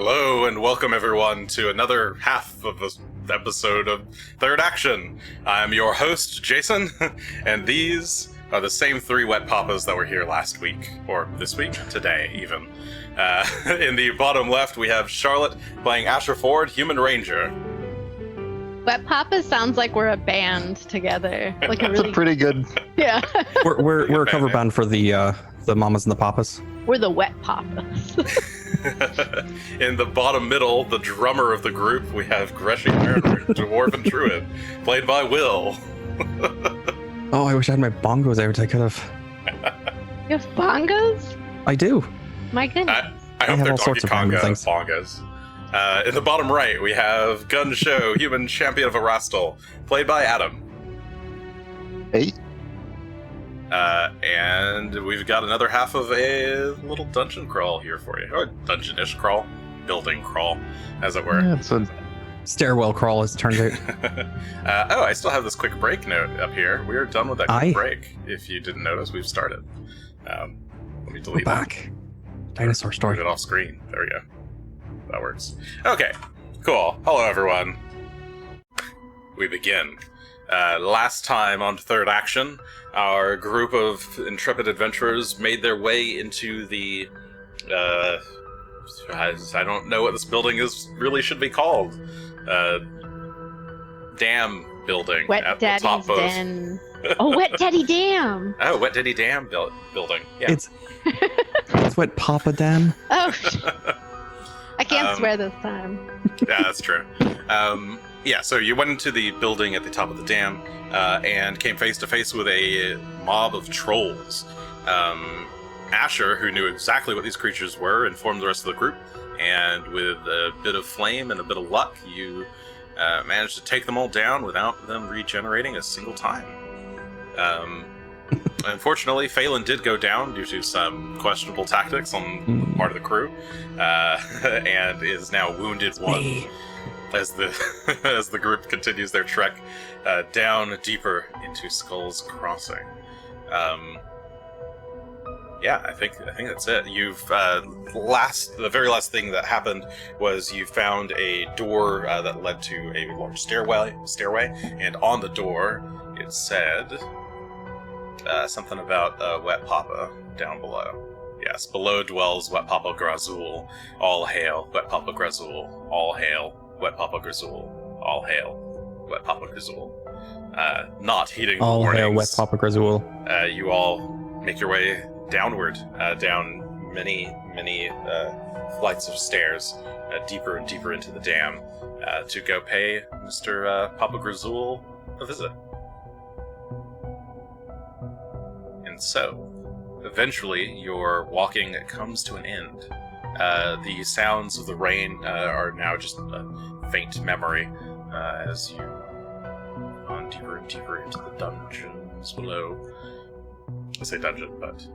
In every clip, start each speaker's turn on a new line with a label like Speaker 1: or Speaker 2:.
Speaker 1: Hello and welcome everyone to another half of this episode of Third Action. I'm your host, Jason, and these are the same three Wet Papas that were here last week, or this week, today even. In the bottom left, we have Charlotte playing Asher Ford, Human Ranger.
Speaker 2: Wet Papa sounds like we're a band together. Like
Speaker 3: That's a pretty good.
Speaker 2: Yeah.
Speaker 4: We're a cover band for the Mamas and the Papas.
Speaker 2: We're the Wet Papas.
Speaker 1: In the bottom middle, the drummer of the group, we have Greshy, Ironroot, Dwarven Druid, played by Will.
Speaker 4: Oh, I wish I had my bongos out. I could have.
Speaker 2: You have bongos?
Speaker 4: I do.
Speaker 2: My goodness.
Speaker 1: I hope
Speaker 4: have
Speaker 1: they're
Speaker 4: all sorts
Speaker 1: Donkey
Speaker 4: of
Speaker 1: Konga
Speaker 4: things.
Speaker 1: bongos. In the bottom right, we have Gunn, Shough, Human Champion of Erastil, played by Adam.
Speaker 3: Hey,
Speaker 1: And we've got another half of a little dungeon crawl here for you. Or dungeon-ish crawl. Building crawl, as it were.
Speaker 3: yeah, it's a
Speaker 4: Stairwell crawl, as it turns out.
Speaker 1: I still have this quick break note up here. We are done with that quick
Speaker 4: Aye.
Speaker 1: break. If you didn't notice, we've started. Let me
Speaker 4: We're
Speaker 1: delete that.
Speaker 4: back. Dinosaur story.
Speaker 1: Move it off screen. There we go. That works. Okay, cool. Hello, everyone. We begin. Last time on Third Action, our group of intrepid adventurers made their way into the... I don't know what this building really should be called. Dam building
Speaker 2: Wet
Speaker 1: at the
Speaker 2: Daddy's
Speaker 1: top of...
Speaker 2: Den. Oh, Wet Daddy Dam.
Speaker 1: Oh, Wet Daddy Dam building. Yeah.
Speaker 4: It's Wet Papa Dam.
Speaker 2: Oh, I can't swear this time.
Speaker 1: Yeah, that's true. Yeah, so you went into the building at the top of the dam and came face to face with a mob of trolls. Asher, who knew exactly what these creatures were, informed the rest of the group, and with a bit of flame and a bit of luck, you managed to take them all down without them regenerating a single time. Unfortunately, Phelan did go down due to some questionable tactics on the part of the crew, and is now wounded one. As the group continues their trek down deeper into Skull's Crossing. Yeah, I think that's it. You've the very last thing that happened was you found a door that led to a large stairway, and on the door it said something about Wet Papa down below. Yes, below dwells Wet Papa Grazuul. All hail, Wet Papa Grazuul. All hail, Wet Papa Grazuul. All hail, Wet Papa Grazuul. Not heeding the
Speaker 4: All
Speaker 1: warnings.
Speaker 4: hail Wet Papa Grazuul.
Speaker 1: You all make your way downward, down many flights of stairs, deeper and deeper into the dam, to go pay Mr. Papa Grazuul a visit. And so, eventually, your walking comes to an end. The sounds of the rain are now just a faint memory as you go on deeper and deeper into the dungeons below. I say dungeon, but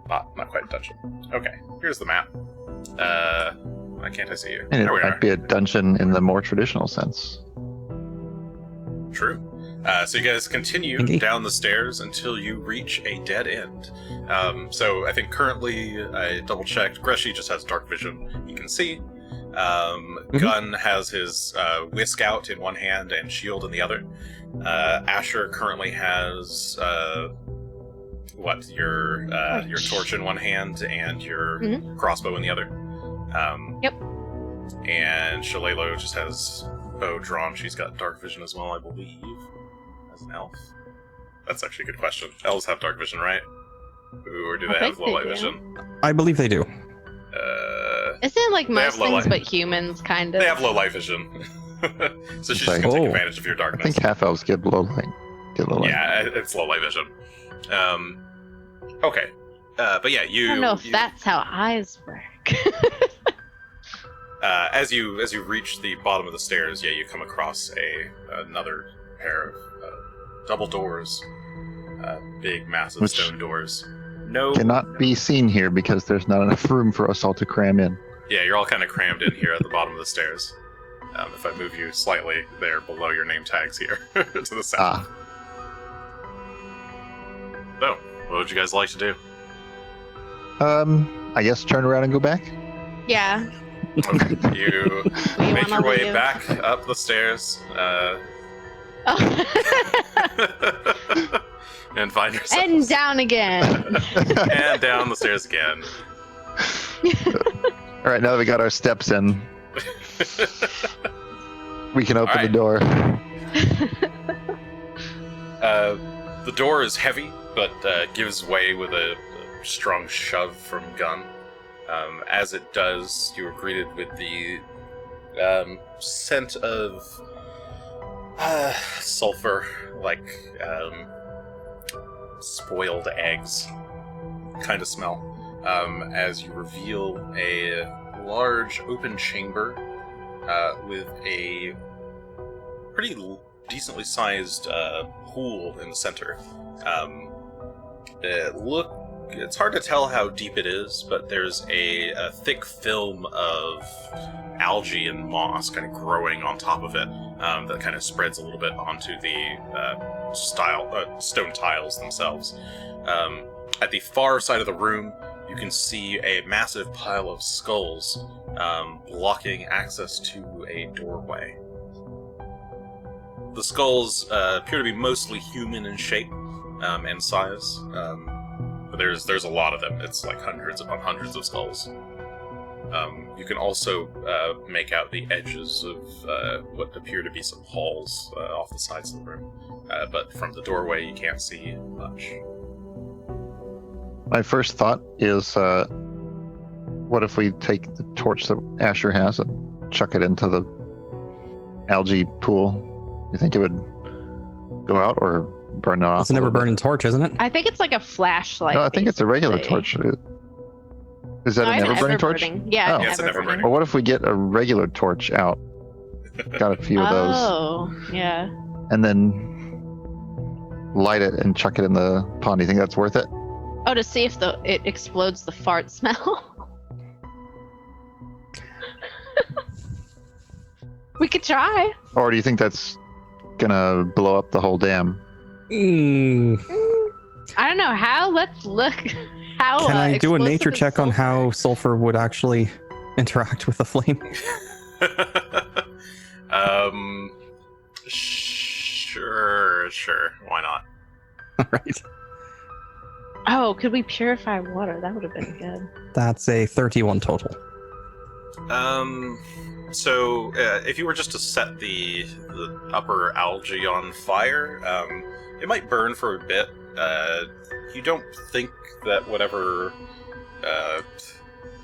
Speaker 1: not quite dungeon. Okay, here's the map. Why can't I see you?
Speaker 3: and it
Speaker 1: There we
Speaker 3: might
Speaker 1: are.
Speaker 3: be a dungeon in the more traditional sense.
Speaker 1: True. So you guys continue
Speaker 4: Indeed.
Speaker 1: down the stairs until you reach a dead end. So I think currently, I double-checked, Greshy just has dark vision. You can see. Gunn has his whisk out in one hand and shield in the other. Asher currently has your torch in one hand and your crossbow in the other.
Speaker 2: Yep.
Speaker 1: And Shalelo just has bow drawn. She's got dark vision as well, I believe, as an elf. That's actually a good question. Elves have dark vision, right? Ooh, or do they
Speaker 2: I
Speaker 1: have
Speaker 2: think
Speaker 1: low
Speaker 2: they
Speaker 1: light
Speaker 2: do.
Speaker 1: vision?
Speaker 4: I believe they do.
Speaker 2: Isn't it like
Speaker 1: They
Speaker 2: most
Speaker 1: have low
Speaker 2: things
Speaker 1: light.
Speaker 2: but humans, kind of?
Speaker 1: They have low light vision. So she's just
Speaker 3: Like-
Speaker 1: gonna take
Speaker 4: Oh.
Speaker 1: advantage of your
Speaker 3: I
Speaker 1: darkness.
Speaker 3: think half elves get low light.
Speaker 1: Yeah, it's low light vision. Okay. But yeah,
Speaker 2: I don't know if that's how eyes work.
Speaker 1: as you reach the bottom of the stairs, yeah, you come across another pair of double doors, big, massive
Speaker 3: Which
Speaker 1: stone doors. No,
Speaker 3: Cannot be seen here because there's not enough room for us all to cram in.
Speaker 1: yeah, you're all kind of crammed in here at the bottom of the stairs. If I move you slightly, they're below your name tags here to the south.
Speaker 3: Ah,
Speaker 1: So, what would you guys like to do?
Speaker 3: I guess turn around and go back.
Speaker 2: Yeah.
Speaker 1: Okay, you
Speaker 2: We
Speaker 1: make your
Speaker 2: wanna
Speaker 1: way
Speaker 2: leave.
Speaker 1: back up the stairs
Speaker 2: Oh.
Speaker 1: and find yourself
Speaker 2: And down again.
Speaker 1: and down the stairs again.
Speaker 3: All right, now that we got our steps in, we can open the door.
Speaker 1: The door is heavy, but gives way with a strong shove from Gunn. As it does, you are greeted with the scent of sulfur, like spoiled eggs kind of smell, as you reveal a large open chamber with a pretty decently sized pool in the center. It's hard to tell how deep it is, but there's a thick film of algae and moss kind of growing on top of it that kind of spreads a little bit onto the stone tiles themselves. At the far side of the room, you can see a massive pile of skulls blocking access to a doorway. The skulls appear to be mostly human in shape and size, but there's a lot of them. It's like hundreds upon hundreds of skulls. You can also make out the edges of what appear to be some halls off the sides of the room, but from the doorway you can't see much.
Speaker 3: My first thought is, what if we take the torch that Asher has and chuck it into the algae pool? You think it would go out or burn it off?
Speaker 4: It's a never burning torch, isn't it?
Speaker 2: I think it's like a flashlight.
Speaker 3: No, I think it's a regular
Speaker 2: basically.
Speaker 3: torch. Is that
Speaker 2: No,
Speaker 3: a
Speaker 2: it's
Speaker 3: never burning torch?
Speaker 2: Yeah,
Speaker 3: Oh.
Speaker 1: Yeah, it's a never burning.
Speaker 3: Well, what if we get a regular torch out? Got a few of those.
Speaker 2: Oh, yeah.
Speaker 3: And then light it and chuck it in the pond. Do you think that's worth it?
Speaker 2: Oh, to see if it explodes the fart smell. We could try.
Speaker 3: Or do you think that's gonna blow up the whole dam?
Speaker 2: I don't know how. Let's look. How
Speaker 4: Can I do a
Speaker 2: explosive
Speaker 4: nature
Speaker 2: is
Speaker 4: check on
Speaker 2: sulfur?
Speaker 4: how sulfur would actually interact with the flame?
Speaker 1: Sure. Why not?
Speaker 4: All right.
Speaker 2: Oh, could we purify water? That would have been good.
Speaker 4: That's a 31 total.
Speaker 1: So if you were just to set the upper algae on fire, it might burn for a bit. You don't think that whatever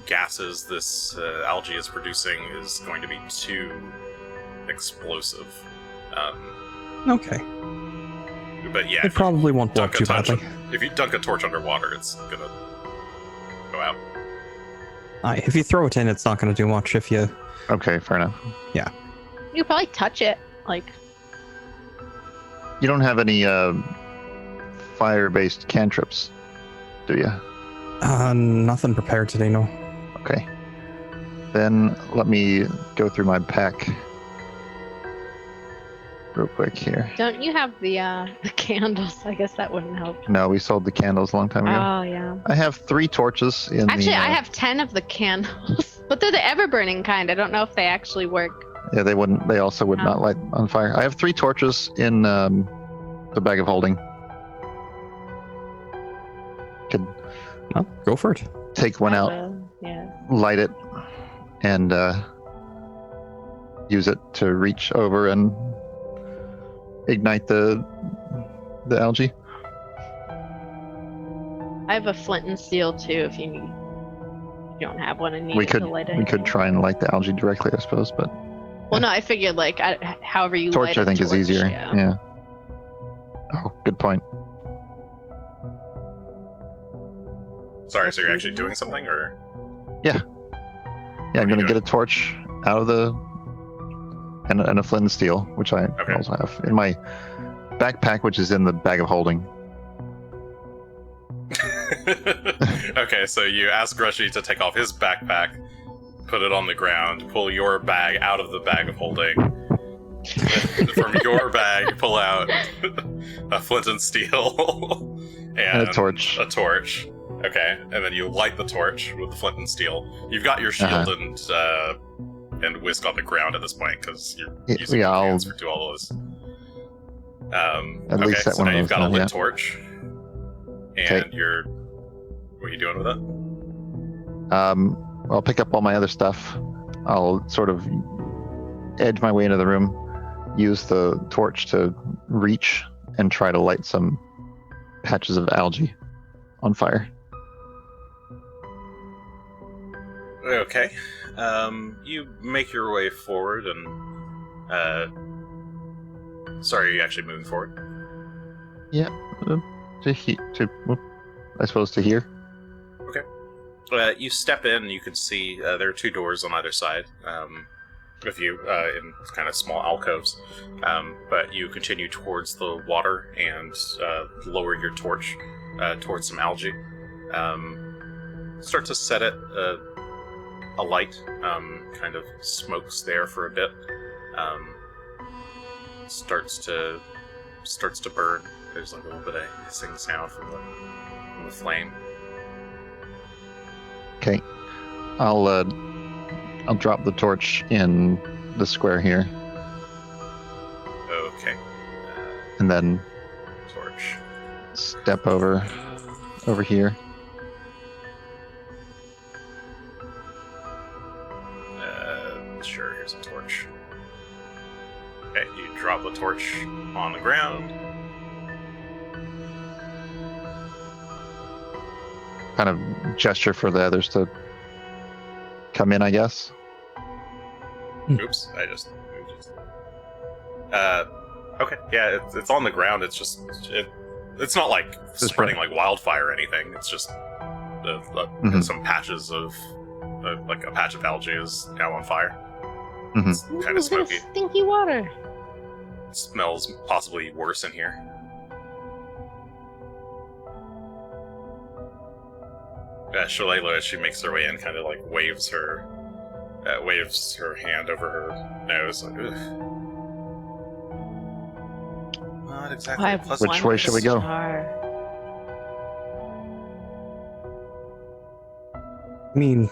Speaker 1: gases this algae is producing is going to be too explosive.
Speaker 4: Okay.
Speaker 1: But yeah,
Speaker 4: It probably won't blow up too badly.
Speaker 1: If you dunk a torch underwater, it's gonna go out.
Speaker 4: If you throw it in, it's not going to do much. If you...
Speaker 3: Okay, fair enough.
Speaker 2: You could probably touch it. Like,
Speaker 3: You don't have any fire-based cantrips, do you?
Speaker 4: Nothing prepared today, no.
Speaker 3: Okay. Then let me go through my pack real quick here.
Speaker 2: don't you have the candles? I guess that wouldn't help.
Speaker 3: No, we sold the candles a long time ago.
Speaker 2: Oh, yeah.
Speaker 3: I have 3 torches in
Speaker 2: Actually,
Speaker 3: the...
Speaker 2: I have 10 of the candles, but they're the ever-burning kind. I don't know if they actually work.
Speaker 3: Yeah, they wouldn't. They also would not
Speaker 2: Oh.
Speaker 3: light on fire. I have 3 torches in the bag of holding. Could
Speaker 4: Well, go for it.
Speaker 3: take one out,
Speaker 2: Yeah.
Speaker 3: light it, and use it to reach over and ignite the algae.
Speaker 2: I have a flint and steel too. If you need, if you don't have one and need
Speaker 3: We
Speaker 2: it
Speaker 3: could
Speaker 2: to light it.
Speaker 3: we could try and light the algae directly, I suppose, but
Speaker 2: Well, no, I figured like however you
Speaker 3: torch
Speaker 2: light
Speaker 3: I
Speaker 2: a
Speaker 3: think is
Speaker 2: torch,
Speaker 3: easier.
Speaker 2: Yeah.
Speaker 3: Yeah. Oh, good point.
Speaker 1: Sorry, so you're actually doing something, or?
Speaker 3: Yeah, I'm gonna get a torch out of the and a flint and steel, which I
Speaker 1: Okay.
Speaker 3: also have in my backpack, which is in the bag of holding.
Speaker 1: Okay, so you ask Greshy to take off his backpack, put it on the ground, pull your bag out of the bag of holding. From your bag, pull out a flint and steel
Speaker 3: And a torch.
Speaker 1: A torch. Okay, and then you light the torch with the flint and steel. You've got your shield and whisk on the ground at this point because you're using your hands to do all of this.
Speaker 3: At least set
Speaker 1: so
Speaker 3: one
Speaker 1: now
Speaker 3: of
Speaker 1: you've
Speaker 3: those
Speaker 1: got a
Speaker 3: down,
Speaker 1: lit
Speaker 3: yeah.
Speaker 1: torch, and you're. What are you doing with it?
Speaker 3: I'll pick up all my other stuff. I'll sort of edge my way into the room, use the torch to reach and try to light some patches of algae on fire.
Speaker 1: Okay. You make your way forward and sorry, are you actually moving forward?
Speaker 3: Yeah, I suppose to here.
Speaker 1: Okay. You step in and you can see there are 2 doors on either side of you in kind of small alcoves. But you continue towards the water and lower your torch towards some algae. Start to set it alight. Kind of smokes there for a bit. Starts to burn. There's like a little bit of hissing sound from the flame.
Speaker 3: Okay, I'll drop the torch in the square here,
Speaker 1: Okay.
Speaker 3: and then
Speaker 1: Torch.
Speaker 3: step over here.
Speaker 1: Sure, here's a torch. Okay, you drop the torch on the ground.
Speaker 3: Kind of gesture for the others to come in, I guess.
Speaker 1: Oops, I just moved it. Okay, yeah, it's on the ground. It's just it's not like spreading like wildfire or anything. It's just some patches of like a patch of algae is now on fire. It's kind of smoky.
Speaker 2: Stinky water.
Speaker 1: It smells possibly worse in here. Shalala, as she makes her way in, kind of like waves her hand over her nose. Like, ugh. Not exactly a pleasant.
Speaker 3: Which way should we go?
Speaker 4: I mean,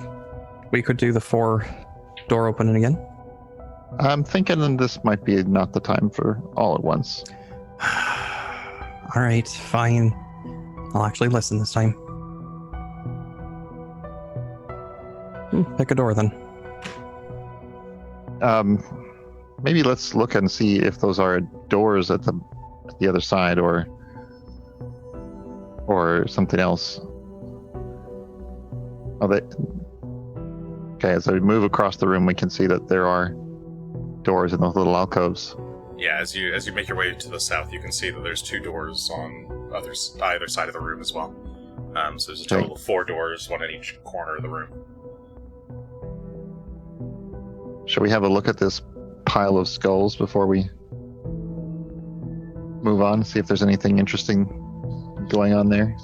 Speaker 4: we could do the 4-door opening again.
Speaker 3: I'm thinking this might be not the time for all at once.
Speaker 4: All right, fine. I'll actually listen this time. Pick a door then.
Speaker 3: Maybe let's look and see if those are doors at the other side or something else. Okay, as we move across the room, we can see that there are doors in those little alcoves.
Speaker 1: Yeah, as you make your way to the south, you can see that there's 2 doors on either side of the room as well. So there's a total of 4 doors, one in each corner of the room.
Speaker 3: Shall we have a look at this pile of skulls before we move on? See if there's anything interesting going on there.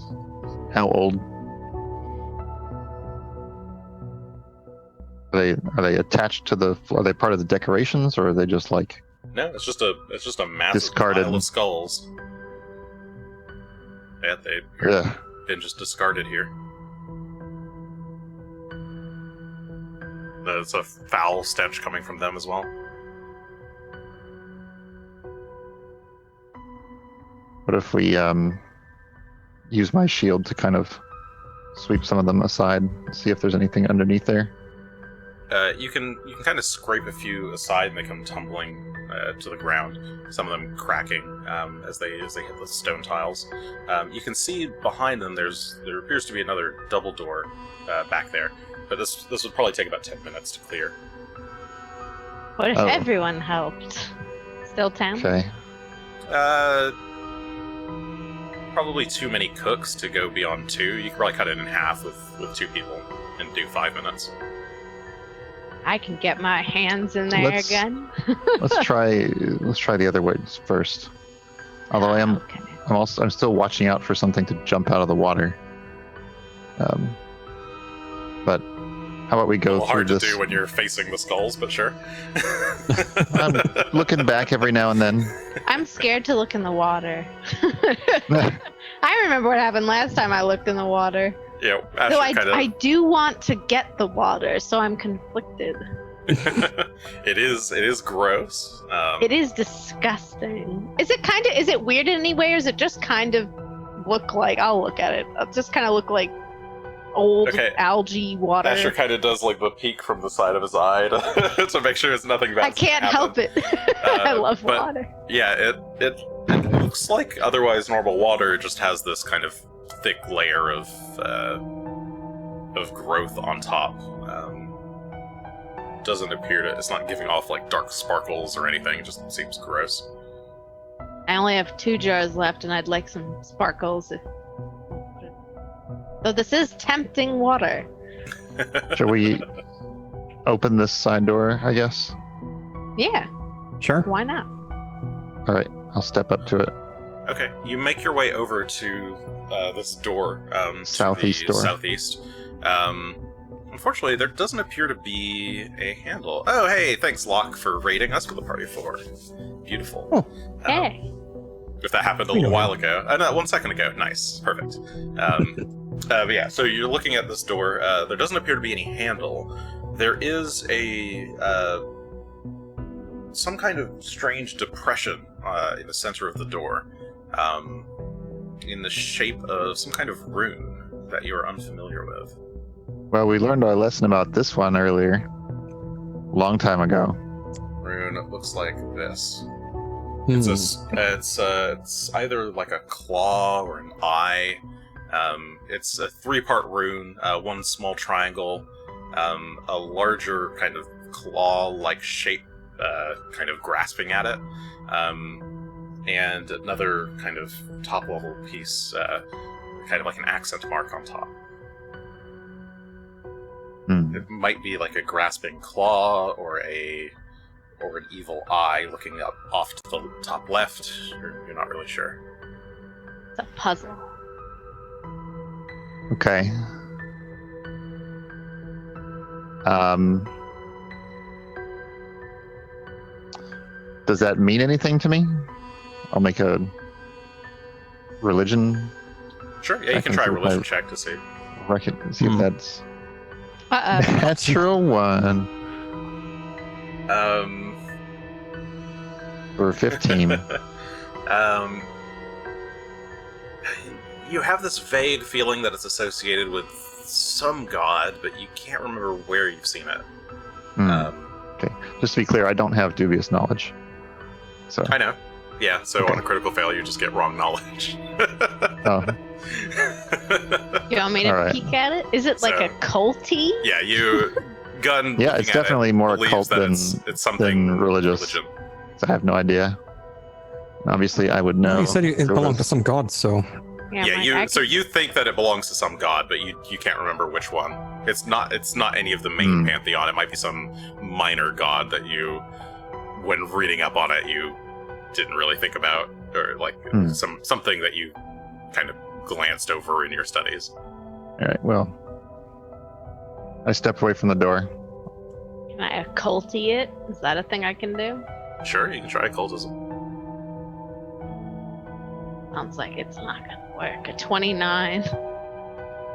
Speaker 3: How old? Are they attached to the? Are they part of the decorations, or are they just like?
Speaker 1: No, it's just a massive
Speaker 3: discarded
Speaker 1: pile of skulls. Yeah, they've been just discarded here. There's a foul stench coming from them as well.
Speaker 3: What if we use my shield to kind of sweep some of them aside, see if there's anything underneath there?
Speaker 1: You can kind of scrape a few aside and they come tumbling to the ground. Some of them cracking as they hit the stone tiles. You can see behind them there appears to be another double door back there, but this would probably take about 10 minutes to clear.
Speaker 2: What if everyone helped? Still 10?
Speaker 3: Okay.
Speaker 1: Probably too many cooks to go beyond 2. You could probably cut it in half with 2 people and do 5 minutes.
Speaker 2: I can get my hands in there again.
Speaker 3: let's try the other ways first. Although I'm still watching out for something to jump out of the water. But how about we go through
Speaker 1: hard
Speaker 3: this?
Speaker 1: To do when you're facing the skulls, but sure.
Speaker 3: I'm looking back every now and then.
Speaker 2: I'm scared to look in the water. I remember what happened last time I looked in the water.
Speaker 1: Asher
Speaker 2: Though I
Speaker 1: kind of.
Speaker 2: do want to get the water, so I'm conflicted.
Speaker 1: It is gross.
Speaker 2: It is disgusting. Is it weird in any way, or is it just kind of look like, I'll look at it. It'll just kind of look like old algae water.
Speaker 1: Asher kind of does like the peek from the side of his eye to make sure it's nothing bad.
Speaker 2: I can't help it. I love water.
Speaker 1: Yeah, it looks like otherwise normal water. It just has this kind of thick layer of growth on top. Doesn't appear to. It's not giving off like dark sparkles or anything. It just seems gross.
Speaker 2: I only have 2 jars left, and I'd like some sparkles. Though this is tempting water.
Speaker 3: Shall we open this side door, I guess?
Speaker 2: Yeah,
Speaker 4: Sure.
Speaker 2: why not?
Speaker 3: All right, I'll step up to it.
Speaker 1: Okay, you make your way over to this door.
Speaker 3: Southeast
Speaker 1: to the
Speaker 3: door.
Speaker 1: Southeast. Unfortunately, there doesn't appear to be a handle. Oh, hey, thanks, Locke, for raiding us with the party 4. Beautiful.
Speaker 4: Oh.
Speaker 2: Hey.
Speaker 1: If that happened a little while ago. No, 1 second ago. Nice. Perfect. But yeah, so you're looking at this door. There doesn't appear to be any handle. There is some kind of strange depression in the center of the door, in the shape of some kind of rune that you are unfamiliar with.
Speaker 3: Well, we learned our lesson about this one earlier. Long time ago.
Speaker 1: Rune looks like this.
Speaker 4: Hmm.
Speaker 1: It's either like a claw or an eye. It's a 3-part rune, 1 small triangle, a larger kind of claw-like shape, kind of grasping at it, and another kind of top-level piece, kind of like an accent mark on top. It might be like a grasping claw or an evil eye looking up off to the top left. You're not really sure.
Speaker 2: It's a puzzle.
Speaker 3: Okay. Does that mean anything to me? I'll make a religion
Speaker 1: Sure, yeah, you can try a religion check to see.
Speaker 3: see if that's
Speaker 2: Uh-oh.
Speaker 3: natural 1 or 15.
Speaker 1: You have this vague feeling that it's associated with some god, but you can't remember where you've seen it.
Speaker 3: Okay, just to be clear, I don't have dubious knowledge. So
Speaker 1: I know. Yeah, so
Speaker 3: Okay.
Speaker 1: on a critical fail, you just get wrong knowledge.
Speaker 3: oh,
Speaker 2: You want me to
Speaker 3: Alright.
Speaker 2: peek at it? Is it like a culty?
Speaker 1: Yeah, Gunn.
Speaker 3: Yeah,
Speaker 1: looking
Speaker 3: it's
Speaker 1: at
Speaker 3: definitely
Speaker 1: it,
Speaker 3: more
Speaker 1: believes
Speaker 3: cult
Speaker 1: that
Speaker 3: than-
Speaker 1: it's something
Speaker 3: than religious.
Speaker 1: religion.
Speaker 3: so I have no idea. Obviously, I would know.
Speaker 4: You said it
Speaker 3: if
Speaker 4: belonged to
Speaker 3: was-
Speaker 4: some god, so
Speaker 1: Yeah, so you think that it belongs to some god, but you can't remember which one. It's not any of the main pantheon. It might be some minor god that you, when reading up on it, you didn't really think about, or like something that you kind of glanced over in your studies.
Speaker 3: All right. Well, I step away from the door.
Speaker 2: Can I occulty it? Is that a thing I can do?
Speaker 1: Sure, you can try occultism.
Speaker 2: Sounds like it's not gonna work. A 29.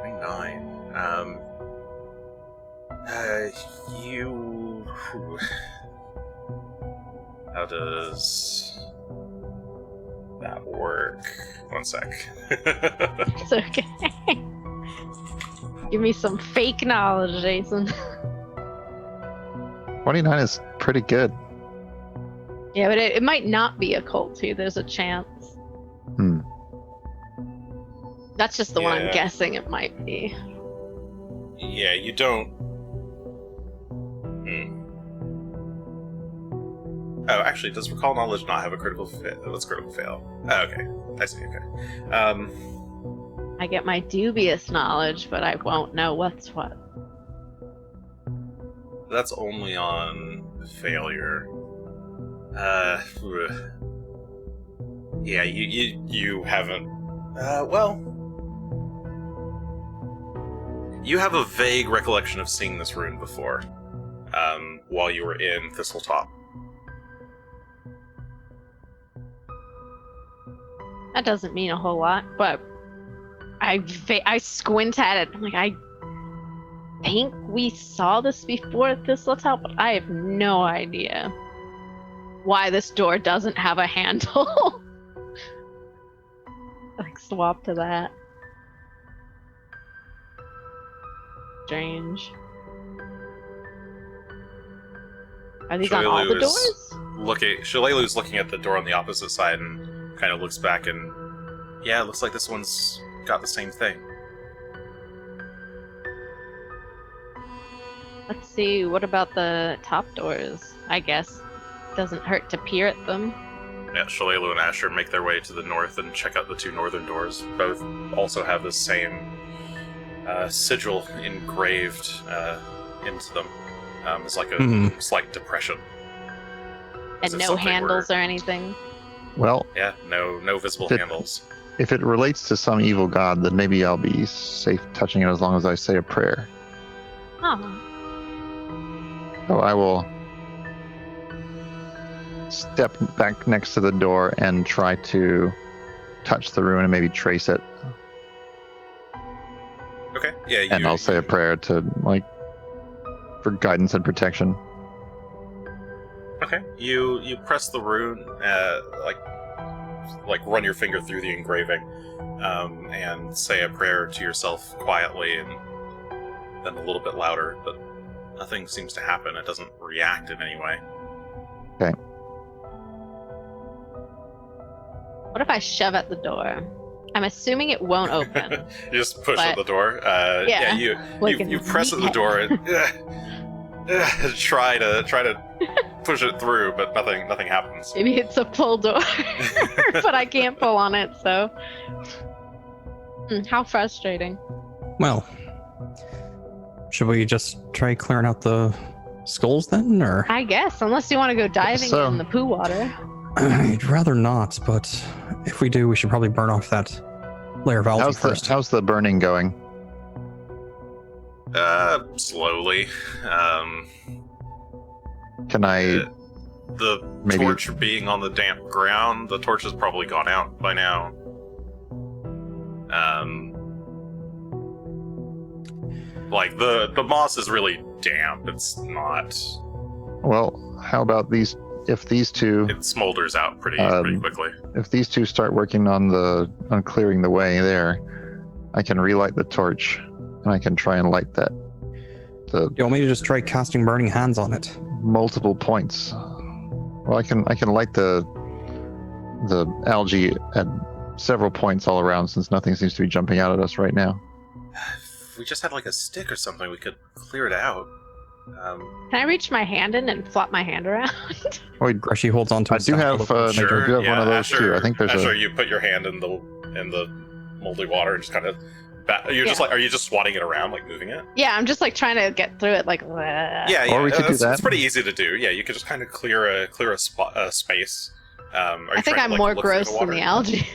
Speaker 1: 29. You. How does that work? 1 sec.
Speaker 2: It's okay. Give me some fake knowledge, Jason.
Speaker 3: 29 is pretty good.
Speaker 2: Yeah, but it might not be occulty. There's a chance. That's just the one I'm
Speaker 1: Yeah.
Speaker 2: guessing it might be.
Speaker 1: Yeah, you don't. Oh, actually, does recall knowledge not have a critical fail? Let's critical fail. Oh, okay, I see. Okay.
Speaker 2: I get my dubious knowledge, but I won't know what's what.
Speaker 1: That's only on failure. Yeah, you haven't. Well, you have a vague recollection of seeing this rune before, while you were in Thistletop.
Speaker 2: That doesn't mean a whole lot, but I squint at it. I'm like, I think we saw this before at this hotel, but I have no idea why this door doesn't have a handle. Like, swap to that. Strange. Are these on all the doors?
Speaker 1: Shalelu's looking at the door on the opposite side and kind of looks back and, yeah, it looks like this one's got the same thing.
Speaker 2: Let's see, what about the top doors? I guess doesn't hurt to peer at them.
Speaker 1: Yeah, Shalelu and Asher make their way to the north and check out the two northern doors. Both also have the same sigil engraved into them. It's like a slight depression.
Speaker 2: And no handles or anything?
Speaker 3: Well,
Speaker 1: yeah, no visible handles.
Speaker 3: If it relates to some evil god, then maybe I'll be safe touching it as long as I say a prayer.
Speaker 2: Oh.
Speaker 3: So I will step back next to the door and try to touch the rune and maybe trace it.
Speaker 1: Okay, yeah.
Speaker 3: And I'll say a prayer to, like, for guidance and protection.
Speaker 1: Okay, you press the rune, like run your finger through the engraving, and say a prayer to yourself quietly, and then a little bit louder, but nothing seems to happen. It doesn't react in any way.
Speaker 3: Okay.
Speaker 2: What if I shove at the door? I'm assuming it won't open.
Speaker 1: You just push at the door.
Speaker 2: Yeah,
Speaker 1: you press at the door and try to push it through, but nothing happens.
Speaker 2: Maybe it's a pull door, but I can't pull on it. So, how frustrating.
Speaker 4: Well, should we just try clearing out the skulls then, or?
Speaker 2: I guess, unless you want to go diving in the poo water.
Speaker 4: I'd rather not, but if we do, we should probably burn off that layer of algae first.
Speaker 3: How's the burning going?
Speaker 1: Slowly.
Speaker 3: Can I...
Speaker 1: the torch being on the damp ground, the torch has probably gone out by now. Like, the moss is really damp. It's not...
Speaker 3: Well, how about these... If these two...
Speaker 1: It smolders out pretty quickly.
Speaker 3: If these two start working on clearing the way there, I can relight the torch, and I can try and light that.
Speaker 4: You want me to just try casting burning hands on it?
Speaker 3: Multiple points. Well, I can light the algae at several points all around, since nothing seems to be jumping out at us right now.
Speaker 1: If we just had like a stick or something, we could clear it out.
Speaker 2: Can I reach my hand in and flop my hand around?
Speaker 3: Wait,
Speaker 4: Greshy holds on to
Speaker 3: I do have one of those too. I think there's
Speaker 1: Asher, you put your hand in the moldy water and just kind of... just like, are you just swatting it around, like moving it?
Speaker 2: Yeah, I'm just like trying to get through it, like.
Speaker 1: Yeah.
Speaker 3: Or we could do that.
Speaker 1: It's pretty easy to do. Yeah, you could just kind of clear a space.
Speaker 2: I think I'm more gross than the algae.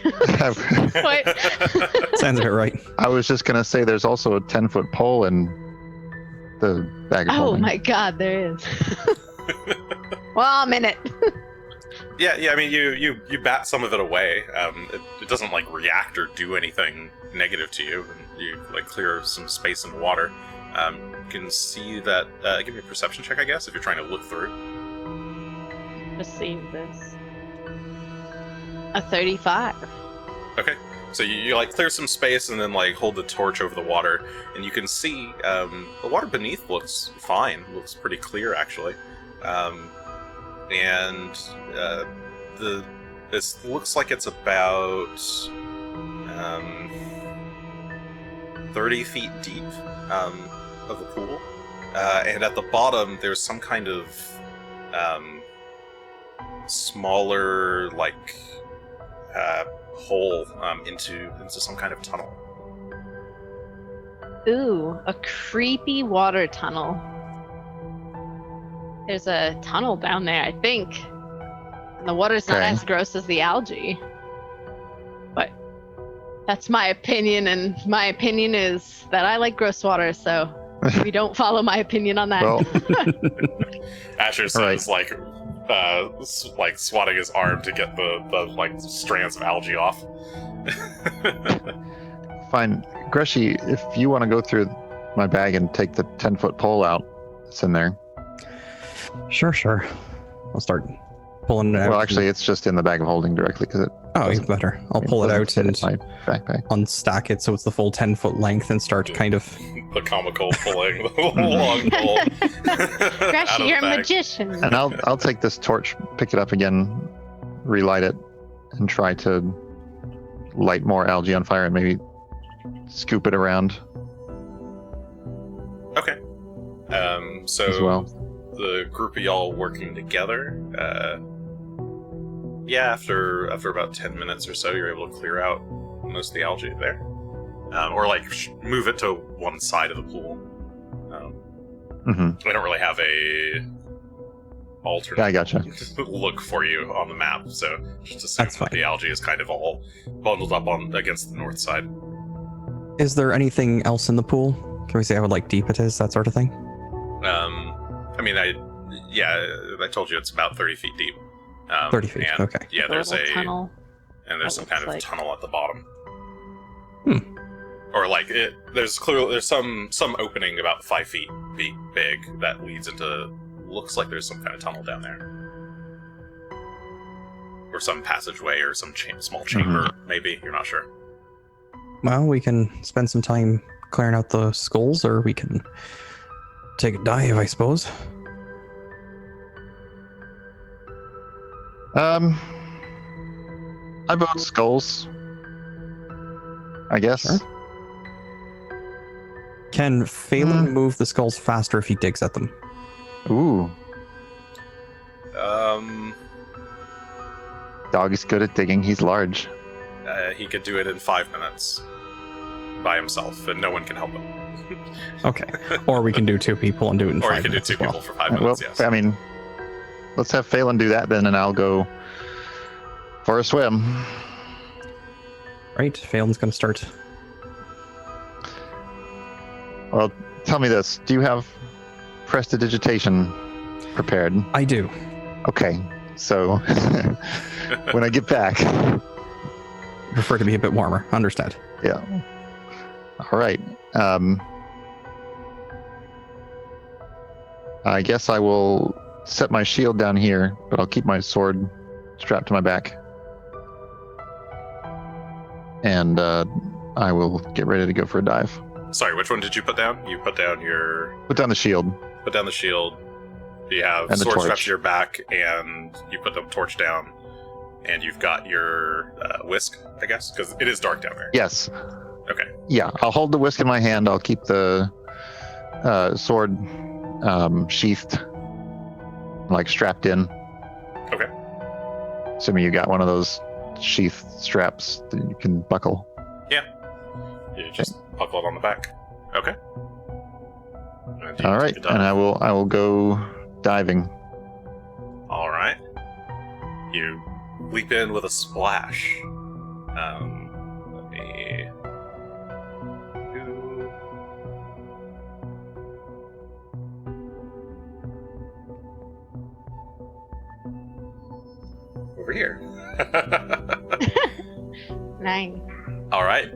Speaker 4: Sounds a bit right.
Speaker 3: I was just gonna say there's also a 10-foot pole in the bag of holding.
Speaker 2: My god, there is. Well, I'm in it.
Speaker 1: Yeah. I mean, you bat some of it away. It doesn't like react or do anything negative to you. You like clear some space in the water. You can see that. Give me a perception check, I guess, if you're trying to look through.
Speaker 2: Receive this. A 35.
Speaker 1: Okay. So you like clear some space and then like hold the torch over the water, and you can see the water beneath looks fine. Looks pretty clear actually, and this looks like it's about 30 feet deep of a pool, and at the bottom there's some kind of smaller like hole into some kind of tunnel.
Speaker 2: Ooh, a creepy water tunnel. There's a tunnel down there, I think. And the water's not as gross as the algae. But that's my opinion, and my opinion is that I like gross water, so we don't follow my opinion on that.
Speaker 3: Well,
Speaker 1: Asher says like swatting his arm to get the like strands of algae off.
Speaker 3: Fine. Greshy, if you want to go through my bag and take the 10-foot pole out that's in there.
Speaker 4: Sure. I'll start pulling it out.
Speaker 3: Well, actually, it's just in the bag of holding directly because it.
Speaker 4: Oh, even better. I'll pull it out and
Speaker 3: my backpack.
Speaker 4: unstack it so it's the full 10-foot length and start kind of.
Speaker 1: The comical pulling the long pole.
Speaker 2: Greshy, you're a magician.
Speaker 3: And I'll take this torch, pick it up again, relight it, and try to light more algae on fire and maybe scoop it around.
Speaker 1: Okay. So
Speaker 3: as well.
Speaker 1: The group of y'all working together. Yeah, after about 10 minutes or so, you're able to clear out most of the algae there, or like move it to one side of the pool. We don't really have a alternate
Speaker 3: Yeah, I gotcha.
Speaker 1: look for you on the map, so just assume that the algae is kind of all bundled up on against the north side.
Speaker 4: Is there anything else in the pool? Can we say how like deep it is, that sort of thing?
Speaker 1: I mean, I told you it's about 30 feet deep.
Speaker 4: 30 feet.
Speaker 1: And,
Speaker 4: Okay.
Speaker 1: Yeah, there's a
Speaker 2: tunnel.
Speaker 1: and there's
Speaker 2: that
Speaker 1: some kind of
Speaker 2: looks like.
Speaker 1: tunnel at the bottom. Or like it. There's some opening about 5 feet big that leads into. Looks like there's some kind of tunnel down there, or some passageway, or some small chamber. Maybe you're not sure.
Speaker 4: Well, we can spend some time clearing out the skulls, or we can take a dive, I suppose.
Speaker 3: I vote skulls. I guess.
Speaker 4: Sure. Can Phelan move the skulls faster if he digs at them?
Speaker 3: Ooh. Dog is good at digging. He's large.
Speaker 1: He could do it in 5 minutes by himself, and no one can help him.
Speaker 4: Okay. Or we can do 2 people and do it in 5
Speaker 1: Or you
Speaker 4: minutes.
Speaker 1: can do 2
Speaker 4: as well.
Speaker 1: people for 5 minutes. Yes.
Speaker 3: I mean, let's have Phelan do that then, and I'll go for a swim.
Speaker 4: Right. Phelan's going to start.
Speaker 3: Well, tell me this. Do you have prestidigitation prepared?
Speaker 4: I do.
Speaker 3: Okay. So, when I get back...
Speaker 4: Prefer to be a bit warmer. Understand.
Speaker 3: Yeah. All right. I guess I will set my shield down here, but I'll keep my sword strapped to my back. And I will get ready to go for a dive.
Speaker 1: Sorry, which one did you put down? You put down your.
Speaker 3: Put down the shield.
Speaker 1: Put down the shield. You have
Speaker 3: And the
Speaker 1: sword strapped
Speaker 3: torch.
Speaker 1: to your back, and you put the torch down, and you've got your whisk, I guess, because it is dark down there.
Speaker 3: Yes.
Speaker 1: Okay.
Speaker 3: Yeah, I'll hold the whisk in my hand. I'll keep the sword sheathed, like strapped in.
Speaker 1: Okay.
Speaker 3: Assuming you got one of those sheath straps that you can buckle.
Speaker 1: You just buckle it on the back. Okay. And you
Speaker 3: All right,
Speaker 1: take a dive.
Speaker 3: and I will go diving.
Speaker 1: All right. You leap in with a splash. Let me. Over here.
Speaker 2: Nice.
Speaker 1: All right,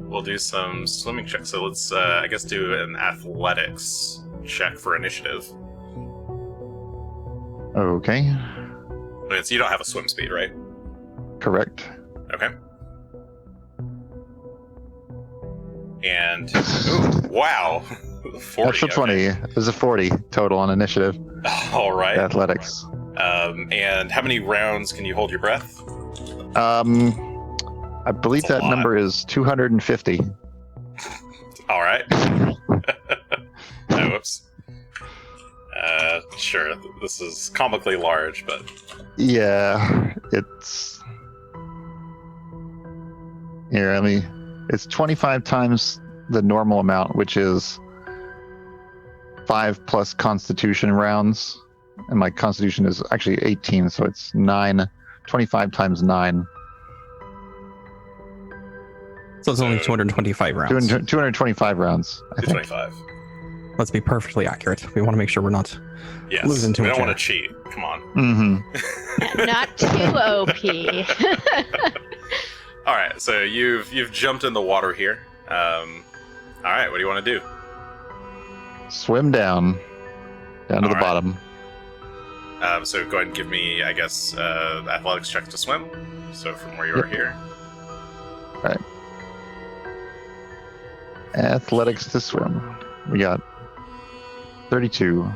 Speaker 1: we'll do some swimming checks. So let's, I guess, do an athletics check for initiative.
Speaker 3: Okay,
Speaker 1: I mean, so you don't have a swim speed, right?
Speaker 3: correct.
Speaker 1: Okay. And, ooh, wow. 40.
Speaker 3: Natural 20. There's a 40 total on initiative.
Speaker 1: All right.
Speaker 3: Athletics.
Speaker 1: And how many rounds can you hold your breath?
Speaker 3: I believe
Speaker 1: That's a
Speaker 3: that
Speaker 1: lot.
Speaker 3: number is 250.
Speaker 1: All right. Oh, whoops. Sure. This is comically large, but
Speaker 3: Yeah, it's here. It's 25 times the normal amount, which is 5 plus Constitution rounds, and my Constitution is actually 18, so it's 9. 25 times 9.
Speaker 4: So it's only 225 rounds.
Speaker 3: 225 rounds, I think.
Speaker 1: 25.
Speaker 4: Let's be perfectly accurate. We want to make sure we're not
Speaker 1: Yes.
Speaker 4: losing too
Speaker 1: we
Speaker 4: much
Speaker 1: don't want
Speaker 4: air.
Speaker 1: to cheat. Come on.
Speaker 3: Mm-hmm.
Speaker 2: Not too OP.
Speaker 1: All right, so you've jumped in the water here. All right, what do you want to do?
Speaker 3: Swim down to the
Speaker 1: All right.
Speaker 3: bottom.
Speaker 1: So go ahead and give me, I guess, athletics check to swim. So from where you are here.
Speaker 3: Athletics to swim. We got 32.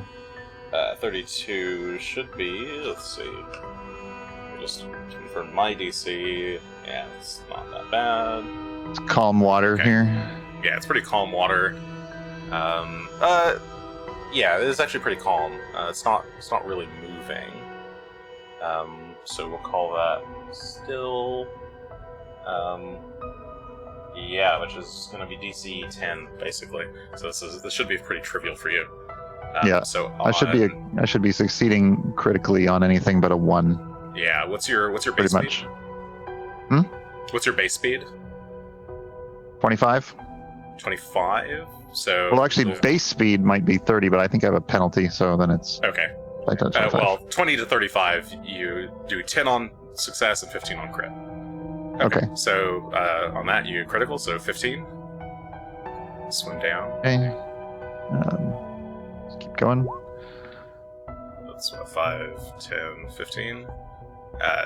Speaker 1: 32 should be, let's see. Let me just confirm my DC. Yeah, it's not that bad.
Speaker 3: It's calm water
Speaker 1: Okay.
Speaker 3: here.
Speaker 1: Yeah, it's pretty calm water. Yeah, it is actually pretty calm. It's not really moving. So we'll call that still. Yeah, which is going to be DC 10 basically. So this should be pretty trivial for you.
Speaker 3: Yeah,
Speaker 1: So
Speaker 3: I should be succeeding critically on anything but a 1.
Speaker 1: Yeah. What's your base
Speaker 3: Pretty
Speaker 1: speed?
Speaker 3: much.
Speaker 1: What's your base speed?
Speaker 3: 25.
Speaker 1: 25. So
Speaker 3: Well, actually, base speed might be 30, but I think I have a penalty, so then it's
Speaker 1: okay.
Speaker 3: like 25.
Speaker 1: Well, 20 to 35, you do 10 on success and 15 on crit.
Speaker 3: Okay.
Speaker 1: So on that, you critical, so 15. Swim down.
Speaker 3: Okay. Let's keep going.
Speaker 1: That's 5, 10, 15.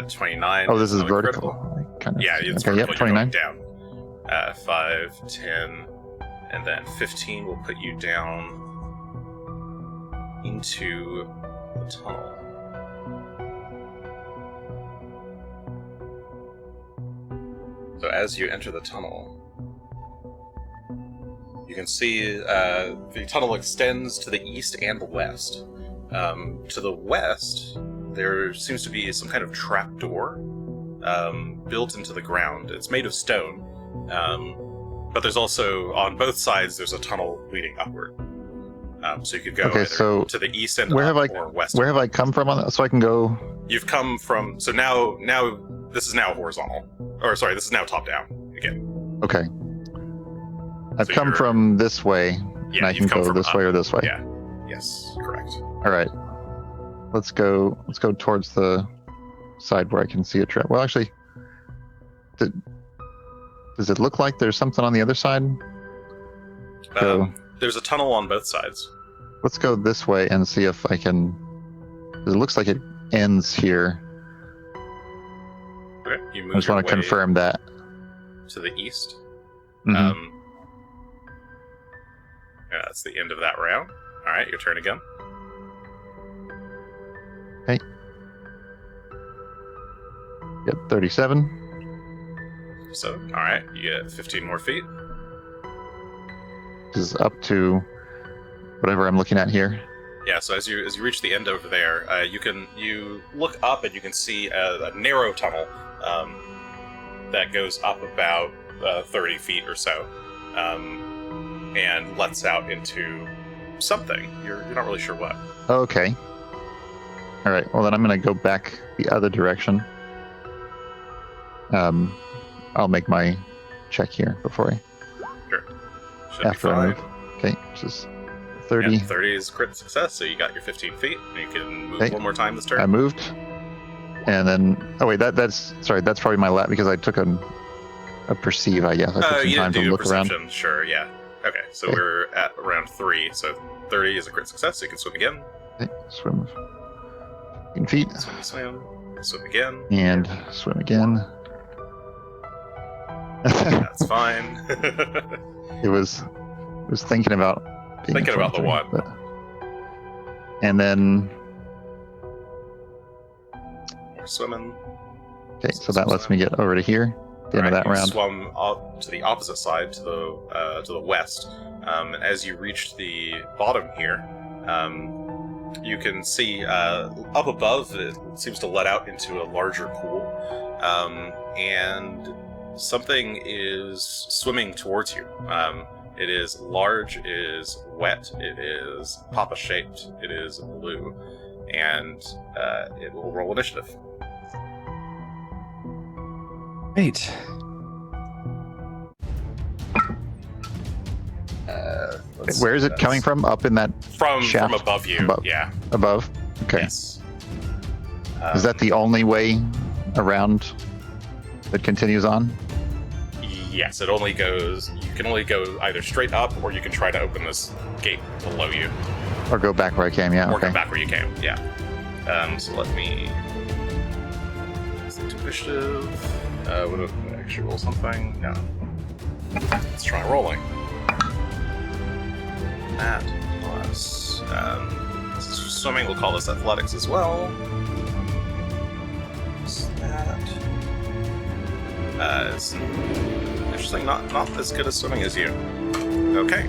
Speaker 1: 29.
Speaker 3: Oh, this is
Speaker 1: another
Speaker 3: vertical.
Speaker 1: critical.
Speaker 3: Kind of.
Speaker 1: Yeah, it's
Speaker 3: okay.
Speaker 1: vertical.
Speaker 3: Yep.
Speaker 1: You're going
Speaker 3: 29.
Speaker 1: down. 5, 10, and then 15 will put you down into the tunnel. So as you enter the tunnel, you can see the tunnel extends to the east and the west. To the west, there seems to be some kind of trapdoor built into the ground. It's made of stone, but there's also, on both sides, there's a tunnel leading upward. So you could go
Speaker 3: Okay,
Speaker 1: either
Speaker 3: so
Speaker 1: to the east end
Speaker 3: where have
Speaker 1: or west.
Speaker 3: Where have I come from on that? So I can go.
Speaker 1: You've come from, so now this is now horizontal, or sorry, this is now top down again.
Speaker 3: Okay. I've
Speaker 1: So
Speaker 3: come
Speaker 1: you're-
Speaker 3: from this way, and
Speaker 1: Yeah,
Speaker 3: I
Speaker 1: you've
Speaker 3: can
Speaker 1: come
Speaker 3: go
Speaker 1: from
Speaker 3: this
Speaker 1: up.
Speaker 3: way or this way.
Speaker 1: Yeah. Yes, correct.
Speaker 3: All right. Let's go towards the side where I can see a trap. Well, actually, does it look like there's something on the other side? Go.
Speaker 1: There's a tunnel on both sides.
Speaker 3: Let's go this way and see if I can. 'Cause it looks like it ends here.
Speaker 1: Okay. You move
Speaker 3: I just
Speaker 1: your
Speaker 3: want to
Speaker 1: way
Speaker 3: confirm that.
Speaker 1: to the east.
Speaker 3: Mhm.
Speaker 1: Yeah, that's the end of that round. All right, your turn again.
Speaker 3: Yep, 37.
Speaker 1: So, all right, you get 15 more feet.
Speaker 3: This is up to whatever I'm looking at here.
Speaker 1: Yeah. So as you reach the end over there, you look up and you can see a narrow tunnel that goes up about 30 feet or so, and lets out into something. You're not really sure what.
Speaker 3: Okay. All right. Well, then I'm going to go back the other direction. I'll make my check here before I
Speaker 1: Should
Speaker 3: after
Speaker 1: be
Speaker 3: I
Speaker 1: fine.
Speaker 3: move. Okay, which is 30.
Speaker 1: Yeah, 30 is crit success, so you got your 15 feet. And you can move
Speaker 3: Okay.
Speaker 1: one more time this turn.
Speaker 3: I moved, and then that's probably my lap because I took a perceive. I guess I took some
Speaker 1: you
Speaker 3: time
Speaker 1: didn't
Speaker 3: to
Speaker 1: do a
Speaker 3: look around.
Speaker 1: perception. Sure, yeah. Okay, so
Speaker 3: Okay.
Speaker 1: we're at round 3. So 30 is a crit success, so you can swim again.
Speaker 3: Okay, swim 15 feet
Speaker 1: Swim again.
Speaker 3: and swim again.
Speaker 1: That's fine.
Speaker 3: It was thinking about being
Speaker 1: Thinking
Speaker 3: a
Speaker 1: about the
Speaker 3: 23,
Speaker 1: one.
Speaker 3: but- and then
Speaker 1: More swimming.
Speaker 3: okay, so that lets me get over to here. The end of that
Speaker 1: you
Speaker 3: round.
Speaker 1: swum up to the opposite side, to the west. As you reach the bottom here, you can see up above. It seems to let out into a larger pool, and something is swimming towards you. It is large, it is wet, it is Papa-shaped, it is blue, and it will roll initiative.
Speaker 4: Right.
Speaker 3: Where is it coming from? Up in that
Speaker 1: From
Speaker 3: shaft?
Speaker 1: above you,
Speaker 3: Above.
Speaker 1: yeah.
Speaker 3: above? Okay.
Speaker 1: Yes.
Speaker 3: Is that the only way around that continues on?
Speaker 1: Yes, it only goes. You can only go either straight up, or you can try to open this gate below you,
Speaker 3: Or go back where I came, yeah.
Speaker 1: or
Speaker 3: Okay.
Speaker 1: come back where you came. Yeah. So let me. Initiative. Would it actually roll something? No. Let's try rolling. That plus. Swimming. We'll call this athletics as well. What's that? It's interesting. Not as good as swimming as you. Okay.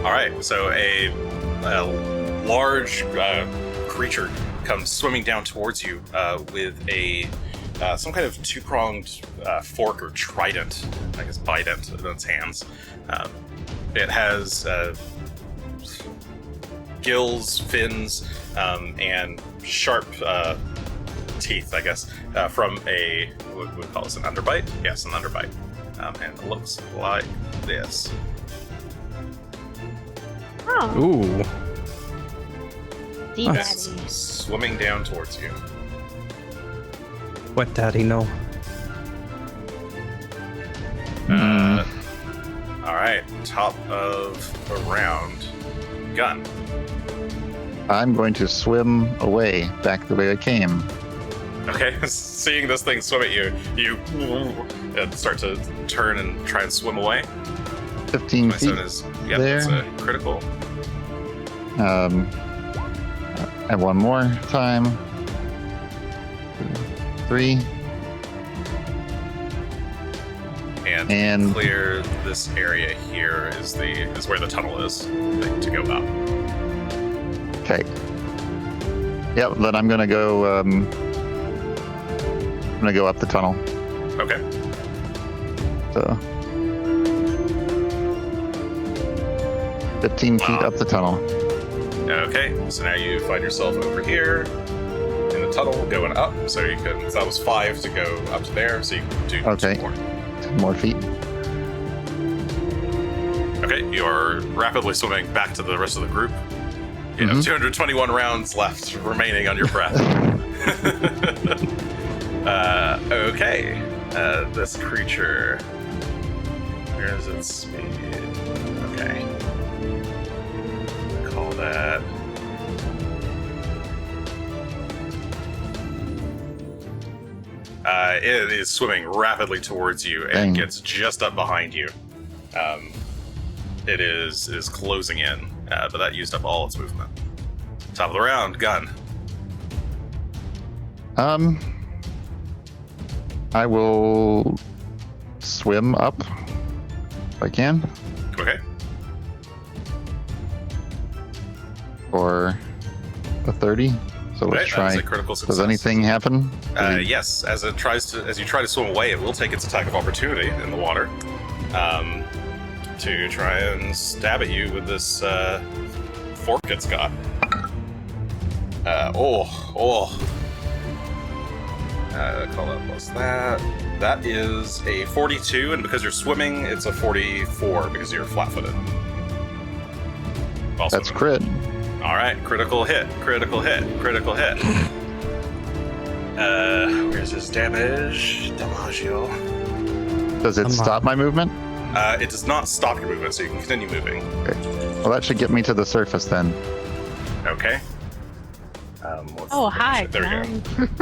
Speaker 1: All right. So a large creature comes swimming down towards you with a some kind of two-pronged fork or trident, I guess bident in its hands. It has gills, fins, and sharp teeth, I guess, from a, what would we call this, an underbite? Yes, an underbite. And it looks like this.
Speaker 2: Oh,
Speaker 4: Ooh.
Speaker 2: D-Daddy.
Speaker 1: It's swimming down towards you.
Speaker 4: Wet Daddy, no.
Speaker 1: All right, top of the round, Gunn.
Speaker 3: I'm going to swim away, back the way I came.
Speaker 1: Okay, seeing this thing swim at you, you start to turn and try and swim away.
Speaker 3: 15 feet.
Speaker 1: Is, yep,
Speaker 3: there.
Speaker 1: that's a critical.
Speaker 3: And one more time. 3. And
Speaker 1: Clear this area here is where the tunnel is to go up.
Speaker 3: okay. Yep. Then I'm gonna go. I'm gonna go up the tunnel.
Speaker 1: Okay.
Speaker 3: So 15 feet up the tunnel.
Speaker 1: Okay, so now you find yourself over here in the tunnel going up. So you could. So that was 5 to go up to there. So you can do
Speaker 3: Okay.
Speaker 1: 2 more.
Speaker 3: 10 more feet.
Speaker 1: Okay, you are rapidly swimming back to the rest of the group. You have 221 rounds left remaining on your breath. Okay, this creature. Where is its speed? Okay. Call that. It is swimming rapidly towards you and
Speaker 3: Dang.
Speaker 1: gets just up behind you. It is closing in, but that used up all its movement. Top of the round, Gunn.
Speaker 3: I will swim up if I can,
Speaker 1: Okay.
Speaker 3: for a 30. So let's
Speaker 1: Okay,
Speaker 3: try.
Speaker 1: that is a critical success.
Speaker 3: Does anything happen?
Speaker 1: Yes, as you try to swim away, it will take its attack of opportunity in the water to try and stab at you with this fork it's got. Call that plus that. That is a 42, and because you're swimming, it's a 44 because you're flat-footed. While
Speaker 3: That's
Speaker 1: swimming.
Speaker 3: crit.
Speaker 1: All right, critical hit. Where's his damage? Damaggio.
Speaker 3: Does it
Speaker 4: Come on.
Speaker 3: stop my movement?
Speaker 1: It does not stop your movement, so you can continue moving.
Speaker 3: Well, that should get me to the surface then.
Speaker 1: Okay.
Speaker 2: Oh, hi.
Speaker 1: There we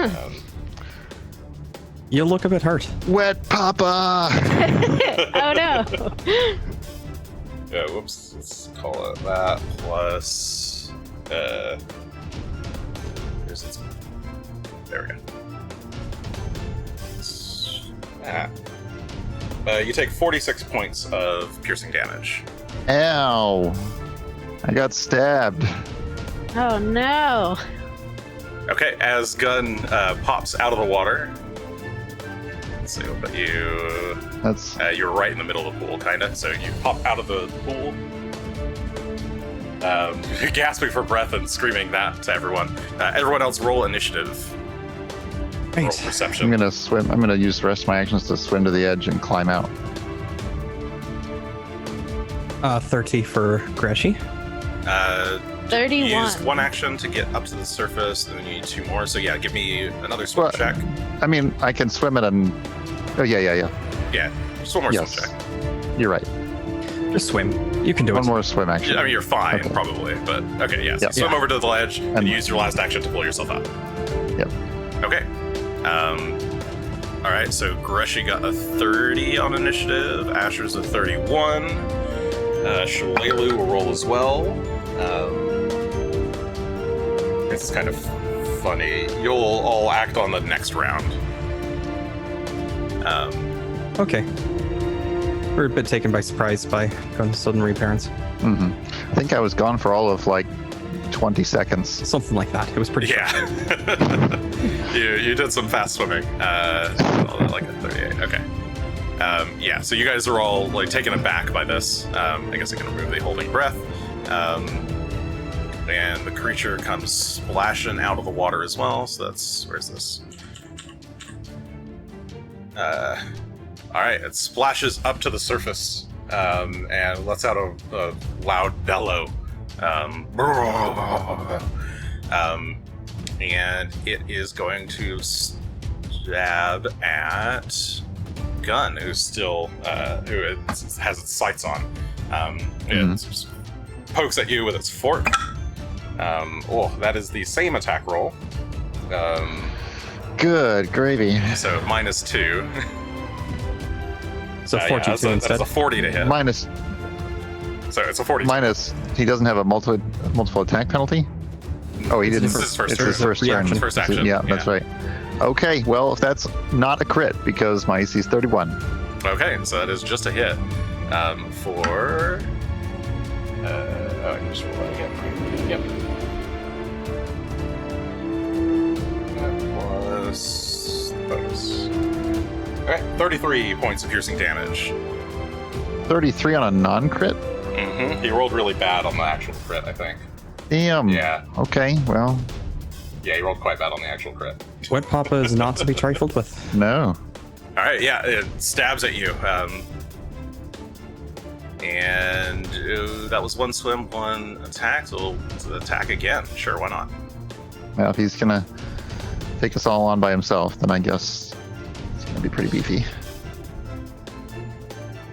Speaker 1: go.
Speaker 4: You look a bit hurt.
Speaker 3: Wet Papa!
Speaker 2: Oh no.
Speaker 1: Yeah, whoops. Let's call it that plus. Here's its. There we go. That. You take 46 points of piercing damage.
Speaker 3: Ow! I got stabbed.
Speaker 2: Oh no.
Speaker 1: Okay, as Gunn pops out of the water. Let's see, we'll put you.
Speaker 3: That's
Speaker 1: You're right in the middle of the pool, kind of. So you pop out of the pool, gasping for breath and screaming that to everyone. Everyone else, roll initiative. Roll
Speaker 4: Right.
Speaker 1: perception.
Speaker 3: I'm gonna swim. I'm gonna use the rest of my actions to swim to the edge and climb out.
Speaker 4: 30 for Greshy.
Speaker 2: 31.
Speaker 1: You used one action to get up to the surface, and then you need 2 more. So yeah, give me another swim
Speaker 3: Well,
Speaker 1: check.
Speaker 3: I mean, I can swim it and. Oh yeah.
Speaker 1: Yeah, just one more
Speaker 3: Yes.
Speaker 1: swim check.
Speaker 3: You're right.
Speaker 4: Just swim. You can do
Speaker 3: One
Speaker 4: it.
Speaker 3: more swim action.
Speaker 1: I mean, you're fine,
Speaker 3: Okay.
Speaker 1: probably, but okay, yeah. So
Speaker 3: Yeah.
Speaker 1: swim over to the ledge and
Speaker 3: And-
Speaker 1: use your last action to pull yourself up.
Speaker 3: Yep.
Speaker 1: Okay. All right. So Greshy got a 30 on initiative. Asher's a 31. Shough will roll as well. It's kind of funny. You'll all act on the next round.
Speaker 4: Okay. We're a bit taken by surprise by Gunn's sudden reappearance.
Speaker 3: Hmm. I think I was gone for all of like 20 seconds.
Speaker 4: Something like that. It was pretty
Speaker 1: Yeah. you did some fast swimming. Like a 38. Okay. Yeah, so you guys are all like taken aback by this. I guess I can remove the holding breath. And the creature comes splashing out of the water as well. So that's, where's this? All right, it splashes up to the surface and lets out a loud bellow. And it is going to stab at Gunn, who's still who has its sights on. It pokes at you with its fork. That is the same attack roll.
Speaker 3: Good gravy.
Speaker 1: So -2.
Speaker 4: So 42
Speaker 1: that's
Speaker 4: instead.
Speaker 1: a 40 to hit.
Speaker 3: Minus.
Speaker 1: So it's a 40.
Speaker 3: Minus. He doesn't have a multiple attack penalty. Oh, he didn't.
Speaker 1: It's his first
Speaker 3: It's
Speaker 1: turn.
Speaker 3: his first
Speaker 4: Reaction.
Speaker 3: turn.
Speaker 1: First action,
Speaker 3: Yeah, that's right. Okay, well, if that's not a crit because my AC is 31.
Speaker 1: Okay, so that is just a hit. For I can just roll that again. Yep. That was bonus. Okay, 33 points of piercing damage.
Speaker 3: 33 on a non-crit.
Speaker 1: Mm-hmm. He rolled really bad on the actual crit, I think.
Speaker 3: Damn.
Speaker 1: Yeah.
Speaker 3: Okay. Well,
Speaker 1: Yeah, he rolled quite bad on the actual crit.
Speaker 4: Wet Papa is not to be trifled with.
Speaker 3: no.
Speaker 1: All right, yeah, it stabs at you. And that was one swim, one attack. So we'll attack again. Sure, why not?
Speaker 3: Well, if he's gonna take us all on by himself, then I guess it's gonna be pretty beefy.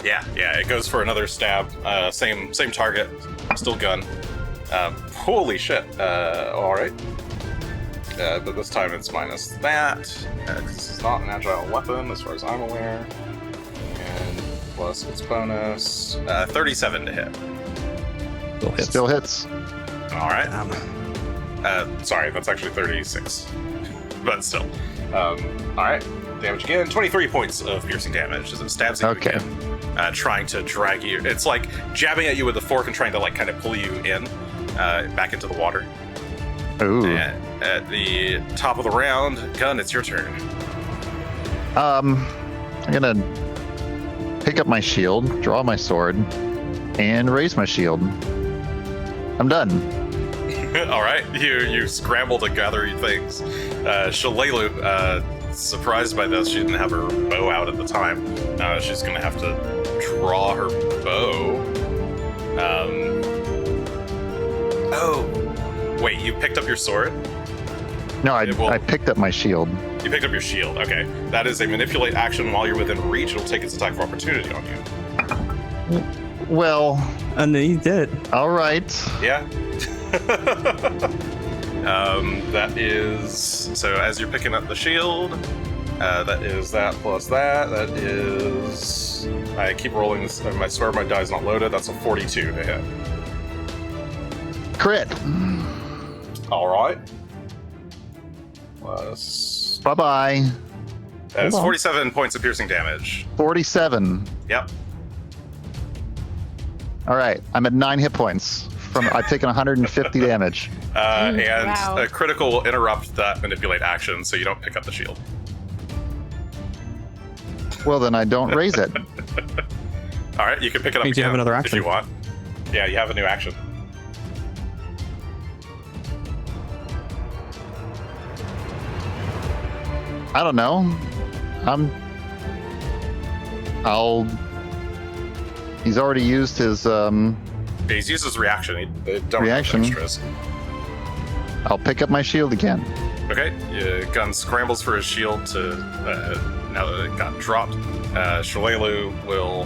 Speaker 1: Yeah, it goes for another stab. Same target, still gun. Holy shit! All right, but this time it's minus that because this is not an agile weapon, as far as I'm aware. And plus its bonus, 37 to hit.
Speaker 4: Still hits.
Speaker 3: Still hits.
Speaker 1: All right.
Speaker 4: Damn.
Speaker 1: Sorry, that's actually 36, but still. All right, damage again. 23 points of piercing damage as it stabs at you
Speaker 3: Okay.
Speaker 1: again, trying to drag you. It's like jabbing at you with a fork and trying to like kind of pull you in back into the water.
Speaker 3: Ooh.
Speaker 1: And at the top of the round, Gunn, it's your turn.
Speaker 3: I'm gonna pick up my shield, draw my sword, and raise my shield. I'm done.
Speaker 1: All right, you scramble to gather your things. Shough, surprised by this, she didn't have her bow out at the time. She's gonna have to draw her bow. Oh, wait, you picked up your sword?
Speaker 3: No,
Speaker 1: It will-
Speaker 3: I picked up my shield.
Speaker 1: You picked up your shield. Okay, that is a manipulate action while you're within reach. It'll take its attack of opportunity on you.
Speaker 3: Well,
Speaker 4: And he did.
Speaker 3: all right.
Speaker 1: Yeah. That is so. As you're picking up the shield, that is that plus that. That is. I keep rolling this. I swear my die's not loaded. That's a 42 to hit.
Speaker 3: Crit.
Speaker 1: All right. Plus.
Speaker 3: Bye-bye.
Speaker 1: That is
Speaker 4: Hold on.
Speaker 1: 47 points of piercing damage.
Speaker 3: 47.
Speaker 1: Yep.
Speaker 3: All right. I'm at 9 hit points. I've taken 150 damage.
Speaker 1: And
Speaker 2: wow.
Speaker 1: a critical will interrupt that manipulate action, so you don't pick up the shield.
Speaker 3: Well, then I don't raise it.
Speaker 1: All right, you can pick it up
Speaker 4: Means you
Speaker 1: again
Speaker 4: have another
Speaker 1: if
Speaker 4: action.
Speaker 1: you want. Yeah, you have a new action.
Speaker 3: I don't know. He's already used his
Speaker 1: He's used his reaction. They don't
Speaker 3: Reaction.
Speaker 1: have extras.
Speaker 3: I'll pick up my shield again.
Speaker 1: Okay, Gunn scrambles for his shield to, now that it got dropped. Shalelu will,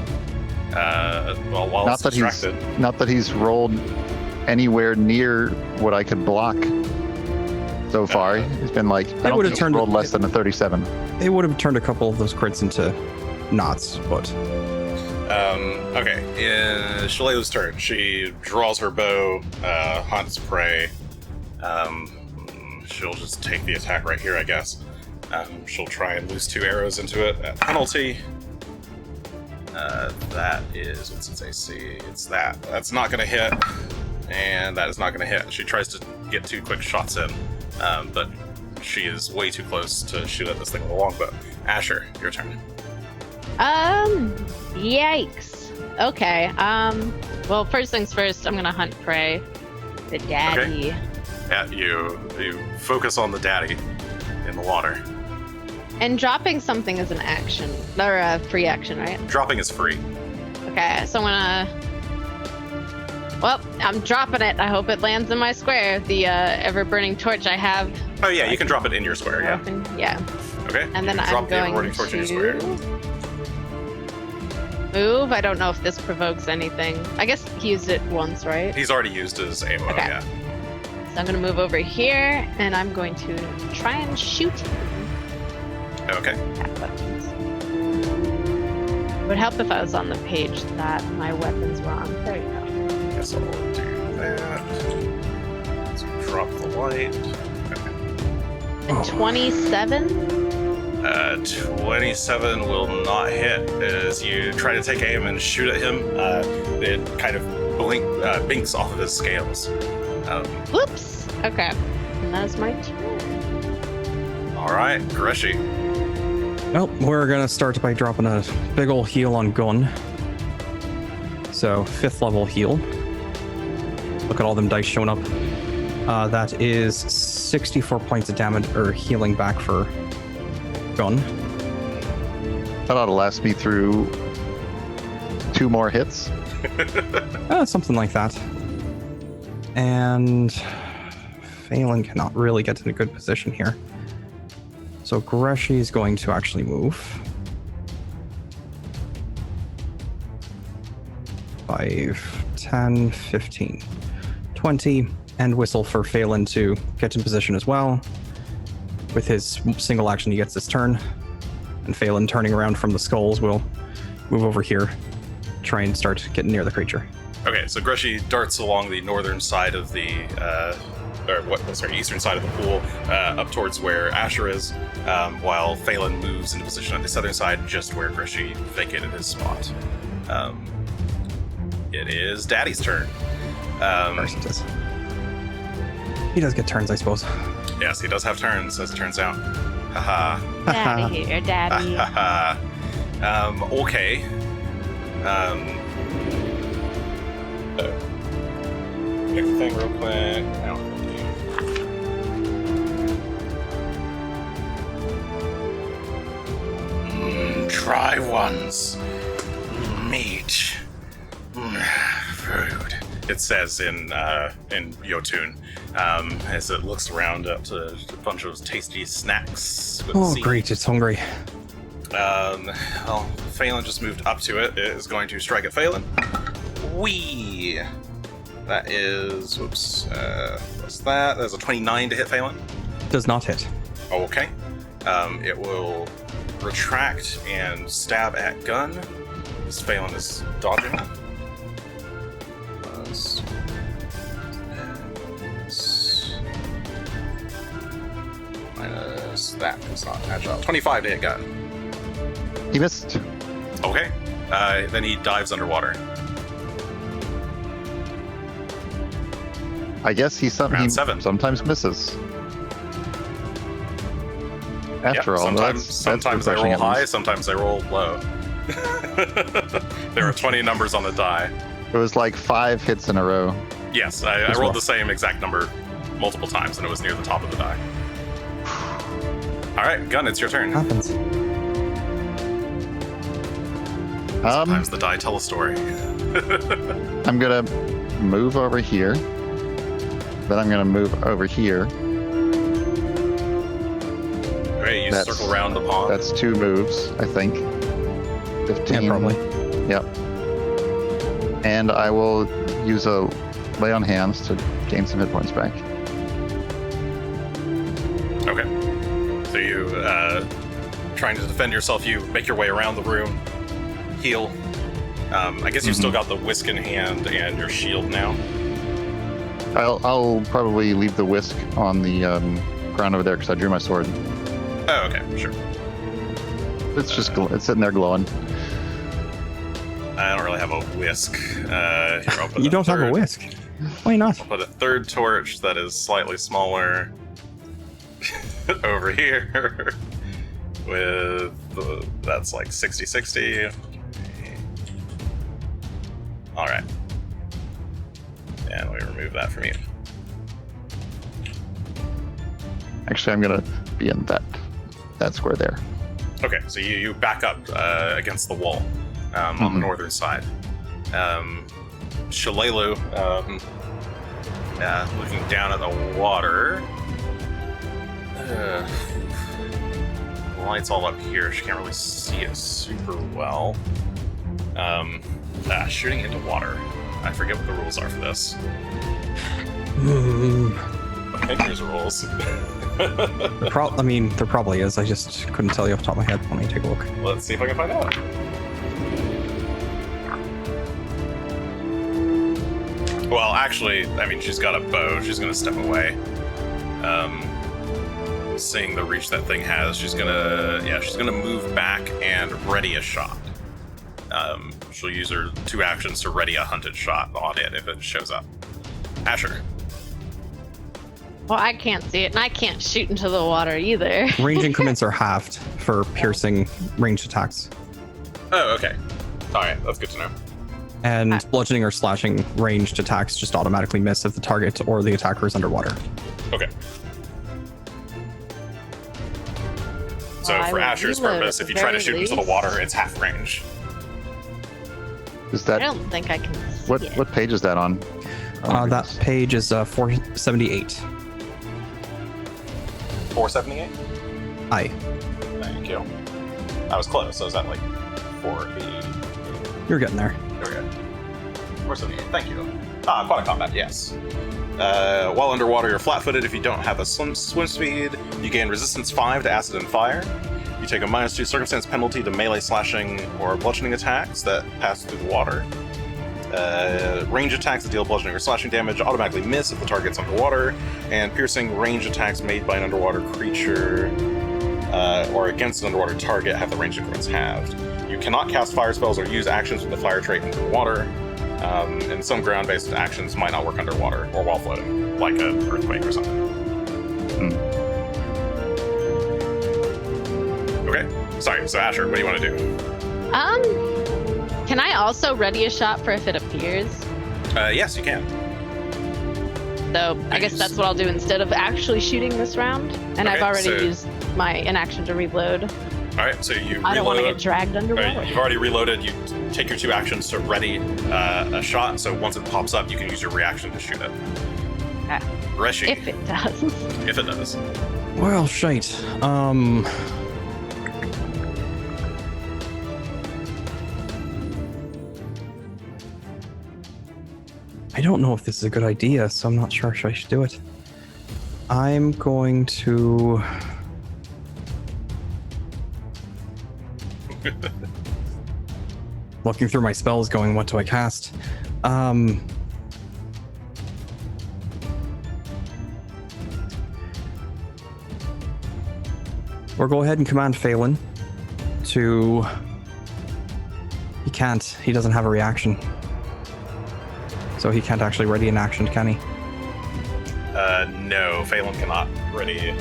Speaker 1: while
Speaker 3: Not
Speaker 1: it's
Speaker 3: that
Speaker 1: distracted.
Speaker 3: Not that he's rolled anywhere near what I could block so far. He's been like, I don't
Speaker 4: would've
Speaker 3: think he's
Speaker 4: turned
Speaker 3: rolled
Speaker 4: it-
Speaker 3: less than a 37.
Speaker 4: It would have turned a couple of those crits into knots, but
Speaker 1: Okay, in Shalelu's turn, she draws her bow, hunts prey. She'll just take the attack right here, I guess. She'll try and loose 2 arrows into it at penalty. That is, what's its AC? It's that. That's not going to hit, and that is not going to hit. She tries to get 2 quick shots in, but she is way too close to shoot at this thing with a longbow. Asher, your turn.
Speaker 2: Yikes. Okay. Well, first things first, I'm gonna hunt prey. The daddy.
Speaker 1: Yeah, you focus on the daddy in the water.
Speaker 2: And dropping something is an action, or a free action, right?
Speaker 1: Dropping is free.
Speaker 2: Okay, so I'm gonna. Well, I'm dropping it. I hope it lands in my square. The ever-burning torch I have.
Speaker 1: Oh yeah, you can drop it in your square, yeah.
Speaker 2: Yeah.
Speaker 1: Okay.
Speaker 2: And then
Speaker 1: you
Speaker 2: I'm
Speaker 1: drop the
Speaker 2: going
Speaker 1: ever-burning torch in your square.
Speaker 2: to move. I don't know if this provokes anything. I guess he used it once, right?
Speaker 1: He's already used his AOO,
Speaker 2: Okay.
Speaker 1: yeah.
Speaker 2: So I'm gonna move over here, and I'm going to try and shoot him.
Speaker 1: Okay.
Speaker 2: Tap buttons. It would help if I was on the page that my weapons were on. There you go.
Speaker 1: Guess I'll do that. So drop the light. Okay.
Speaker 2: And 27?
Speaker 1: 27 will not hit. As you try to take aim and shoot at him, it kind of binks off of his scales.
Speaker 2: Whoops. Okay. And that is my turn.
Speaker 1: All right, Greshy.
Speaker 4: well, we're gonna start by dropping a big ol' heal on Gunn. So 5th level heal. Look at all them dice showing up. That is 64 points of damage or healing back for Gunn.
Speaker 3: That ought to last me through 2 more hits.
Speaker 4: Something like that. And Phelan cannot really get in a good position here. So Greshy is going to actually move. 5, 10, 15, 20, and whistle for Phelan to get in position as well. With his single action, he gets his turn. And Phelan, turning around from the skulls, will move over here, try and start getting near the creature.
Speaker 1: Okay, so Greshy darts along the northern side of the, eastern side of the pool, up towards where Asher is, while Phelan moves into position on the southern side, just where Greshy vacated his spot. It is Daddy's turn.
Speaker 4: Of course it is. He does get turns, I suppose.
Speaker 1: Yes, he does have turns, as it turns out. Haha.
Speaker 2: Daddy here, daddy.
Speaker 1: Haha. Okay. Pick the thing real quick. Try once. Meat. Food. It says in Yotun, as it looks around up to a bunch of tasty snacks. With
Speaker 4: Oh,
Speaker 1: seeds.
Speaker 4: great, it's hungry.
Speaker 1: Well, Phelan just moved up to it. It is going to strike at Phelan. Whee! That is, whoops, what's that? That's a 29 to hit Phelan.
Speaker 4: Does not hit.
Speaker 1: Okay. It will retract and stab at Gunn. This Phelan is dodging. Minus that. It's not agile. 25 to hit Gunn.
Speaker 3: He missed.
Speaker 1: Okay. Then he dives underwater.
Speaker 3: I guess he
Speaker 1: Round 7.
Speaker 3: sometimes misses. After all,
Speaker 1: sometimes they roll high, sometimes they roll low. There are 20 numbers on the die.
Speaker 3: It was like 5 hits in a row.
Speaker 1: Yes, I rolled the same exact number multiple times, and it was near the top of the die. All right, Gunn, it's your turn.
Speaker 4: Happens.
Speaker 1: Sometimes the die tell a story.
Speaker 3: I'm gonna move over here. Then I'm going to move over here.
Speaker 1: Okay, you circle around the pond.
Speaker 3: That's 2 moves, I think. 15.
Speaker 4: Yeah, probably.
Speaker 3: Yep. And I will use a lay on hands to gain some hit points back.
Speaker 1: Okay. So you, trying to defend yourself, you make your way around the room, heal. I guess you've still got the whisk in hand and your shield now.
Speaker 3: I'll probably leave the whisk on the ground over there because I drew my sword.
Speaker 1: Oh, okay, sure.
Speaker 3: It's just it's sitting there glowing.
Speaker 1: I don't really have a whisk. Here, I'll put
Speaker 4: You don't have a whisk. Why not?
Speaker 1: I'll put a third torch that is slightly smaller over here with that's like 60-60. All right. And we remove that from you.
Speaker 3: Actually, I'm gonna be in that square there.
Speaker 1: Okay, so you back up against the wall on the northern side. Shalelu, looking down at the water. The light's all up here. She can't really see it super well. Shooting into water. I forget what the rules are for this. I think there's rules.
Speaker 4: There probably is. I just couldn't tell you off the top of my head. Let me take a look.
Speaker 1: Let's see if I can find out. Well, actually, she's got a bow. She's gonna step away. Seeing the reach that thing has, she's gonna move back and ready a shot. She'll use her 2 actions to ready a hunted shot on it if it shows up. Asher.
Speaker 2: Well, I can't see it, and I can't shoot into the water either.
Speaker 4: Range increments are halved for piercing ranged attacks.
Speaker 1: Oh, okay. Alright, that's good to know.
Speaker 4: And bludgeoning or slashing ranged attacks just automatically miss if the target or the attacker is underwater.
Speaker 1: Okay. So for Asher's purpose, if you try to shoot into the water, it's half range.
Speaker 3: Is that?
Speaker 2: I don't think I can see it.
Speaker 3: What page is that on?
Speaker 4: That page is 478.
Speaker 1: 478?
Speaker 4: Aye.
Speaker 1: Thank you. I was close. So is that like 480?
Speaker 4: You're getting there.
Speaker 1: Okay. 478. Thank you. Aquatic combat. Yes. While underwater, you're flat-footed. If you don't have a swim speed, you gain resistance 5 to acid and fire. You take a -2 circumstance penalty to melee slashing or bludgeoning attacks that pass through the water. Range attacks that deal bludgeoning or slashing damage automatically miss if the target's underwater, and piercing range attacks made by an underwater creature or against an underwater target have the range increments halved. You cannot cast fire spells or use actions with the fire trait underwater, and some ground-based actions might not work underwater or while floating, like an earthquake or something. Okay, sorry, so Asher, what do you want to do?
Speaker 2: Can I also ready a shot for if it appears?
Speaker 1: Yes, you can.
Speaker 2: So I guess that's what I'll do instead of actually shooting this round. And I've already used my inaction to reload.
Speaker 1: All right, so you reload.
Speaker 2: I don't want to get dragged underwater.
Speaker 1: You've already reloaded. You take your 2 actions to ready a shot. So once it pops up, you can use your reaction to shoot it.
Speaker 2: Okay.
Speaker 1: Greshy.
Speaker 2: If it does.
Speaker 1: If it does.
Speaker 4: Well, shite. I don't know if this is a good idea, so I'm not sure if I should do it. I'm going to... Looking through my spells going, what do I cast? We'll go ahead and command Phelan to... He doesn't have a reaction. So he can't actually ready an action, can he?
Speaker 1: No, Phelan cannot ready.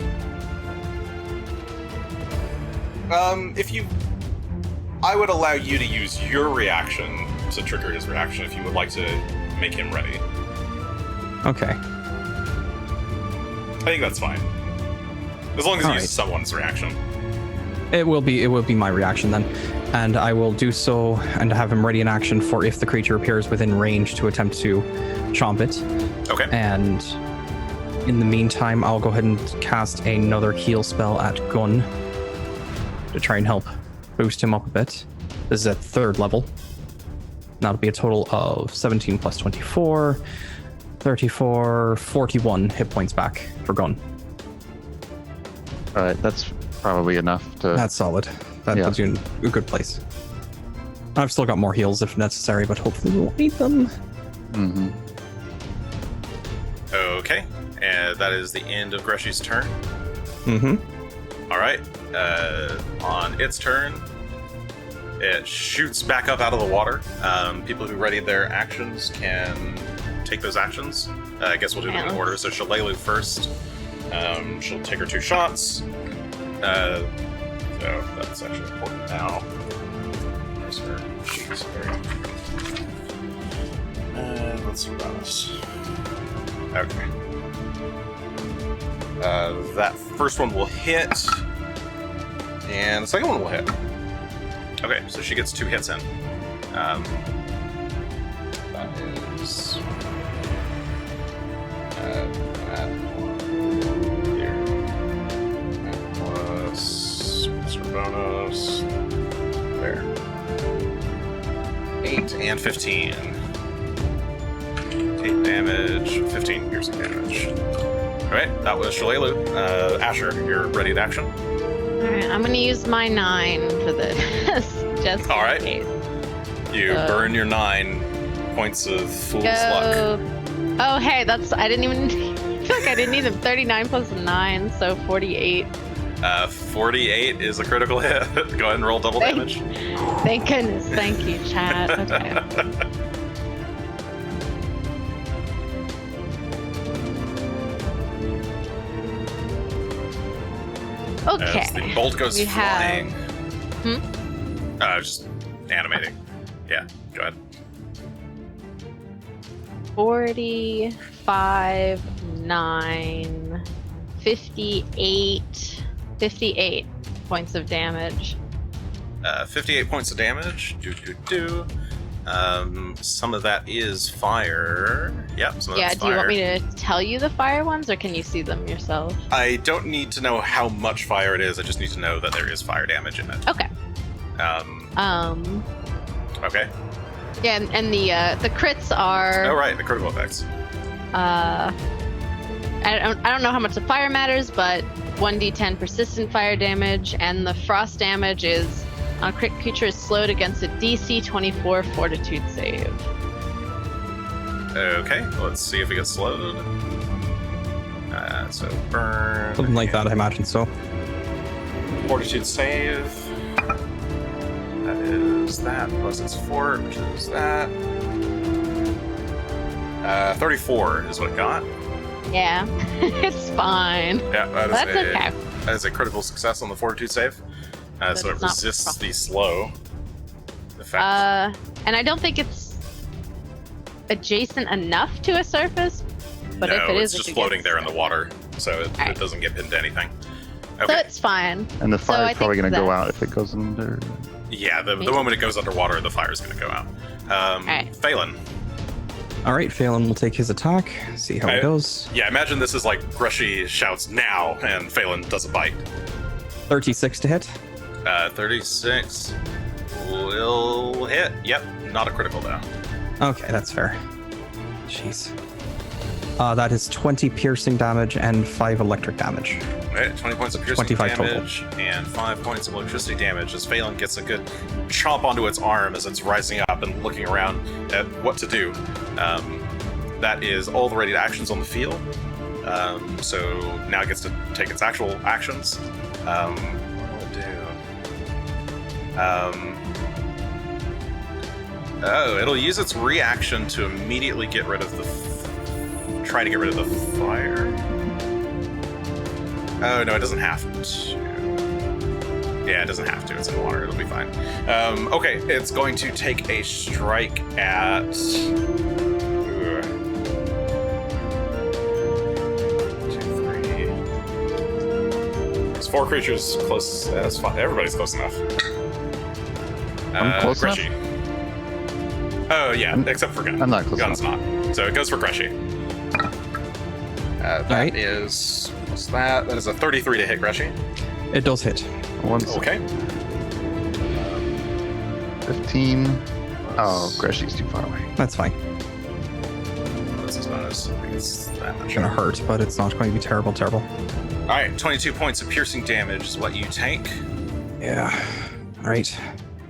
Speaker 1: I would allow you to use your reaction to trigger his reaction if you would like to make him ready.
Speaker 4: Okay.
Speaker 1: I think that's fine. As long as you use someone's reaction.
Speaker 4: It will be my reaction then. and I will do so and have him ready in action for if the creature appears within range to attempt to chomp it.
Speaker 1: Okay.
Speaker 4: And in the meantime, I'll go ahead and cast another heal spell at Gunn to try and help boost him up a bit. This is at 3rd level. That'll be a total of 17 plus 24, 34, 41 hit points back for Gunn.
Speaker 3: All right, that's probably enough to.
Speaker 4: That's solid. That puts you in a good place. I've still got more heals if necessary, but hopefully we won't need them.
Speaker 3: Mm-hmm.
Speaker 1: Okay, and that is the end of Greshy's turn.
Speaker 4: Mm-hmm.
Speaker 1: All right, on its turn, it shoots back up out of the water. People who readied their actions can take those actions. I guess we'll do them in order. So Shough first. She'll take her 2 shots. So that's actually important now. There's her sheets there. Let's see what else. Okay. That first one will hit, and the second one will hit. Okay, so she gets 2 hits in. That is that one here. That plus Mr. Bonus. There. 8 and 15. 8 damage, 15 piercing damage. Alright, that was Shough. Asher, you're ready to action.
Speaker 2: Alright, I'm gonna use my 9 for this. Just
Speaker 1: All right.
Speaker 2: in case.
Speaker 1: You burn your 9 points of fool's luck.
Speaker 2: Oh, hey, I didn't even. I feel like I didn't need them. 39 plus 9, so 48.
Speaker 1: 48 is a critical hit. Go ahead and roll double damage.
Speaker 2: Thank goodness. Thank you, chat. Okay. Okay.
Speaker 1: As the bolt goes flying. Just animating. Yeah, go ahead.
Speaker 2: 45, 9, 58 points of damage.
Speaker 1: 58 points of damage. Some of that is fire. Yep, some of that's
Speaker 2: Do
Speaker 1: fire.
Speaker 2: you want me to tell you the fire ones, or can you see them yourself?
Speaker 1: I don't need to know how much fire it is. I just need to know that there is fire damage in it.
Speaker 2: Okay.
Speaker 1: Okay.
Speaker 2: Yeah, and the crits are.
Speaker 1: Oh right, the critical effects.
Speaker 2: I don't know how much the fire matters, but 1d10 persistent fire damage, and the frost damage is on crit creature is slowed against a DC 24 Fortitude save.
Speaker 1: Okay, let's see if it gets slowed. So burn.
Speaker 4: Something like that, I imagine so.
Speaker 1: Fortitude save. That is that plus its fort, which is that. 34 is what it got.
Speaker 2: Yeah, it's fine.
Speaker 1: Yeah,
Speaker 2: That's okay.
Speaker 1: That is a critical success on the fortitude save. So it resists the slow effect.
Speaker 2: And I don't think it's adjacent enough to a surface, but
Speaker 1: no,
Speaker 2: if it is,
Speaker 1: it's just floating there in the water, so it doesn't get pinned to anything. Okay.
Speaker 2: So it's fine.
Speaker 3: And the fire's
Speaker 2: I
Speaker 3: probably
Speaker 2: think
Speaker 3: going to go out if it goes under.
Speaker 1: Yeah, the moment it goes underwater, the fire's going to go out. Phelan.
Speaker 4: All right, Phelan will take his attack. See how it goes.
Speaker 1: Yeah, imagine this is like Greshy shouts now, and Phelan does a bite.
Speaker 4: 36 to hit.
Speaker 1: 36 will hit. Yep, not a critical though.
Speaker 4: Okay, that's fair. Jeez. That is 20 piercing damage and 5 electric damage.
Speaker 1: Right, 20 points of piercing
Speaker 4: 25
Speaker 1: damage and 5 points of electricity damage as Phelan gets a good chomp onto its arm as it's rising up and looking around at what to do. That is all the ready actions on the field. So now it gets to take its actual actions. What will it do? It'll use its reaction to immediately get rid of try to get rid of the fire. Oh, no, it doesn't have to. Yeah, it doesn't have to. It's in water. It'll be fine. Okay, it's going to take a strike at... There's 4 creatures close. That's fine. Everybody's close enough.
Speaker 3: I'm close enough?
Speaker 1: Greshy. Oh, yeah, except for Gunn.
Speaker 3: I'm not close
Speaker 1: Gunn's
Speaker 3: enough.
Speaker 1: not. So it goes for Greshy. That
Speaker 4: Right.
Speaker 1: is... What's that? That is a 33 to hit Greshy.
Speaker 4: It does hit.
Speaker 1: Okay.
Speaker 3: 15. Oh, Greshy's too far away.
Speaker 4: That's fine.
Speaker 1: What's his bonus? I think it's that much.
Speaker 4: It's gonna hurt, but it's not going to be terrible.
Speaker 1: All right, 22 points of piercing damage is what you take,
Speaker 4: Yeah. All right.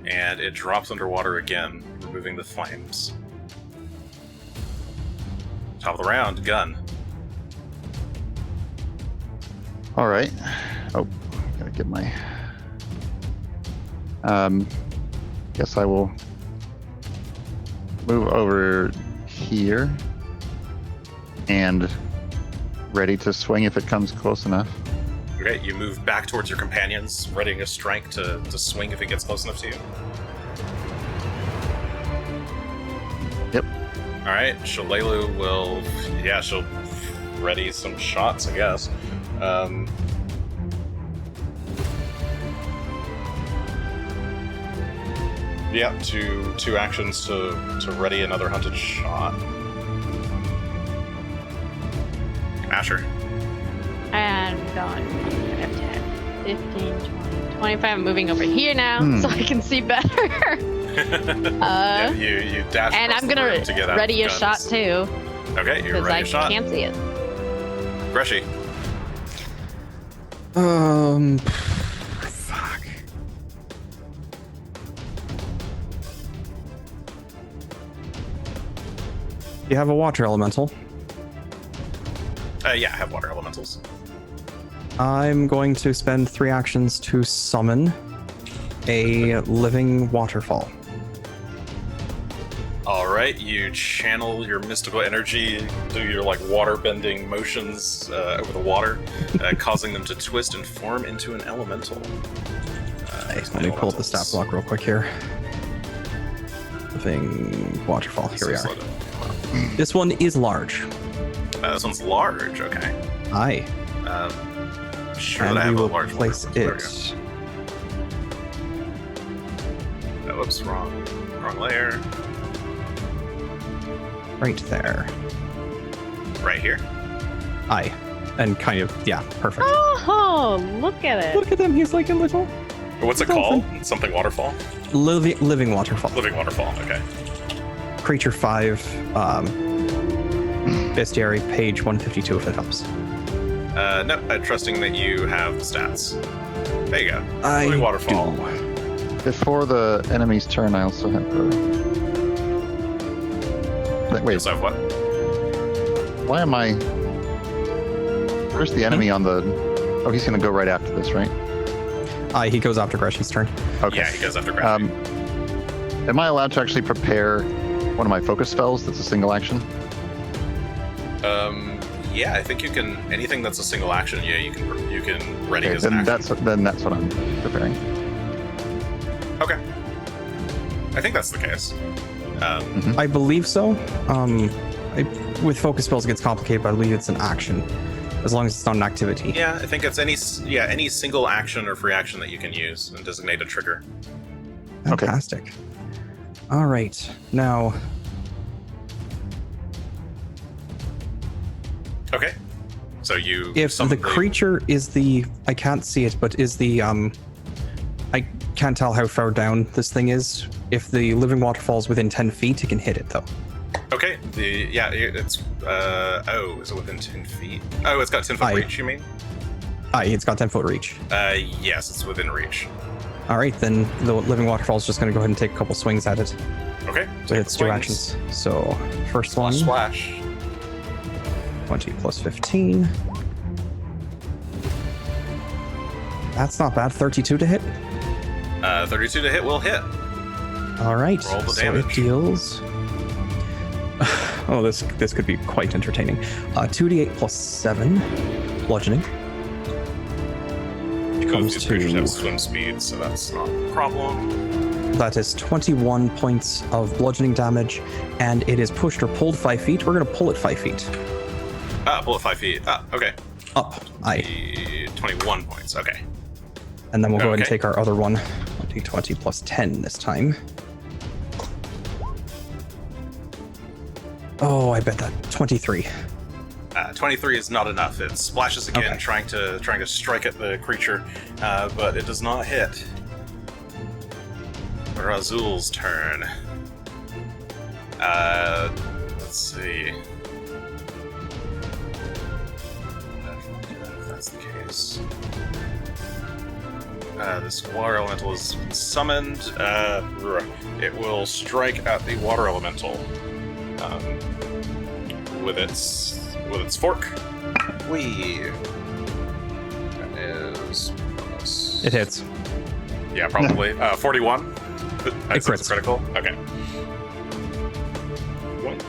Speaker 1: and it drops underwater again, removing the flames. Top of the round, Gunn.
Speaker 3: All right. Oh, gotta get my. Guess I will move over here and ready to swing if it comes close enough.
Speaker 1: Okay, you move back towards your companions, readying a strike to swing if it gets close enough to you.
Speaker 3: Yep.
Speaker 1: All right, Shalelu will, she'll ready some shots, I guess. Yeah, two actions to ready another hunted shot. Asher.
Speaker 2: And going 5, 10, 15, 20, 25. I'm moving over here now so I can see better.
Speaker 1: Yeah, you dash
Speaker 2: And
Speaker 1: across
Speaker 2: I'm
Speaker 1: the
Speaker 2: gonna
Speaker 1: room to get out
Speaker 2: ready
Speaker 1: of
Speaker 2: a shot
Speaker 1: Gunn's.
Speaker 2: too.
Speaker 1: Okay, you're
Speaker 2: Because
Speaker 1: ready
Speaker 2: I
Speaker 1: a shot.
Speaker 2: can't see it.
Speaker 1: Greshy.
Speaker 4: Fuck. You have a water elemental.
Speaker 1: Yeah, I have water elementals.
Speaker 4: I'm going to spend 3 actions to summon a living waterfall.
Speaker 1: All right, you channel your mystical energy, do your like water bending motions over the water, causing them to twist and form into an elemental.
Speaker 4: Nice. Let me pull up the stat block real quick here. Living waterfall. Here we are. This one is large.
Speaker 1: This one's large. Okay.
Speaker 4: Aye.
Speaker 1: Sure,
Speaker 4: And
Speaker 1: that I
Speaker 4: we
Speaker 1: have a
Speaker 4: will
Speaker 1: large one.
Speaker 4: place
Speaker 1: There we
Speaker 4: it.
Speaker 1: go. Oh, whoops, wrong layer.
Speaker 4: Right there.
Speaker 1: Right here.
Speaker 4: Aye. And kind of, yeah, perfect.
Speaker 2: Oh, look at it.
Speaker 4: Look at him, he's like a little
Speaker 1: What's it called? Something waterfall.
Speaker 4: living waterfall.
Speaker 1: Living waterfall. Okay.
Speaker 4: Creature 5, bestiary, page 152 if it helps.
Speaker 1: No, trusting that you have the stats. There you go.
Speaker 4: I
Speaker 1: Living waterfall.
Speaker 4: do.
Speaker 3: Before the enemy's turn, I also have the. Wait,
Speaker 1: So what?
Speaker 3: why am I? Where's the enemy on the? Oh, he's gonna go right after this, right?
Speaker 4: Aye, he goes after Greshy's turn.
Speaker 3: Okay.
Speaker 1: Yeah, he goes after Greshy.
Speaker 3: Am I allowed to actually prepare one of my focus spells that's a single action?
Speaker 1: Yeah, I think you can. Anything that's a single action, yeah, you can ready
Speaker 3: Okay,
Speaker 1: as an
Speaker 3: then
Speaker 1: action.
Speaker 3: that's what I'm preparing.
Speaker 1: Okay. I think that's the case.
Speaker 4: I believe so. With focus spells it gets complicated, but I believe it's an action. As long as it's not an activity.
Speaker 1: Yeah, I think it's any single action or free action that you can use and designate a trigger.
Speaker 4: Fantastic. All right. Now,
Speaker 1: Okay. So you
Speaker 4: if
Speaker 1: summon
Speaker 4: the creature is I can't see it, but is I can't tell how far down this thing is. If the living waterfall is within 10 feet, it can hit it though.
Speaker 1: Okay. It's is it within 10 feet? Oh, it's got 10 foot
Speaker 4: Aye.
Speaker 1: reach. You mean?
Speaker 4: Aye, it's got 10 foot reach.
Speaker 1: Yes, it's within reach.
Speaker 4: All right, then the living waterfall is just going to go ahead and take a couple swings at it.
Speaker 1: Okay.
Speaker 4: So it's 2 actions. So first one,
Speaker 1: Splash.
Speaker 4: 20 plus 15. That's not bad. 32 to hit.
Speaker 1: 32 to hit will hit.
Speaker 4: All right.
Speaker 1: Roll the
Speaker 4: so
Speaker 1: damage.
Speaker 4: it deals. Oh, this could be quite entertaining. 2d8 plus 7 bludgeoning. Comes
Speaker 1: These creatures
Speaker 4: to
Speaker 1: have swim speed, so that's not a problem.
Speaker 4: that is 21 points of bludgeoning damage, and it is pushed or pulled 5 feet. We're gonna pull it 5 feet.
Speaker 1: Pull it 5 feet. Okay.
Speaker 4: Up. Aye.
Speaker 1: 21 points. Okay.
Speaker 4: And then we'll go ahead and
Speaker 1: Okay.
Speaker 4: take our other one. D20 plus 10 this time. Oh, I bet that 23.
Speaker 1: 23 is not enough. It splashes again,
Speaker 4: Okay.
Speaker 1: trying to strike at the creature, but it does not hit. Grazuul's turn. Let's see. If that's the case. This water elemental is summoned. It will strike at the water elemental with its fork. That is bonus.
Speaker 4: It hits.
Speaker 1: Yeah, probably. 41.
Speaker 4: It crits.
Speaker 1: Critical. Okay. Yoink.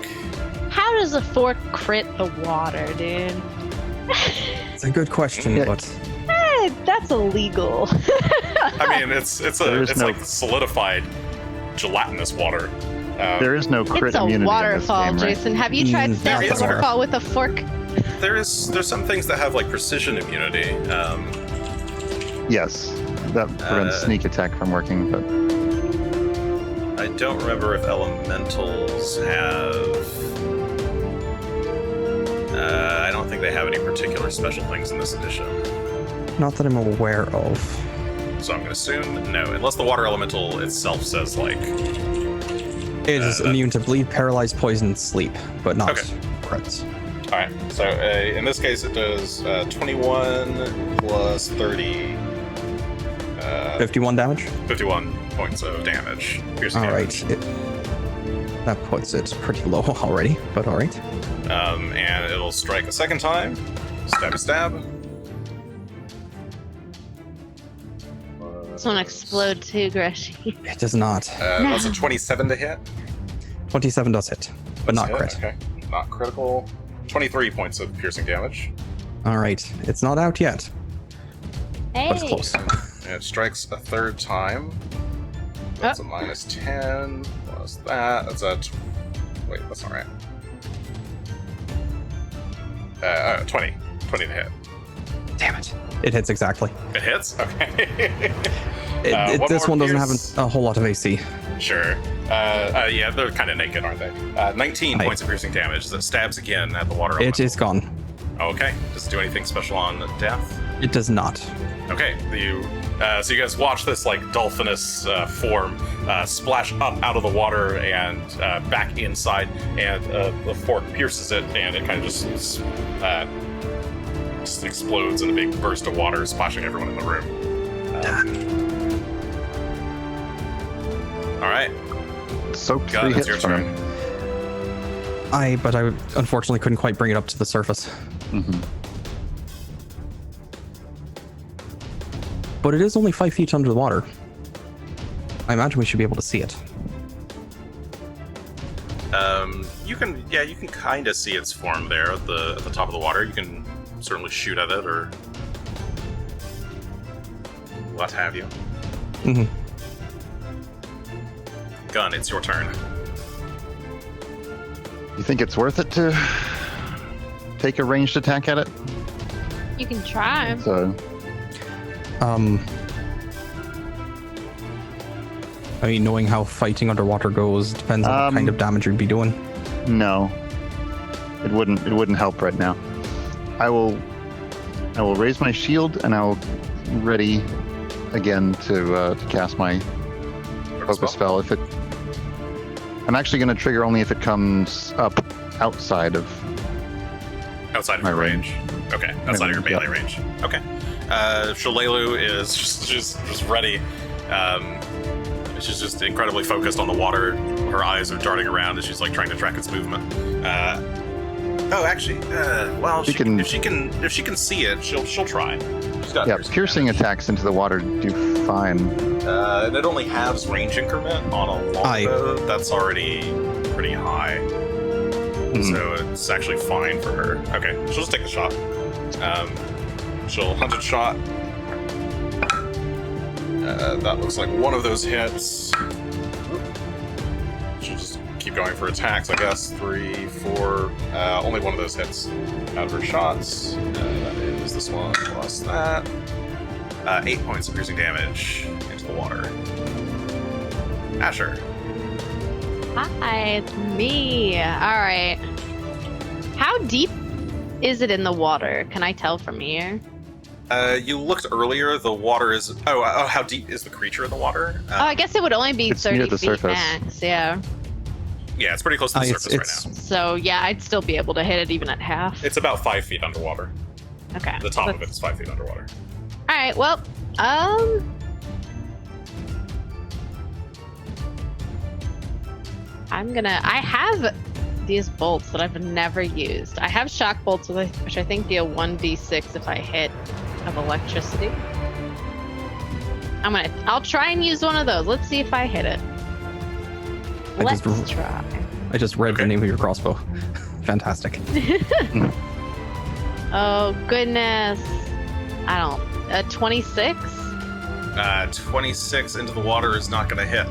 Speaker 2: How does a fork crit the water, dude?
Speaker 4: It's a good question,
Speaker 3: Yeah.
Speaker 4: but
Speaker 2: That's illegal.
Speaker 1: I mean, it's like solidified gelatinous water.
Speaker 3: There is no crit
Speaker 2: It's a
Speaker 3: immunity
Speaker 2: waterfall,
Speaker 3: in this game, right?
Speaker 2: Jason. Have you tried
Speaker 1: There
Speaker 2: stealth
Speaker 1: is
Speaker 2: waterfall with a fork?
Speaker 1: There's some things that have like precision immunity.
Speaker 3: Yes, that prevents sneak attack from working, but
Speaker 1: I don't remember if elementals have. I don't think they have any particular special things in this edition.
Speaker 4: not that I'm aware of.
Speaker 1: So I'm gonna assume no, unless the water elemental itself says like.
Speaker 4: It is immune to bleed, paralyze, poison, sleep, but not
Speaker 1: Okay.
Speaker 4: crits.
Speaker 1: All right. So in this case, it does 21 plus 30.
Speaker 4: 51 damage?
Speaker 1: 51 points of damage. Piercing
Speaker 4: All
Speaker 1: damage.
Speaker 4: right. That puts it pretty low already, but all right.
Speaker 1: And it'll strike a second time. Stab, stab.
Speaker 2: This one explode too, Greshy.
Speaker 4: It does not.
Speaker 1: That's a 27 to hit.
Speaker 4: 27 does hit, but not
Speaker 1: That's
Speaker 4: crit.
Speaker 1: hit, Okay. Not critical. 23 points of piercing damage.
Speaker 4: All right. It's not out yet,
Speaker 2: Hey.
Speaker 4: but it's close.
Speaker 1: And it strikes a third time. That's a minus 10. Plus that. That's a. Wait, that's not right. 20. 20 to hit.
Speaker 4: Damn it. It hits exactly.
Speaker 1: It hits? Okay.
Speaker 4: This
Speaker 1: more
Speaker 4: one doesn't
Speaker 1: pierce.
Speaker 4: have a whole lot of AC.
Speaker 1: Sure. Yeah, they're kind of naked, aren't they? 19
Speaker 4: Aye.
Speaker 1: points of piercing damage. That stabs again at the water
Speaker 4: It
Speaker 1: elemental.
Speaker 4: is gone.
Speaker 1: Okay. Does it do anything special on death?
Speaker 4: It does not.
Speaker 1: Okay. So you guys watch this like dolphinous form splash up out of the water and back inside, and the fork pierces it, and it kind of just explodes in a big burst of water, splashing everyone in the room. All right.
Speaker 3: soaked
Speaker 1: Gunn,
Speaker 3: 3
Speaker 1: it's
Speaker 3: hits
Speaker 1: your
Speaker 3: from
Speaker 1: turn.
Speaker 3: him.
Speaker 4: But I unfortunately couldn't quite bring it up to the surface.
Speaker 3: Mhm.
Speaker 4: But it is only 5 feet under the water. I imagine we should be able to see it.
Speaker 1: You can kind of see its form there at the top of the water. You can certainly shoot at it or what have you.
Speaker 4: hmm
Speaker 1: Gunn, it's your turn.
Speaker 3: You think it's worth it to take a ranged attack at it?
Speaker 2: You can try.
Speaker 3: So
Speaker 4: I mean, knowing how fighting underwater goes depends on what kind of damage you'd be doing.
Speaker 3: no, it wouldn't help right now. I will raise my shield and I'll ready again to cast my focus spell. If it, I'm actually going to trigger only if it comes up outside of
Speaker 1: Outside of
Speaker 3: my
Speaker 1: your range. Okay, outside of your melee
Speaker 3: yeah.
Speaker 1: range. Okay. Shalelu is just ready. She's just incredibly focused on the water. Her eyes are darting around as she's like trying to track its movement. Actually, well,
Speaker 3: She can-
Speaker 1: if she can see it, she'll try. She's got
Speaker 3: piercing
Speaker 1: damage.
Speaker 3: attacks into the water do fine.
Speaker 1: And it only halves range increment on a longbow. That's already pretty high. So it's actually fine for her. Okay, she'll just take the shot. She'll hunted shot. That looks like one of those hits. She'll just keep going for attacks, I guess. 3, 4. Only one of those hits out of her shots. That is this one plus that. 8 points of piercing damage into the water. Asher.
Speaker 2: Hi, it's me. All right. How deep is it in the water? Can I tell from here?
Speaker 1: You looked earlier. The water is. Oh, how deep is the creature in the water?
Speaker 2: I guess it would only be
Speaker 3: it's
Speaker 2: 30
Speaker 3: near the
Speaker 2: feet
Speaker 3: surface.
Speaker 2: max. Yeah.
Speaker 1: Yeah, it's pretty close to the surface right now.
Speaker 2: So yeah, I'd still be able to hit it even at half.
Speaker 1: It's about 5 feet underwater.
Speaker 2: Okay.
Speaker 1: The top of it is 5 feet underwater.
Speaker 2: All right. Well, I have these bolts that I've never used. I have shock bolts, which I think deal 1d6 if I hit of electricity. I'll try and use one of those. Let's see if I hit it. Let's try.
Speaker 4: I just read the name of your crossbow. Fantastic.
Speaker 2: Oh goodness. 26?
Speaker 1: 26 into the water is not going to hit.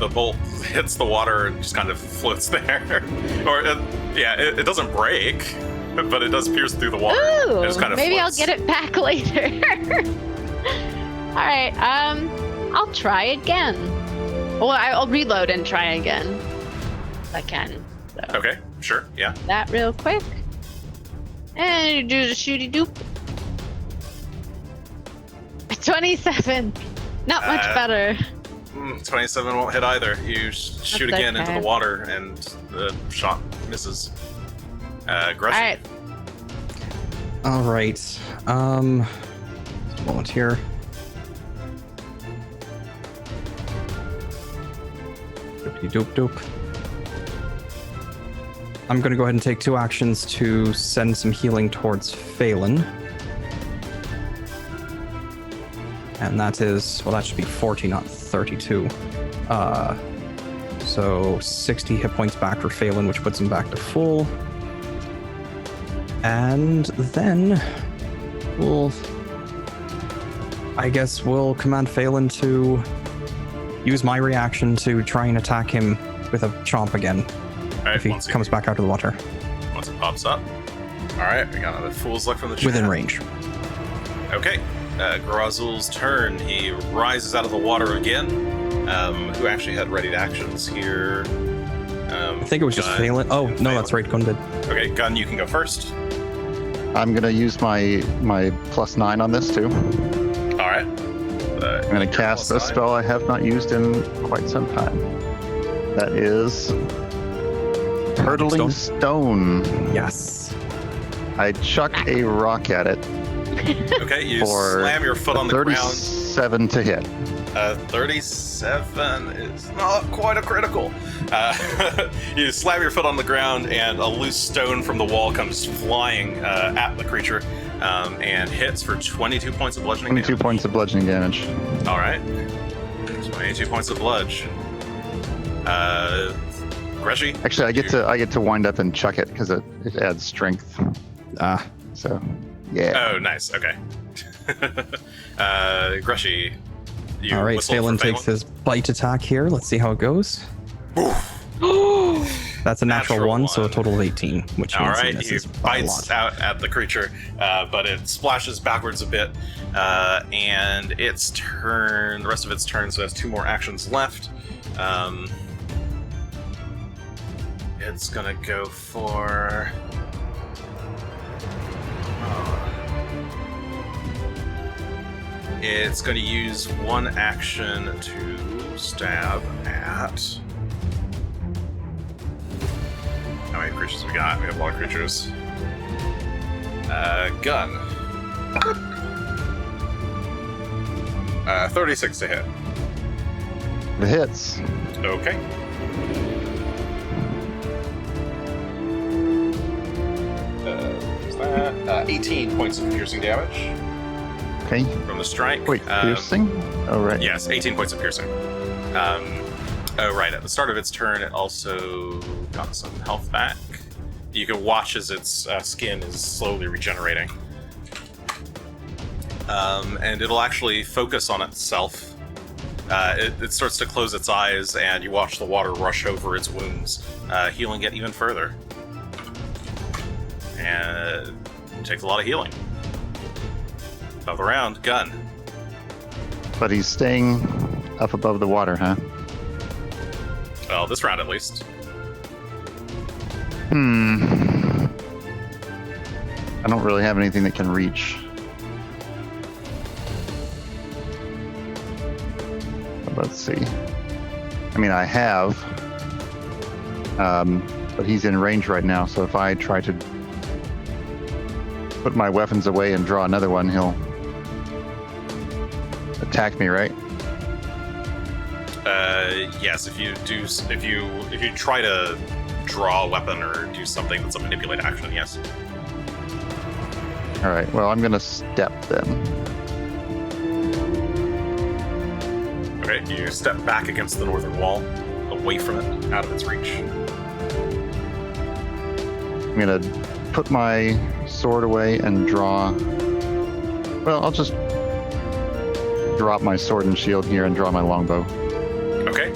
Speaker 1: The bolt hits the water and just kind of floats there. Or, it doesn't break, but it does pierce through the water.
Speaker 2: Ooh,
Speaker 1: it just kind of
Speaker 2: maybe
Speaker 1: floats.
Speaker 2: I'll get it back later. All right, I'll try again. Well, I'll reload and try again if I can. So.
Speaker 1: Okay, sure, yeah.
Speaker 2: That real quick. And you do the shooty doop. 27. Not much better.
Speaker 1: 27 won't hit either. You shoot
Speaker 2: That's
Speaker 1: again into
Speaker 2: okay.
Speaker 1: the water, and the shot misses. Greshy.
Speaker 2: All right.
Speaker 4: All right. Just a moment here. Doop. I'm going to go ahead and take 2 actions to send some healing towards Phelan. And that is, well, that should be 40, not 32. So 60 hit points back for Phelan, which puts him back to full. And then we'll command Phelan to use my reaction to try and attack him with a chomp again.
Speaker 1: All right,
Speaker 4: If he comes back out of the water.
Speaker 1: Once it pops up. All right, we got a fool's luck from the chat.
Speaker 4: Within range.
Speaker 1: Okay, Grazuul's turn. He rises out of the water again. Who actually had ready actions here?
Speaker 4: I think it was just
Speaker 1: Gunn.
Speaker 4: Phelan. Oh, no, that's right. Gunn did.
Speaker 1: Okay, Gunn, you can go first.
Speaker 3: I'm gonna use my +9 on this too.
Speaker 1: All right.
Speaker 3: I'm gonna cast a spell I have not used in quite some time. That is Hurtling Stone.
Speaker 4: Yes.
Speaker 3: I chuck a rock at it
Speaker 1: Okay, you
Speaker 3: for
Speaker 1: slam your foot on the ground.
Speaker 3: 37 to hit.
Speaker 1: 37 is not quite a critical. You slam your foot on the ground, and a loose stone from the wall comes flying at the creature and hits for 22 points of bludgeoning
Speaker 3: 22
Speaker 1: damage.
Speaker 3: points of bludgeoning damage.
Speaker 1: All right. 22 points of bludge. Greshy?
Speaker 3: Actually, I get to wind up and chuck it because it adds strength. So, yeah.
Speaker 1: Oh, nice. Okay. Greshy.
Speaker 4: All right, Phelan takes his bite attack here. Let's see how it goes. That's a natural one, so a total of 18, which
Speaker 1: All
Speaker 4: means he
Speaker 1: right, he
Speaker 4: misses by a
Speaker 1: bites
Speaker 4: lot.
Speaker 1: out at the creature, but it splashes backwards a bit, and its turn, the rest of its turn, so it has 2 more actions left. It's gonna go for... It's going to use 1 action to stab at... How many creatures we got? We have a lot of creatures. Gunn. 36 to hit.
Speaker 3: It hits.
Speaker 1: Okay. What's that? 18 points of piercing damage
Speaker 3: Okay.
Speaker 1: from the strike.
Speaker 3: Wait, piercing? Oh, right.
Speaker 1: Yes, 18 points of piercing. Oh, right. At the start of its turn, it also got some health back. You can watch as its skin is slowly regenerating. And it'll actually focus on itself. It starts to close its eyes, and you watch the water rush over its wounds, healing it even further. And it takes a lot of healing. Another round, Gunn.
Speaker 3: But he's staying up above the water, huh?
Speaker 1: Well, this round at least.
Speaker 3: I don't really have anything that can reach. Let's see. I mean, I have, but he's in range right now. So if I try to put my weapons away and draw another one, he'll attack me, right?
Speaker 1: Yes. If you try to draw a weapon or do something that's a manipulate action, yes.
Speaker 3: All right. Well, I'm gonna step then.
Speaker 1: Okay, you step back against the northern wall, away from it, out of its reach.
Speaker 3: I'm gonna put my sword away and draw. Well, I'll just drop my sword and shield here and draw my longbow.
Speaker 1: Okay,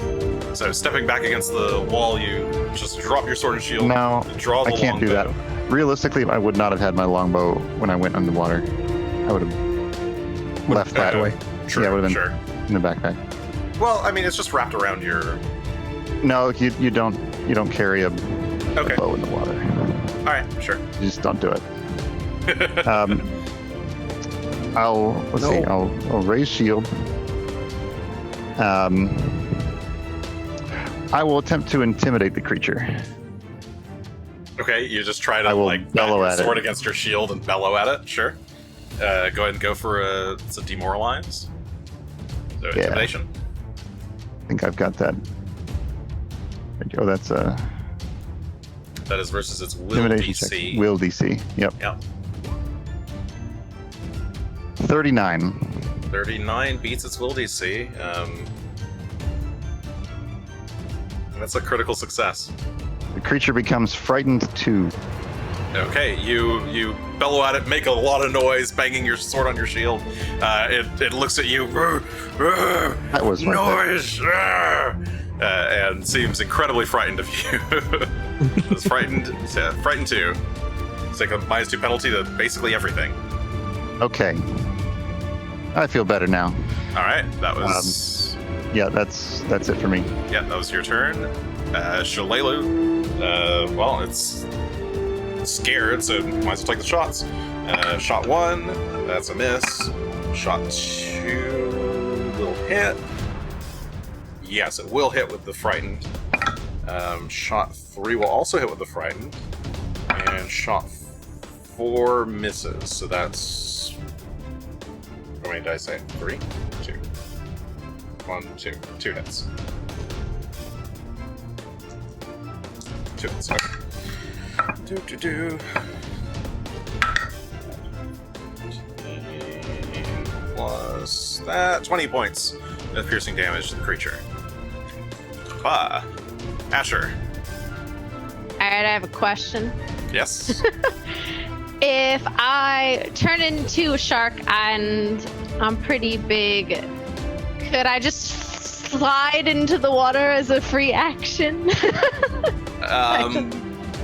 Speaker 1: so stepping back against the wall, you just drop your sword and shield.
Speaker 3: No,
Speaker 1: draw the
Speaker 3: I can't do that.
Speaker 1: longbow.
Speaker 3: Realistically, I would not have had my longbow when I went underwater. I would have left that
Speaker 4: away.
Speaker 1: Sure,
Speaker 3: Yeah, it would have been
Speaker 1: sure.
Speaker 3: in the backpack.
Speaker 1: Well, I mean, it's just wrapped around your.
Speaker 3: No, you don't carry a
Speaker 1: Okay.
Speaker 3: bow in the water.
Speaker 1: All right, sure.
Speaker 3: You just don't do it. Let's see. I'll raise shield. I will attempt to intimidate the creature.
Speaker 1: Okay, you just try to
Speaker 3: I will
Speaker 1: like
Speaker 3: bellow
Speaker 1: bat
Speaker 3: at
Speaker 1: your sword
Speaker 3: it.
Speaker 1: against your shield and bellow at it. Sure. Go ahead and go for it's a demoralize. So
Speaker 3: Yeah.
Speaker 1: intimidation.
Speaker 3: I think I've got that. Oh, that's a
Speaker 1: That is versus its will
Speaker 3: intimidation
Speaker 1: DC.
Speaker 3: check. Will DC. Yep.
Speaker 1: Yeah.
Speaker 3: 39.
Speaker 1: 39 beats its will DC. That's a critical success.
Speaker 3: The creature becomes frightened 2.
Speaker 1: Okay, you bellow at it, make a lot of noise, banging your sword on your shield. It looks at you.
Speaker 3: That was my
Speaker 1: noise, and seems incredibly frightened of you. It's frightened 2. It's like a -2 penalty to basically everything.
Speaker 3: Okay. I feel better now.
Speaker 1: All right, that was.
Speaker 3: Yeah, that's it for me.
Speaker 1: Yeah, that was your turn. Shalelu. Well, it's scared, so might as well take the shots. Shot 1, that's a miss. Shot 2 will hit. Yes, it will hit with the frightened. Shot 3 will also hit with the frightened. And shot 4 misses, so that's... How many did I say? 3? 2. 1, 2. 2 hits. 2 hits, okay. Plus that, 20 points of piercing damage to the creature. Asher.
Speaker 2: Alright, I have a question.
Speaker 1: Yes.
Speaker 2: If I turn into a shark and I'm pretty big, could I just slide into the water as a free action?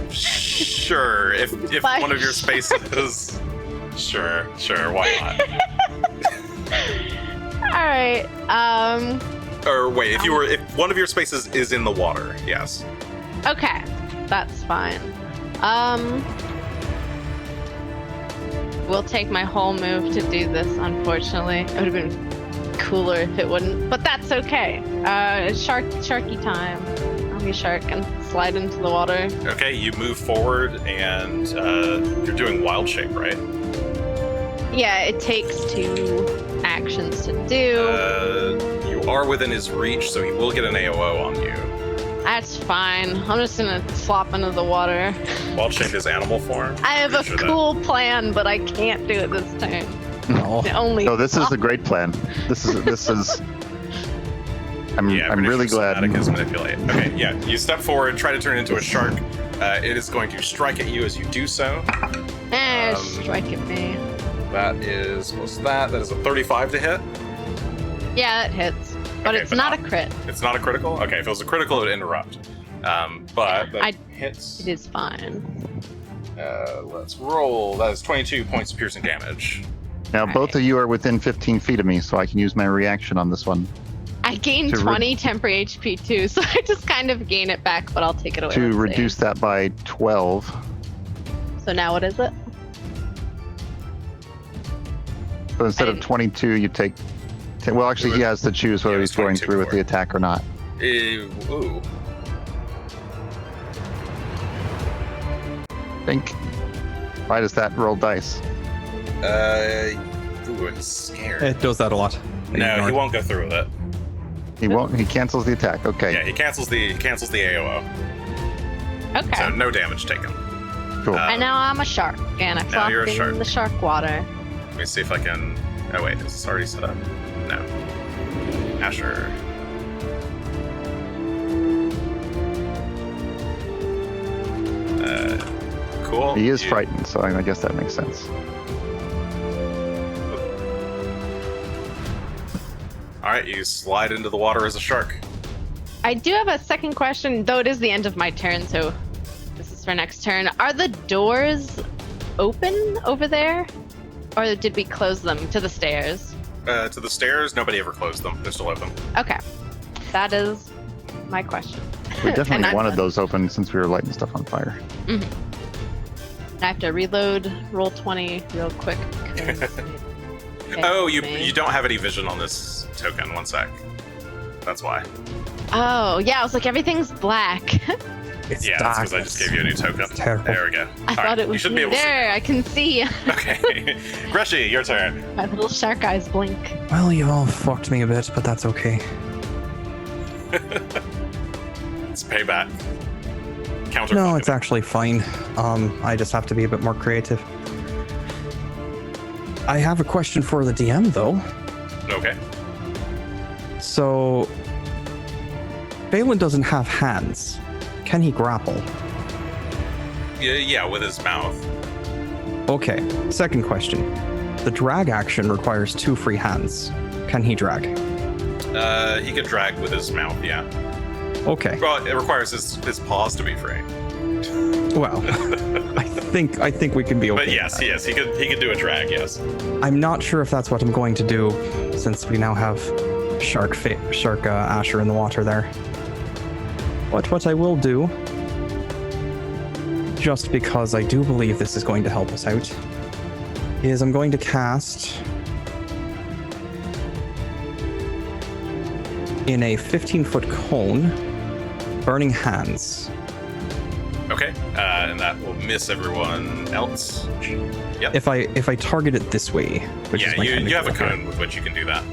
Speaker 1: Sure. If one of your spaces, sure, why not?
Speaker 2: All right.
Speaker 1: Or wait, if one of your spaces is in the water, yes.
Speaker 2: Okay, that's fine. We'll take my whole move to do this. Unfortunately, it would have been cooler if it wouldn't, but that's okay. Sharky time. I'll be a shark and slide into the water.
Speaker 1: Okay, you move forward and you're doing wild shape, right?
Speaker 2: Yeah, it takes 2 actions to do.
Speaker 1: You are within his reach, so he will get an AOO on you.
Speaker 2: That's fine. I'm just gonna flop into the water.
Speaker 1: Wild shape is animal form.
Speaker 2: I have a
Speaker 1: Sure
Speaker 2: cool plan, but I can't do it this time.
Speaker 4: No.
Speaker 2: The only.
Speaker 3: No, this is a great plan. This is. I'm really glad.
Speaker 1: Somatic is manipulate. Okay, yeah. You step forward and try to turn into a shark. It is going to strike at you as you do so.
Speaker 2: Strike at me.
Speaker 1: That is what's that? That is a 35 to hit.
Speaker 2: Yeah, it hits. But
Speaker 1: Okay,
Speaker 2: it's not a crit.
Speaker 1: It's not a critical. Okay, if it was a critical, it would interrupt. But that hits.
Speaker 2: It is fine.
Speaker 1: Let's roll. That is 22 points of piercing damage.
Speaker 3: Now,
Speaker 2: All
Speaker 3: both
Speaker 2: right.
Speaker 3: of you are within 15 feet of me, so I can use my reaction on this one
Speaker 2: I gained
Speaker 3: To re-
Speaker 2: 20 temporary HP too, so I just kind of gain it back, but I'll take it away.
Speaker 3: to
Speaker 2: with
Speaker 3: reduce
Speaker 2: save.
Speaker 3: that by 12.
Speaker 2: So now what is it?
Speaker 3: So instead of
Speaker 2: I-
Speaker 3: 22, you take. Well, actually, he has to choose whether
Speaker 1: Yeah, it
Speaker 3: he's
Speaker 1: was
Speaker 3: going
Speaker 1: 22
Speaker 3: through with
Speaker 1: before.
Speaker 3: the attack or not.
Speaker 1: Ooh.
Speaker 3: Think. Why does that roll dice?
Speaker 1: Ooh, he's scared.
Speaker 4: It does that a lot.
Speaker 1: No,
Speaker 4: Ignore
Speaker 1: he
Speaker 4: it.
Speaker 1: won't go through with it.
Speaker 3: He won't. He cancels the attack. Okay.
Speaker 1: Yeah, he cancels the AOO,
Speaker 2: Okay.
Speaker 1: so no damage taken.
Speaker 3: Cool.
Speaker 2: And now I'm a shark, and I
Speaker 1: Now you're a
Speaker 2: flopped
Speaker 1: shark.
Speaker 2: in the shark water.
Speaker 1: Let me see if I can. Oh wait, is this already set up? No. Asher. Cool.
Speaker 3: He is
Speaker 1: You-
Speaker 3: frightened, so I guess that makes sense.
Speaker 1: All right, you slide into the water as a shark.
Speaker 2: I do have a second question, though it is the end of my turn, so this is for next turn. Are the doors open over there? Or did we close them to the stairs?
Speaker 1: To the stairs, nobody ever closed them. They're still open.
Speaker 2: Okay. That is my question.
Speaker 3: We
Speaker 2: And
Speaker 3: definitely
Speaker 2: I'm
Speaker 3: wanted
Speaker 2: done.
Speaker 3: those open since we were lighting stuff on fire.
Speaker 2: I have to reload roll 20 real quick. 'cause it
Speaker 1: Oh,
Speaker 2: hit
Speaker 1: you
Speaker 2: me.
Speaker 1: don't have any vision on this token. One sec. That's why.
Speaker 2: Oh, yeah, I was like, everything's black.
Speaker 4: It's
Speaker 1: Yeah, that's because I
Speaker 4: darkness.
Speaker 1: just gave you a new token.
Speaker 4: It's terrible.
Speaker 1: There we go.
Speaker 2: I
Speaker 1: All
Speaker 2: thought
Speaker 1: right,
Speaker 2: it was
Speaker 1: You should be
Speaker 2: me.
Speaker 1: able to
Speaker 2: There, I can see.
Speaker 1: see. Okay. Greshy, your turn.
Speaker 2: My little shark eyes blink.
Speaker 4: Well, you all fucked me a bit, but that's okay.
Speaker 1: It's payback. Counter.
Speaker 4: No, it's actually fine. I just have to be a bit more creative. I have a question for the DM, though.
Speaker 1: Okay.
Speaker 4: So, Balin doesn't have hands. Can he grapple?
Speaker 1: Yeah, with his mouth.
Speaker 4: Okay, second question. The drag action requires 2 free hands. Can he drag?
Speaker 1: He could drag with his mouth. Yeah.
Speaker 4: Okay.
Speaker 1: Well, it requires his paws to be free.
Speaker 4: Well, I think we can be okay.
Speaker 1: But yes, he could do a drag. Yes.
Speaker 4: I'm not sure if that's what I'm going to do, since we now have shark Asher in the water there. But what I will do, just because I do believe this is going to help us out, is I'm going to cast in a 15-foot cone, Burning Hands.
Speaker 1: Okay. And that will miss everyone else. Yep.
Speaker 4: If I target it this way, which
Speaker 1: Yeah,
Speaker 4: is my
Speaker 1: you have a
Speaker 4: technical
Speaker 1: cone with which you can do that.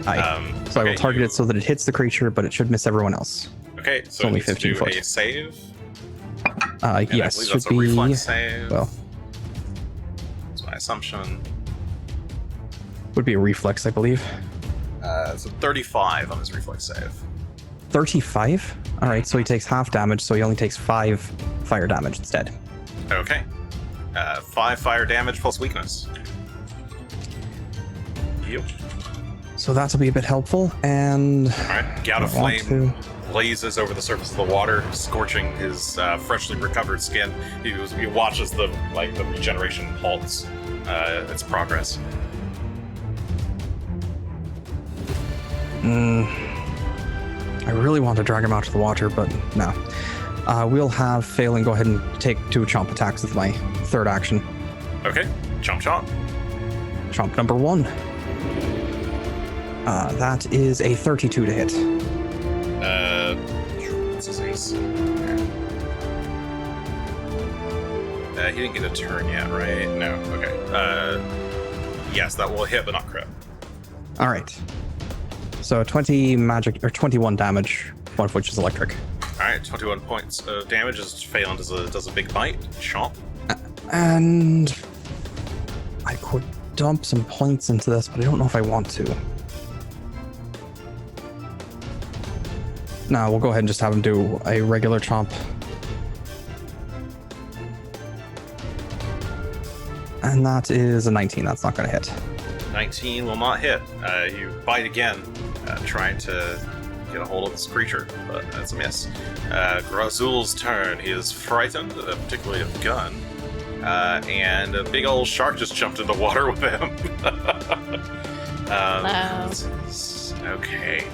Speaker 4: Aye. So I will
Speaker 1: okay,
Speaker 4: target
Speaker 1: you-
Speaker 4: it so that it hits the creature, but it should miss everyone else.
Speaker 1: Okay, so
Speaker 4: only
Speaker 1: it needs to
Speaker 4: 15
Speaker 1: do
Speaker 4: foot.
Speaker 1: a save. And
Speaker 4: Yes,
Speaker 1: I believe
Speaker 4: should
Speaker 1: that's a
Speaker 4: be.
Speaker 1: reflex save.
Speaker 4: Well,
Speaker 1: That's my assumption.
Speaker 4: would be a reflex, I believe.
Speaker 1: So 35 on his reflex save.
Speaker 4: 35. All right, so he takes half damage, so he only takes 5 fire damage instead.
Speaker 1: Okay. 5 fire damage plus weakness. Yep.
Speaker 4: So that'll be a bit helpful, and
Speaker 1: Alright, gout of
Speaker 4: I want
Speaker 1: flame
Speaker 4: to-
Speaker 1: blazes over the surface of the water, scorching his freshly recovered skin. He watches the regeneration halts its progress.
Speaker 4: I really want to drag him out of the water, but no. We'll have Phelan go ahead and take 2 chomp attacks with my third action.
Speaker 1: Okay, chomp chomp.
Speaker 4: Chomp number 1. That is a 32 to hit.
Speaker 1: What's his ace? He didn't get a turn yet, right? No. Okay. Yes, that will hit, but not crit.
Speaker 4: All right. So 20 magic or 21 damage, one of which is electric.
Speaker 1: All right, 21 points of damage as Phelan does a big bite. Chomp.
Speaker 4: And I could dump some points into this, but I don't know if I want to. No, we'll go ahead and just have him do a regular chomp. And that is a 19. That's not going to hit.
Speaker 1: 19 will not hit. You bite again, trying to get a hold of this creature, but that's a miss. Grazuul's turn. He is frightened, particularly of Gunn. And a big old shark just jumped in the water with him.
Speaker 2: Hello.
Speaker 1: Okay.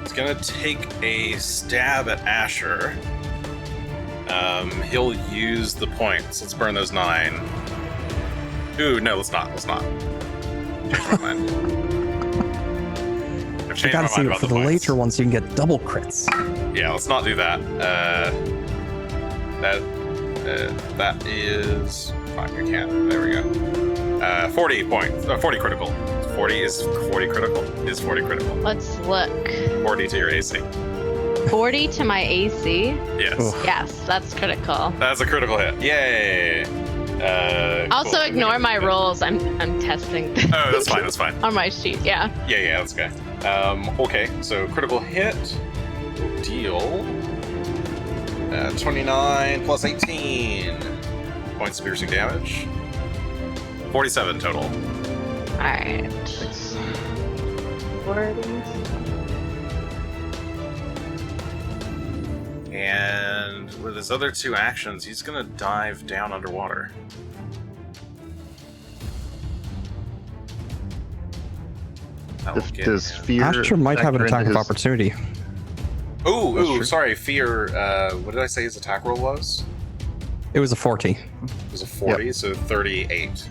Speaker 1: He's gonna take a stab at Asher. He'll use the points. Let's burn those 9. Ooh, no, let's not. Let's not. Change my mind. I've
Speaker 4: I
Speaker 1: changed
Speaker 4: gotta
Speaker 1: my
Speaker 4: see
Speaker 1: mind
Speaker 4: it
Speaker 1: about
Speaker 4: for the
Speaker 1: points.
Speaker 4: later ones so you can get double crits.
Speaker 1: Yeah, let's not do that. That is fine. We can't. There we go. 40 points. 40 critical. 40 is 40 critical. Is 40 critical.
Speaker 2: Let's look.
Speaker 1: 40 to your AC.
Speaker 2: 40 to my AC.
Speaker 1: Yes.
Speaker 4: Oh.
Speaker 2: Yes, that's critical.
Speaker 1: That's a critical hit. Yay.
Speaker 2: Also,
Speaker 1: Cool.
Speaker 2: ignore my rolls. I'm testing
Speaker 1: Oh, that's fine. That's fine.
Speaker 2: on my sheet. Yeah.
Speaker 1: Yeah, that's okay. Okay, so critical hit will deal 29 plus 18 points of piercing damage. 47 total.
Speaker 2: All right.
Speaker 1: And with his other 2 actions, he's gonna dive down underwater. That'll get
Speaker 3: Does
Speaker 1: him.
Speaker 3: fear
Speaker 4: Asher might have an
Speaker 3: factor
Speaker 4: attack
Speaker 3: into
Speaker 4: of
Speaker 3: his-
Speaker 4: opportunity.
Speaker 1: Ooh,
Speaker 3: That's true.
Speaker 1: sorry, fear. What did I say his attack roll was?
Speaker 4: It was a 40.
Speaker 1: It was a 40, so 38.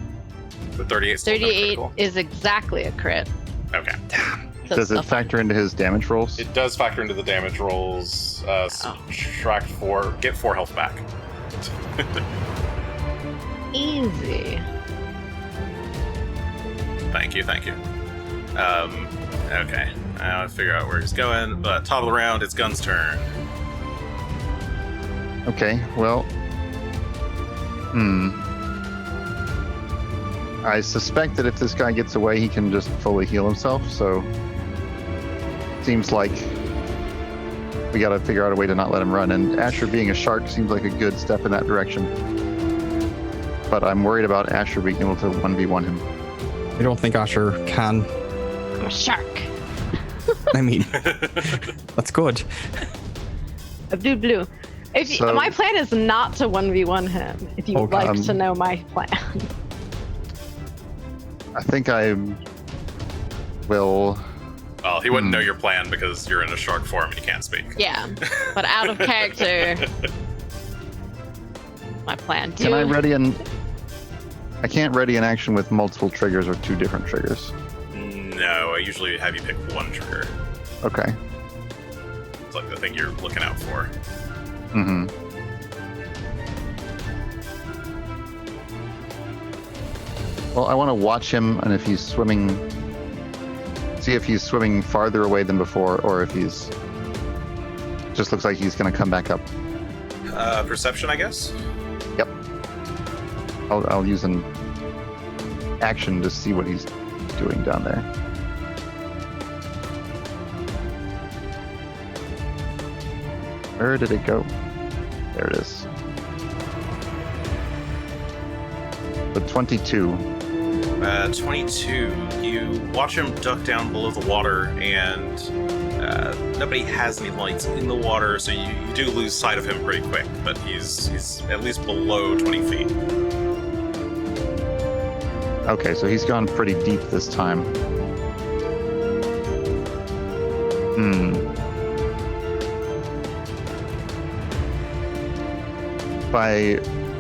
Speaker 1: The 38 still
Speaker 2: 38
Speaker 1: critical?
Speaker 2: is exactly a crit.
Speaker 1: Okay.
Speaker 2: So
Speaker 3: Does it
Speaker 2: stuff-
Speaker 3: factor into his damage rolls?
Speaker 1: It does factor into the damage rolls. Subtract 4, get 4 health back.
Speaker 2: Easy.
Speaker 1: Thank you. Okay. I'll figure out where he's going. But top of the round, it's Gunn's turn.
Speaker 3: Okay, well. I suspect that if this guy gets away, he can just fully heal himself, so. Seems like we gotta figure out a way to not let him run, and Asher being a shark seems like a good step in that direction. But I'm worried about Asher being able to 1v1 him.
Speaker 4: I don't think Asher can.
Speaker 2: I'm a shark.
Speaker 4: I mean, that's good.
Speaker 2: A blue. If
Speaker 3: So-
Speaker 2: my plan is not to 1v1 him, if you would
Speaker 3: Okay.
Speaker 2: like to know my plan.
Speaker 3: I think I will.
Speaker 1: Well, he wouldn't know your plan because you're in a shark form and you can't speak.
Speaker 2: Yeah, but out of character, my plan.
Speaker 3: Can I ready an? I can't ready an action with multiple triggers or 2 different triggers.
Speaker 1: No, I usually have you pick 1 trigger.
Speaker 3: Okay.
Speaker 1: It's like the thing you're looking out for.
Speaker 3: Mm-hmm. Well, I want to watch him, and if he's swimming, see if he's swimming farther away than before, or if he's just looks like he's going to come back up.
Speaker 1: Perception, I guess?
Speaker 3: Yep. I'll use an action to see what he's doing down there. Where did it go? There it is. The 22.
Speaker 1: 22. You watch him duck down below the water, and nobody has any lights in the water, so you do lose sight of him pretty quick, but he's at least below 20 feet.
Speaker 3: Okay, so he's gone pretty deep this time. If I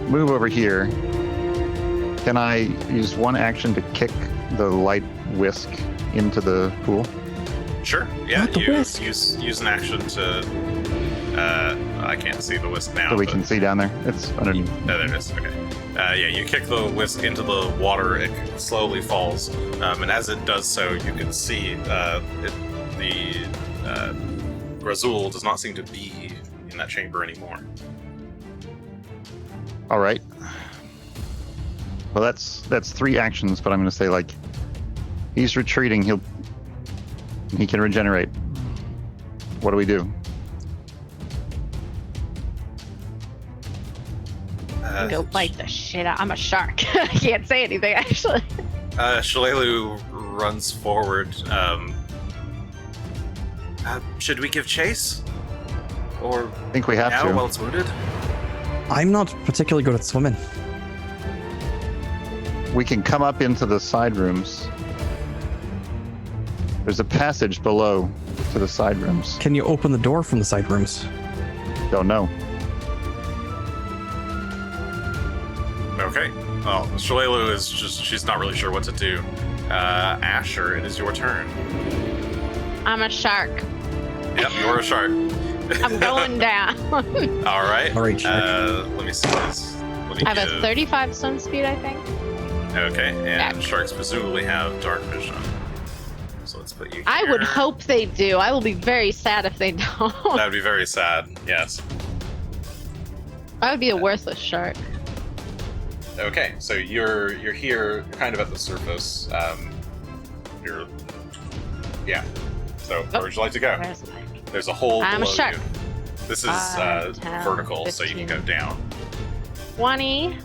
Speaker 3: move over here, can I use 1 action to kick the light whisk into the pool?
Speaker 1: Sure, yeah,
Speaker 4: Not the
Speaker 1: you
Speaker 4: whisk.
Speaker 1: use an action to... I can't see the whisk now.
Speaker 3: So we
Speaker 1: but-
Speaker 3: can see down there. It's underneath.
Speaker 1: Oh, there it is. Okay. Yeah, you kick the whisk into the water. It slowly falls, and as it does so, you can see the Grazuul does not seem to be in that chamber anymore.
Speaker 3: All right. Well, that's 3 actions, but I'm going to say like he's retreating. He can regenerate. What do we do?
Speaker 2: Go bite the shit out. I'm a shark. I can't say anything actually.
Speaker 1: Shalelu runs forward. Should we give chase? Or
Speaker 3: I think we have
Speaker 1: now
Speaker 3: to.
Speaker 1: while it's wounded?
Speaker 4: I'm not particularly good at swimming.
Speaker 3: We can come up into the side rooms. There's a passage below to the side rooms.
Speaker 4: Can you open the door from the side rooms?
Speaker 3: Don't know.
Speaker 1: Okay. Well, Shalelu is she's not really sure what to do. Asher, it is your turn.
Speaker 2: I'm a shark.
Speaker 1: Yep, you're a shark.
Speaker 2: I'm going down.
Speaker 1: All right.
Speaker 4: All right, shark.
Speaker 1: Let me see this. Let me
Speaker 2: I have
Speaker 1: give-
Speaker 2: a 35 swim speed, I think.
Speaker 1: Okay, and
Speaker 2: Yeah.
Speaker 1: sharks presumably have dark vision. So let's put you here.
Speaker 2: I would hope they do. I will be very sad if they don't.
Speaker 1: That would be very sad, yes.
Speaker 2: I would be a worthless shark.
Speaker 1: Okay, so you're here kind of at the surface. Yeah. So where would you like to go?
Speaker 2: Where's my...
Speaker 1: There's a hole
Speaker 2: I'm a
Speaker 1: below
Speaker 2: shark.
Speaker 1: you. This is
Speaker 2: 5, 10,
Speaker 1: vertical, so you can go
Speaker 2: 15.
Speaker 1: down.
Speaker 2: 20.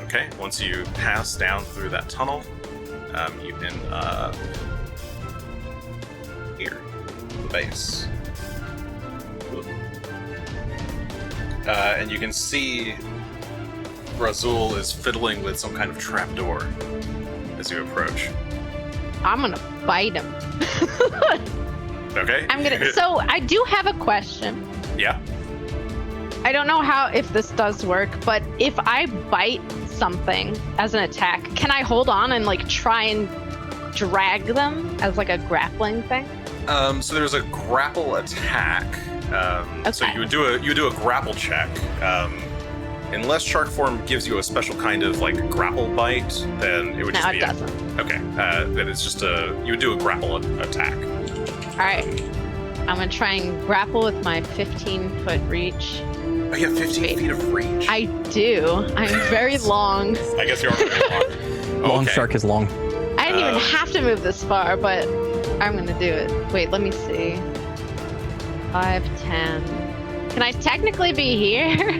Speaker 1: Okay, once you pass down through that tunnel, you can here, the base. And you can see Grazuul is fiddling with some kind of trapdoor as you approach.
Speaker 2: I'm gonna bite him.
Speaker 1: Okay.
Speaker 2: I'm gonna. So I do have a question.
Speaker 1: Yeah.
Speaker 2: I don't know if this does work, but if I bite something as an attack, can I hold on and like try and drag them as like a grappling thing?
Speaker 1: So there's a grapple attack. So
Speaker 2: Okay.
Speaker 1: you would do a grapple check. Unless shark form gives you a special kind of like grapple bite, then it would
Speaker 2: No,
Speaker 1: just
Speaker 2: it
Speaker 1: be
Speaker 2: doesn't.
Speaker 1: okay. Then it's just you would do a grapple attack.
Speaker 2: All right. I'm gonna try and grapple with my 15-foot reach.
Speaker 1: Oh, you have 15
Speaker 2: Wait.
Speaker 1: feet of reach.
Speaker 2: I do. I'm very long.
Speaker 1: I guess you're already long.
Speaker 4: Long
Speaker 1: Okay.
Speaker 4: shark is long.
Speaker 2: I didn't even have to move this far, but I'm gonna do it. Wait, let me see. 5, 10. Can I technically be here?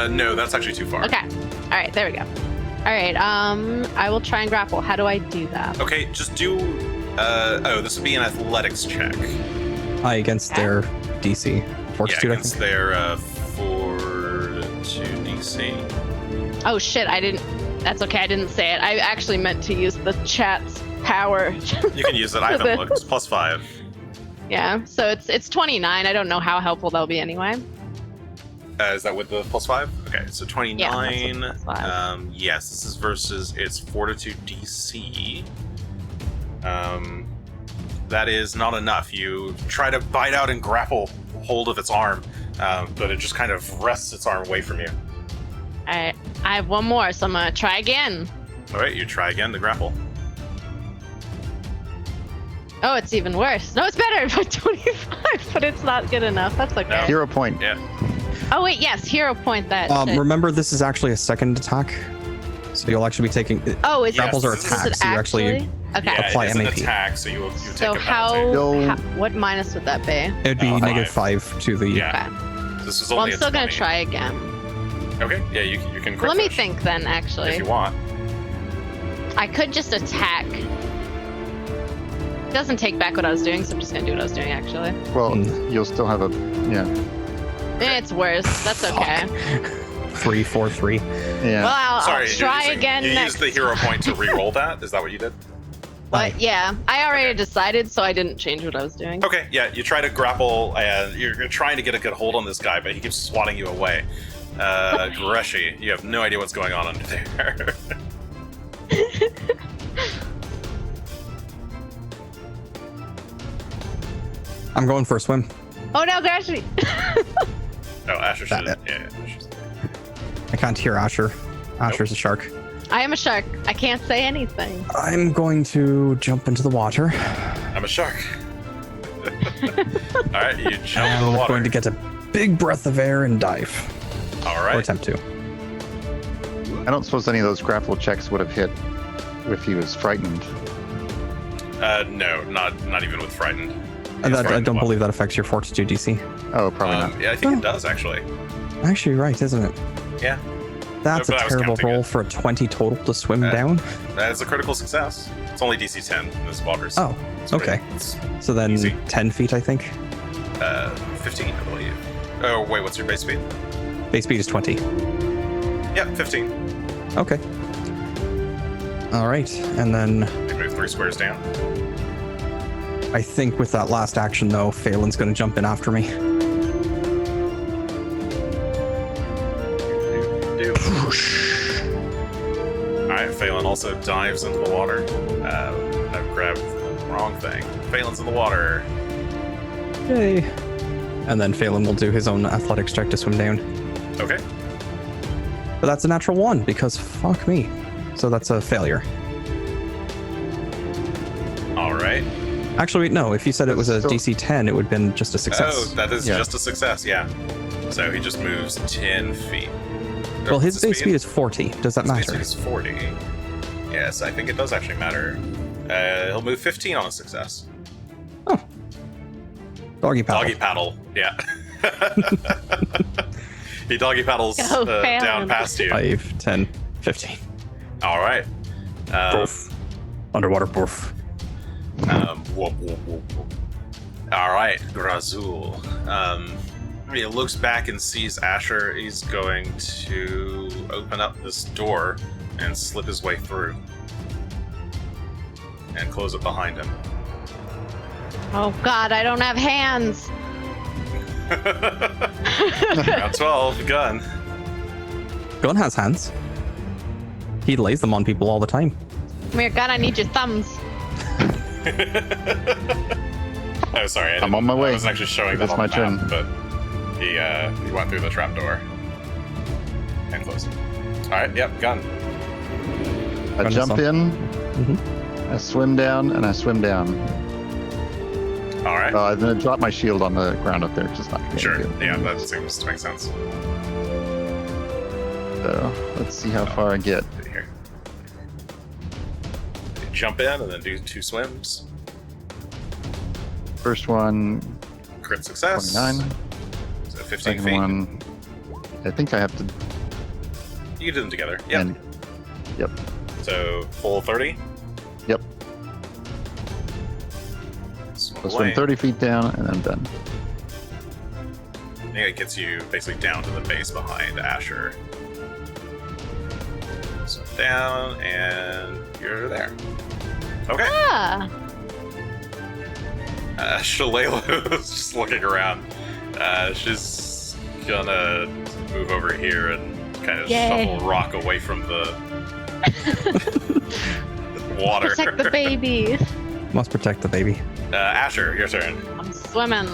Speaker 1: No, that's actually too far.
Speaker 2: Okay. All right, there we go. All right. I will try and grapple. How do I do that?
Speaker 1: Okay, just do. This would be an athletics check.
Speaker 4: Against their DC. Fortitude, I
Speaker 1: against
Speaker 4: think.
Speaker 1: their fortitude DC.
Speaker 2: Oh shit! I didn't. That's okay. I didn't say it. I actually meant to use the chat's power.
Speaker 1: You can use it. I haven't looked. It's +5.
Speaker 2: Yeah. So it's 29. I don't know how helpful that'll be anyway.
Speaker 1: Is that with the +5? Okay, so 29.
Speaker 2: Yeah, that's with +5.
Speaker 1: Yes, this is versus its fortitude DC. That is not enough. You try to bite out and grapple hold of its arm, but it just kind of wrests its arm away from you.
Speaker 2: All right. I have one more, so I'm gonna try again.
Speaker 1: All right, you try again to grapple.
Speaker 2: Oh, it's even worse. No, it's better. But 25, but it's not good enough. That's okay.
Speaker 1: No.
Speaker 3: 0 point.
Speaker 1: Yeah.
Speaker 2: Oh wait, yes, hero point that. shit.
Speaker 4: Remember, this is actually a second attack, so you'll actually be taking.
Speaker 2: Oh, it's
Speaker 4: grapples are
Speaker 1: Yes,
Speaker 2: is it
Speaker 4: attacks. So you actually
Speaker 2: Okay.
Speaker 1: Yeah,
Speaker 4: apply
Speaker 1: it is an
Speaker 4: MAP.
Speaker 1: attack, so you take
Speaker 2: So
Speaker 1: a
Speaker 2: how,
Speaker 1: penalty.
Speaker 3: You'll-
Speaker 2: what minus would that be?
Speaker 4: it'd be
Speaker 1: Oh,
Speaker 4: -5 to the.
Speaker 1: Yeah.
Speaker 2: Okay.
Speaker 1: This is
Speaker 2: Well,
Speaker 1: only
Speaker 2: I'm still
Speaker 1: a
Speaker 2: gonna
Speaker 1: 20.
Speaker 2: try again.
Speaker 1: Okay, yeah, you can crit
Speaker 2: Let me
Speaker 1: fish
Speaker 2: think then.
Speaker 1: if
Speaker 2: Actually,
Speaker 1: you want.
Speaker 2: I could just attack. It doesn't take back what I was doing, so I'm just gonna do what I was doing. Actually,
Speaker 3: Well, you'll still have a
Speaker 2: it's worse. That's okay.
Speaker 4: 3, 4, 3.
Speaker 3: yeah.
Speaker 2: Well, I'll
Speaker 1: Sorry,
Speaker 2: try
Speaker 1: you
Speaker 2: again
Speaker 1: You
Speaker 2: next.
Speaker 1: used the hero point to re-roll that. Is that what you did?
Speaker 2: But yeah, I already
Speaker 1: Okay.
Speaker 2: decided, so I didn't change what I was doing.
Speaker 1: Okay, yeah, you try to grapple, and you're trying to get a good hold on this guy, but he keeps swatting you away. Greshy, you have no idea what's going on under there.
Speaker 4: I'm going for a swim.
Speaker 2: Oh no, Greshy!
Speaker 1: Oh, Asher should.
Speaker 4: That-
Speaker 1: Yeah, Asher's-
Speaker 4: I can't hear Asher. Asher's a shark.
Speaker 2: I am a shark. I can't say anything.
Speaker 4: I'm going to jump into the water.
Speaker 1: I'm a shark. All right, you jump in
Speaker 4: I'm
Speaker 1: the water.
Speaker 4: going to get a big breath of air and dive.
Speaker 1: All
Speaker 4: Or
Speaker 1: right.
Speaker 4: attempt to.
Speaker 3: I don't suppose any of those grapple checks would have hit if he was frightened.
Speaker 1: No, not even with frightened.
Speaker 4: And
Speaker 1: He's
Speaker 4: I
Speaker 1: frightened
Speaker 4: don't
Speaker 1: well.
Speaker 4: believe that affects your fortitude DC.
Speaker 3: Oh, probably not.
Speaker 1: Yeah, I think it does actually.
Speaker 4: Actually, you're right, isn't it?
Speaker 1: Yeah.
Speaker 4: That's a
Speaker 1: But I was
Speaker 4: terrible
Speaker 1: counting
Speaker 4: roll
Speaker 1: it.
Speaker 4: for a 20 total to swim down.
Speaker 1: That's a critical success. It's only DC 10 in this waters.
Speaker 4: Oh, okay.
Speaker 1: It's
Speaker 4: So then
Speaker 1: Easy.
Speaker 4: 10 feet, I think.
Speaker 1: 15, I believe. Oh, wait, what's your base speed?
Speaker 4: Base speed is 20.
Speaker 1: Yeah, 15.
Speaker 4: Okay. All right, and then
Speaker 1: You move 3 squares down.
Speaker 4: I think with that last action, though, Phelan's going to jump in after me.
Speaker 1: Alright, Phelan also dives into the water. I've grabbed the wrong thing. Phelan's in the water.
Speaker 4: Yay. And then Phelan will do his own athletics check to swim down.
Speaker 1: Okay.
Speaker 4: But that's a natural 1 because fuck me. So that's a failure.
Speaker 1: Alright.
Speaker 4: Actually, wait, no. If you said it was a
Speaker 3: Still-
Speaker 4: DC 10, it would have been just a success.
Speaker 1: Oh, that is
Speaker 3: Yeah.
Speaker 1: just a success, yeah. So he just moves 10 feet.
Speaker 4: Well, his base speed is 40. Does that
Speaker 1: His base
Speaker 4: matter?
Speaker 1: speed is 40. Yes, I think it does actually matter. He'll move 15 on a success.
Speaker 4: Doggy paddle.
Speaker 1: Doggy paddle, yeah. He doggy paddles
Speaker 2: Go,
Speaker 1: down
Speaker 2: Phelan.
Speaker 1: past you.
Speaker 4: 5, 10, 15.
Speaker 1: All right.
Speaker 4: Poof. Underwater poof.
Speaker 1: Whoop, whoop, whoop, whoop. All right, Grazuul. He looks back and sees Asher. He's going to open up this door and slip his way through. And close it behind him.
Speaker 2: Oh God, I don't have hands.
Speaker 1: Round 12, Gunn.
Speaker 4: Gunn has hands. He lays them on people all the time.
Speaker 2: Come here, God, I need your thumbs.
Speaker 1: Oh, sorry.
Speaker 3: I'm on my way.
Speaker 1: I was actually showing that
Speaker 3: That's
Speaker 1: on
Speaker 3: my
Speaker 1: the map, but he went through the trapdoor and closed it. All right, yep, Gunn.
Speaker 3: I
Speaker 4: Gunn is
Speaker 3: jump
Speaker 4: on.
Speaker 3: in,
Speaker 4: Mhm.
Speaker 3: I swim down, and I swim down.
Speaker 1: All right.
Speaker 3: I'm gonna drop my shield on the ground up there. It's just not gonna
Speaker 1: Sure.
Speaker 3: do it.
Speaker 1: Yeah, that seems to make sense.
Speaker 3: So let's see how far I get.
Speaker 1: Here. You jump in and then do 2 swims.
Speaker 3: First one,
Speaker 1: Crit success.
Speaker 3: 29.
Speaker 1: So 15
Speaker 3: Second
Speaker 1: feet.
Speaker 3: one, I think I have to.
Speaker 1: You can do them together. Yep.
Speaker 3: And, yep.
Speaker 1: So full 30.
Speaker 3: Yep.
Speaker 1: Swim
Speaker 3: So swim
Speaker 1: away.
Speaker 3: 30 feet down, and I'm done.
Speaker 1: I think it gets you basically down to the base behind Asher. So down, and you're there. Okay.
Speaker 2: Ah,
Speaker 1: Shalala is just looking around. She's gonna move over here and kind of
Speaker 2: Yay.
Speaker 1: shovel rock away from the water.
Speaker 2: protect the baby.
Speaker 4: Must protect the baby.
Speaker 1: Asher, your turn.
Speaker 2: I'm swimming.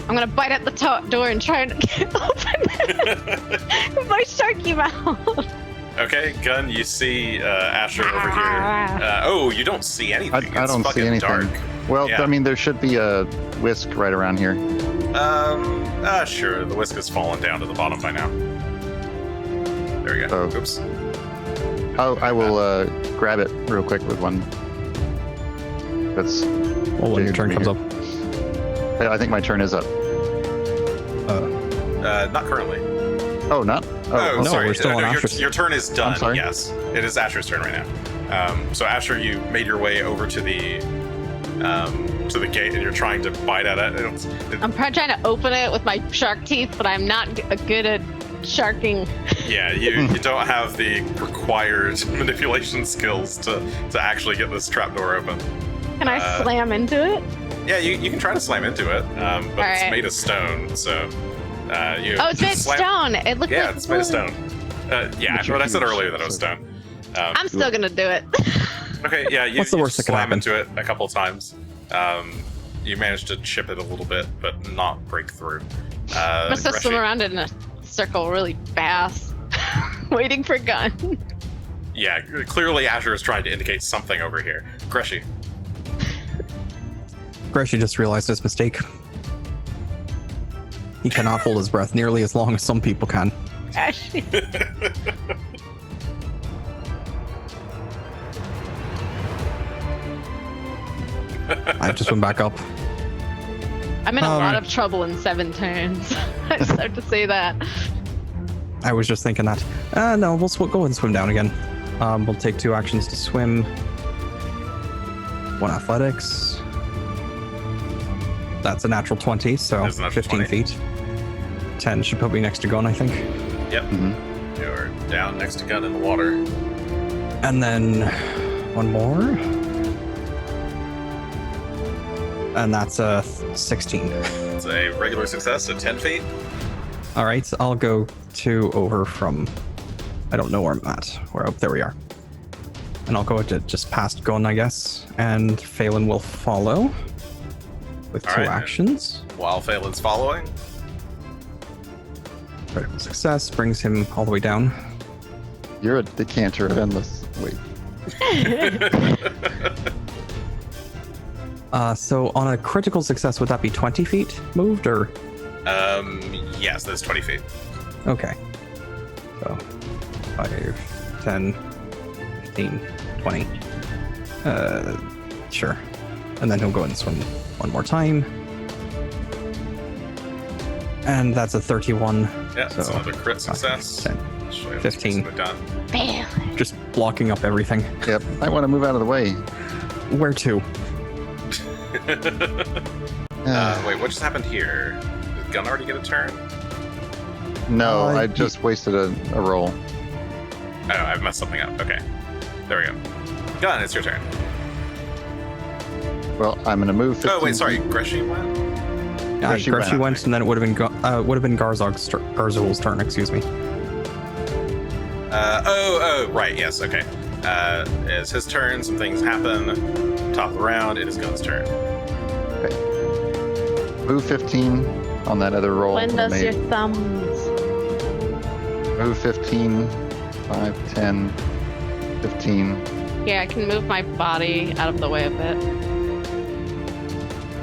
Speaker 2: I'm gonna bite at the door and try and open it with my sharky mouth.
Speaker 1: Okay, Gunn, you see Asher over here. Oh, you don't see anything.
Speaker 3: I
Speaker 1: It's
Speaker 3: don't see
Speaker 1: fucking
Speaker 3: anything.
Speaker 1: dark.
Speaker 3: Well,
Speaker 1: Yeah.
Speaker 3: I mean, there should be a whisk right around here.
Speaker 1: Sure. The whisk has fallen down to the bottom by now. There we go.
Speaker 3: Oh.
Speaker 1: Oops.
Speaker 3: I will grab it real quick with one. That's.
Speaker 4: Well, when your turn comes up.
Speaker 3: I think my turn is up.
Speaker 1: Not currently.
Speaker 3: Oh, not?
Speaker 1: Oh,
Speaker 4: no,
Speaker 1: sorry.
Speaker 4: we're still on
Speaker 1: your,
Speaker 4: Asher's.
Speaker 1: your turn is done.
Speaker 3: I'm sorry?
Speaker 1: Yes, it is Asher's turn right now. So Asher, you made your way over to the gate, and you're trying to bite at it.
Speaker 2: I'm trying to open it with my shark teeth, but I'm not good at sharking.
Speaker 1: Yeah, you don't have the required manipulation skills to actually get this trapdoor open.
Speaker 2: Can I slam into it?
Speaker 1: Yeah, you can try to slam into it, but it's
Speaker 2: Alright.
Speaker 1: made of stone, so you.
Speaker 2: Oh, it's made of
Speaker 1: slam-
Speaker 2: stone. It looks
Speaker 1: Yeah,
Speaker 2: like
Speaker 1: it's made of
Speaker 2: wood.
Speaker 1: stone. Yeah,
Speaker 3: But
Speaker 1: but I said
Speaker 3: you're
Speaker 1: earlier
Speaker 3: huge,
Speaker 1: that it was
Speaker 3: so-
Speaker 1: stone.
Speaker 2: I'm still gonna do it.
Speaker 1: Okay, yeah, you,
Speaker 4: What's the
Speaker 1: you
Speaker 4: worst that could
Speaker 1: slam
Speaker 4: happen?
Speaker 1: into it a couple times. You managed to chip it a little bit, but not break through.
Speaker 2: I'm just gonna swim
Speaker 1: Greshy.
Speaker 2: around in a circle really fast, waiting for Gunn.
Speaker 1: Yeah, clearly Asher is trying to indicate something over here. Greshy.
Speaker 4: Greshy just realized his mistake. He cannot hold his breath nearly as long as some people can. I just went back up.
Speaker 2: I'm in a lot of trouble in 7 turns. I just have to say that.
Speaker 4: I was just thinking that. No, we'll go and swim down again. We'll take 2 actions to swim. 1 athletics. That's a natural 20, so
Speaker 1: There's a natural
Speaker 4: 15
Speaker 1: 20.
Speaker 4: feet. 10 should put me next to Gunn, I think.
Speaker 1: Yep.
Speaker 3: Mm-hmm.
Speaker 1: You're down next to Gunn in the water.
Speaker 4: And then 1 more. And that's a 16.
Speaker 1: It's a regular success at 10 feet.
Speaker 4: All right, so I'll go 2 over from. I don't know where I'm at. There we are. And I'll go to just past Gunn, I guess. And Phelan will follow with
Speaker 1: All
Speaker 4: 2
Speaker 1: right.
Speaker 4: actions.
Speaker 1: While Phelan's following.
Speaker 4: Critical success brings him all the way down.
Speaker 3: You're a decanter of endless. Wait.
Speaker 4: So on a critical success, would that be 20 feet moved or?
Speaker 1: Yes, that's 20 feet.
Speaker 4: Okay. So 5, 10, 15, 20. Sure. And then he'll go and swim 1 more time. And that's a 31.
Speaker 1: Yeah, that's
Speaker 4: So,
Speaker 1: another crit success.
Speaker 4: 10,
Speaker 1: I'll show you
Speaker 4: 15.
Speaker 1: what's done.
Speaker 2: Bam.
Speaker 4: just blocking up everything.
Speaker 3: Yep. I want to move out of the way.
Speaker 4: Where to?
Speaker 1: Wait, what just happened here? Did Gunn already get a turn?
Speaker 3: No,
Speaker 4: Uh,
Speaker 3: I just wasted a roll.
Speaker 1: Oh, I've messed something up. Okay. There we go. Gunn, it's your turn.
Speaker 3: Well, I'm going to move 15
Speaker 1: Oh, wait, sorry.
Speaker 3: feet.
Speaker 1: Greshy went?
Speaker 3: Greshy
Speaker 4: Greshy
Speaker 3: went.
Speaker 4: went, and then it would have been Garzuul's turn. Excuse me.
Speaker 1: Right, yes, okay. It's his turn, some things happen. Top of the round, it is Gunn's turn.
Speaker 3: Move 15 on that other roll.
Speaker 2: Lend
Speaker 3: I
Speaker 2: us your
Speaker 3: made.
Speaker 2: thumbs.
Speaker 3: Move 15, 5, 10, 15.
Speaker 2: Yeah, I can move my body out of the way a bit.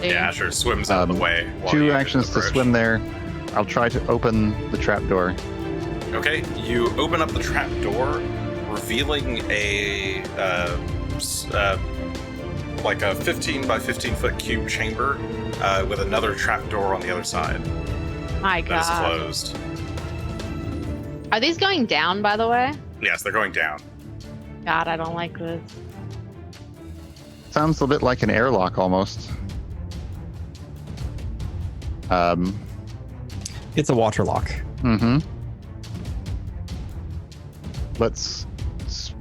Speaker 2: See?
Speaker 1: Yeah, sure, swims out of the way. while
Speaker 3: 2
Speaker 1: you
Speaker 3: actions to
Speaker 1: approach.
Speaker 3: swim there. I'll try to open the trapdoor.
Speaker 1: Okay, you open up the trap door, revealing like a 15 by 15 foot cube chamber with another trap door on the other side
Speaker 2: My
Speaker 1: that is
Speaker 2: God.
Speaker 1: closed.
Speaker 2: Are these going down, by the way?
Speaker 1: Yes, they're going down.
Speaker 2: God, I don't like this.
Speaker 3: Sounds a bit like an airlock almost.
Speaker 4: It's a water lock.
Speaker 3: Mm-hmm. Let's.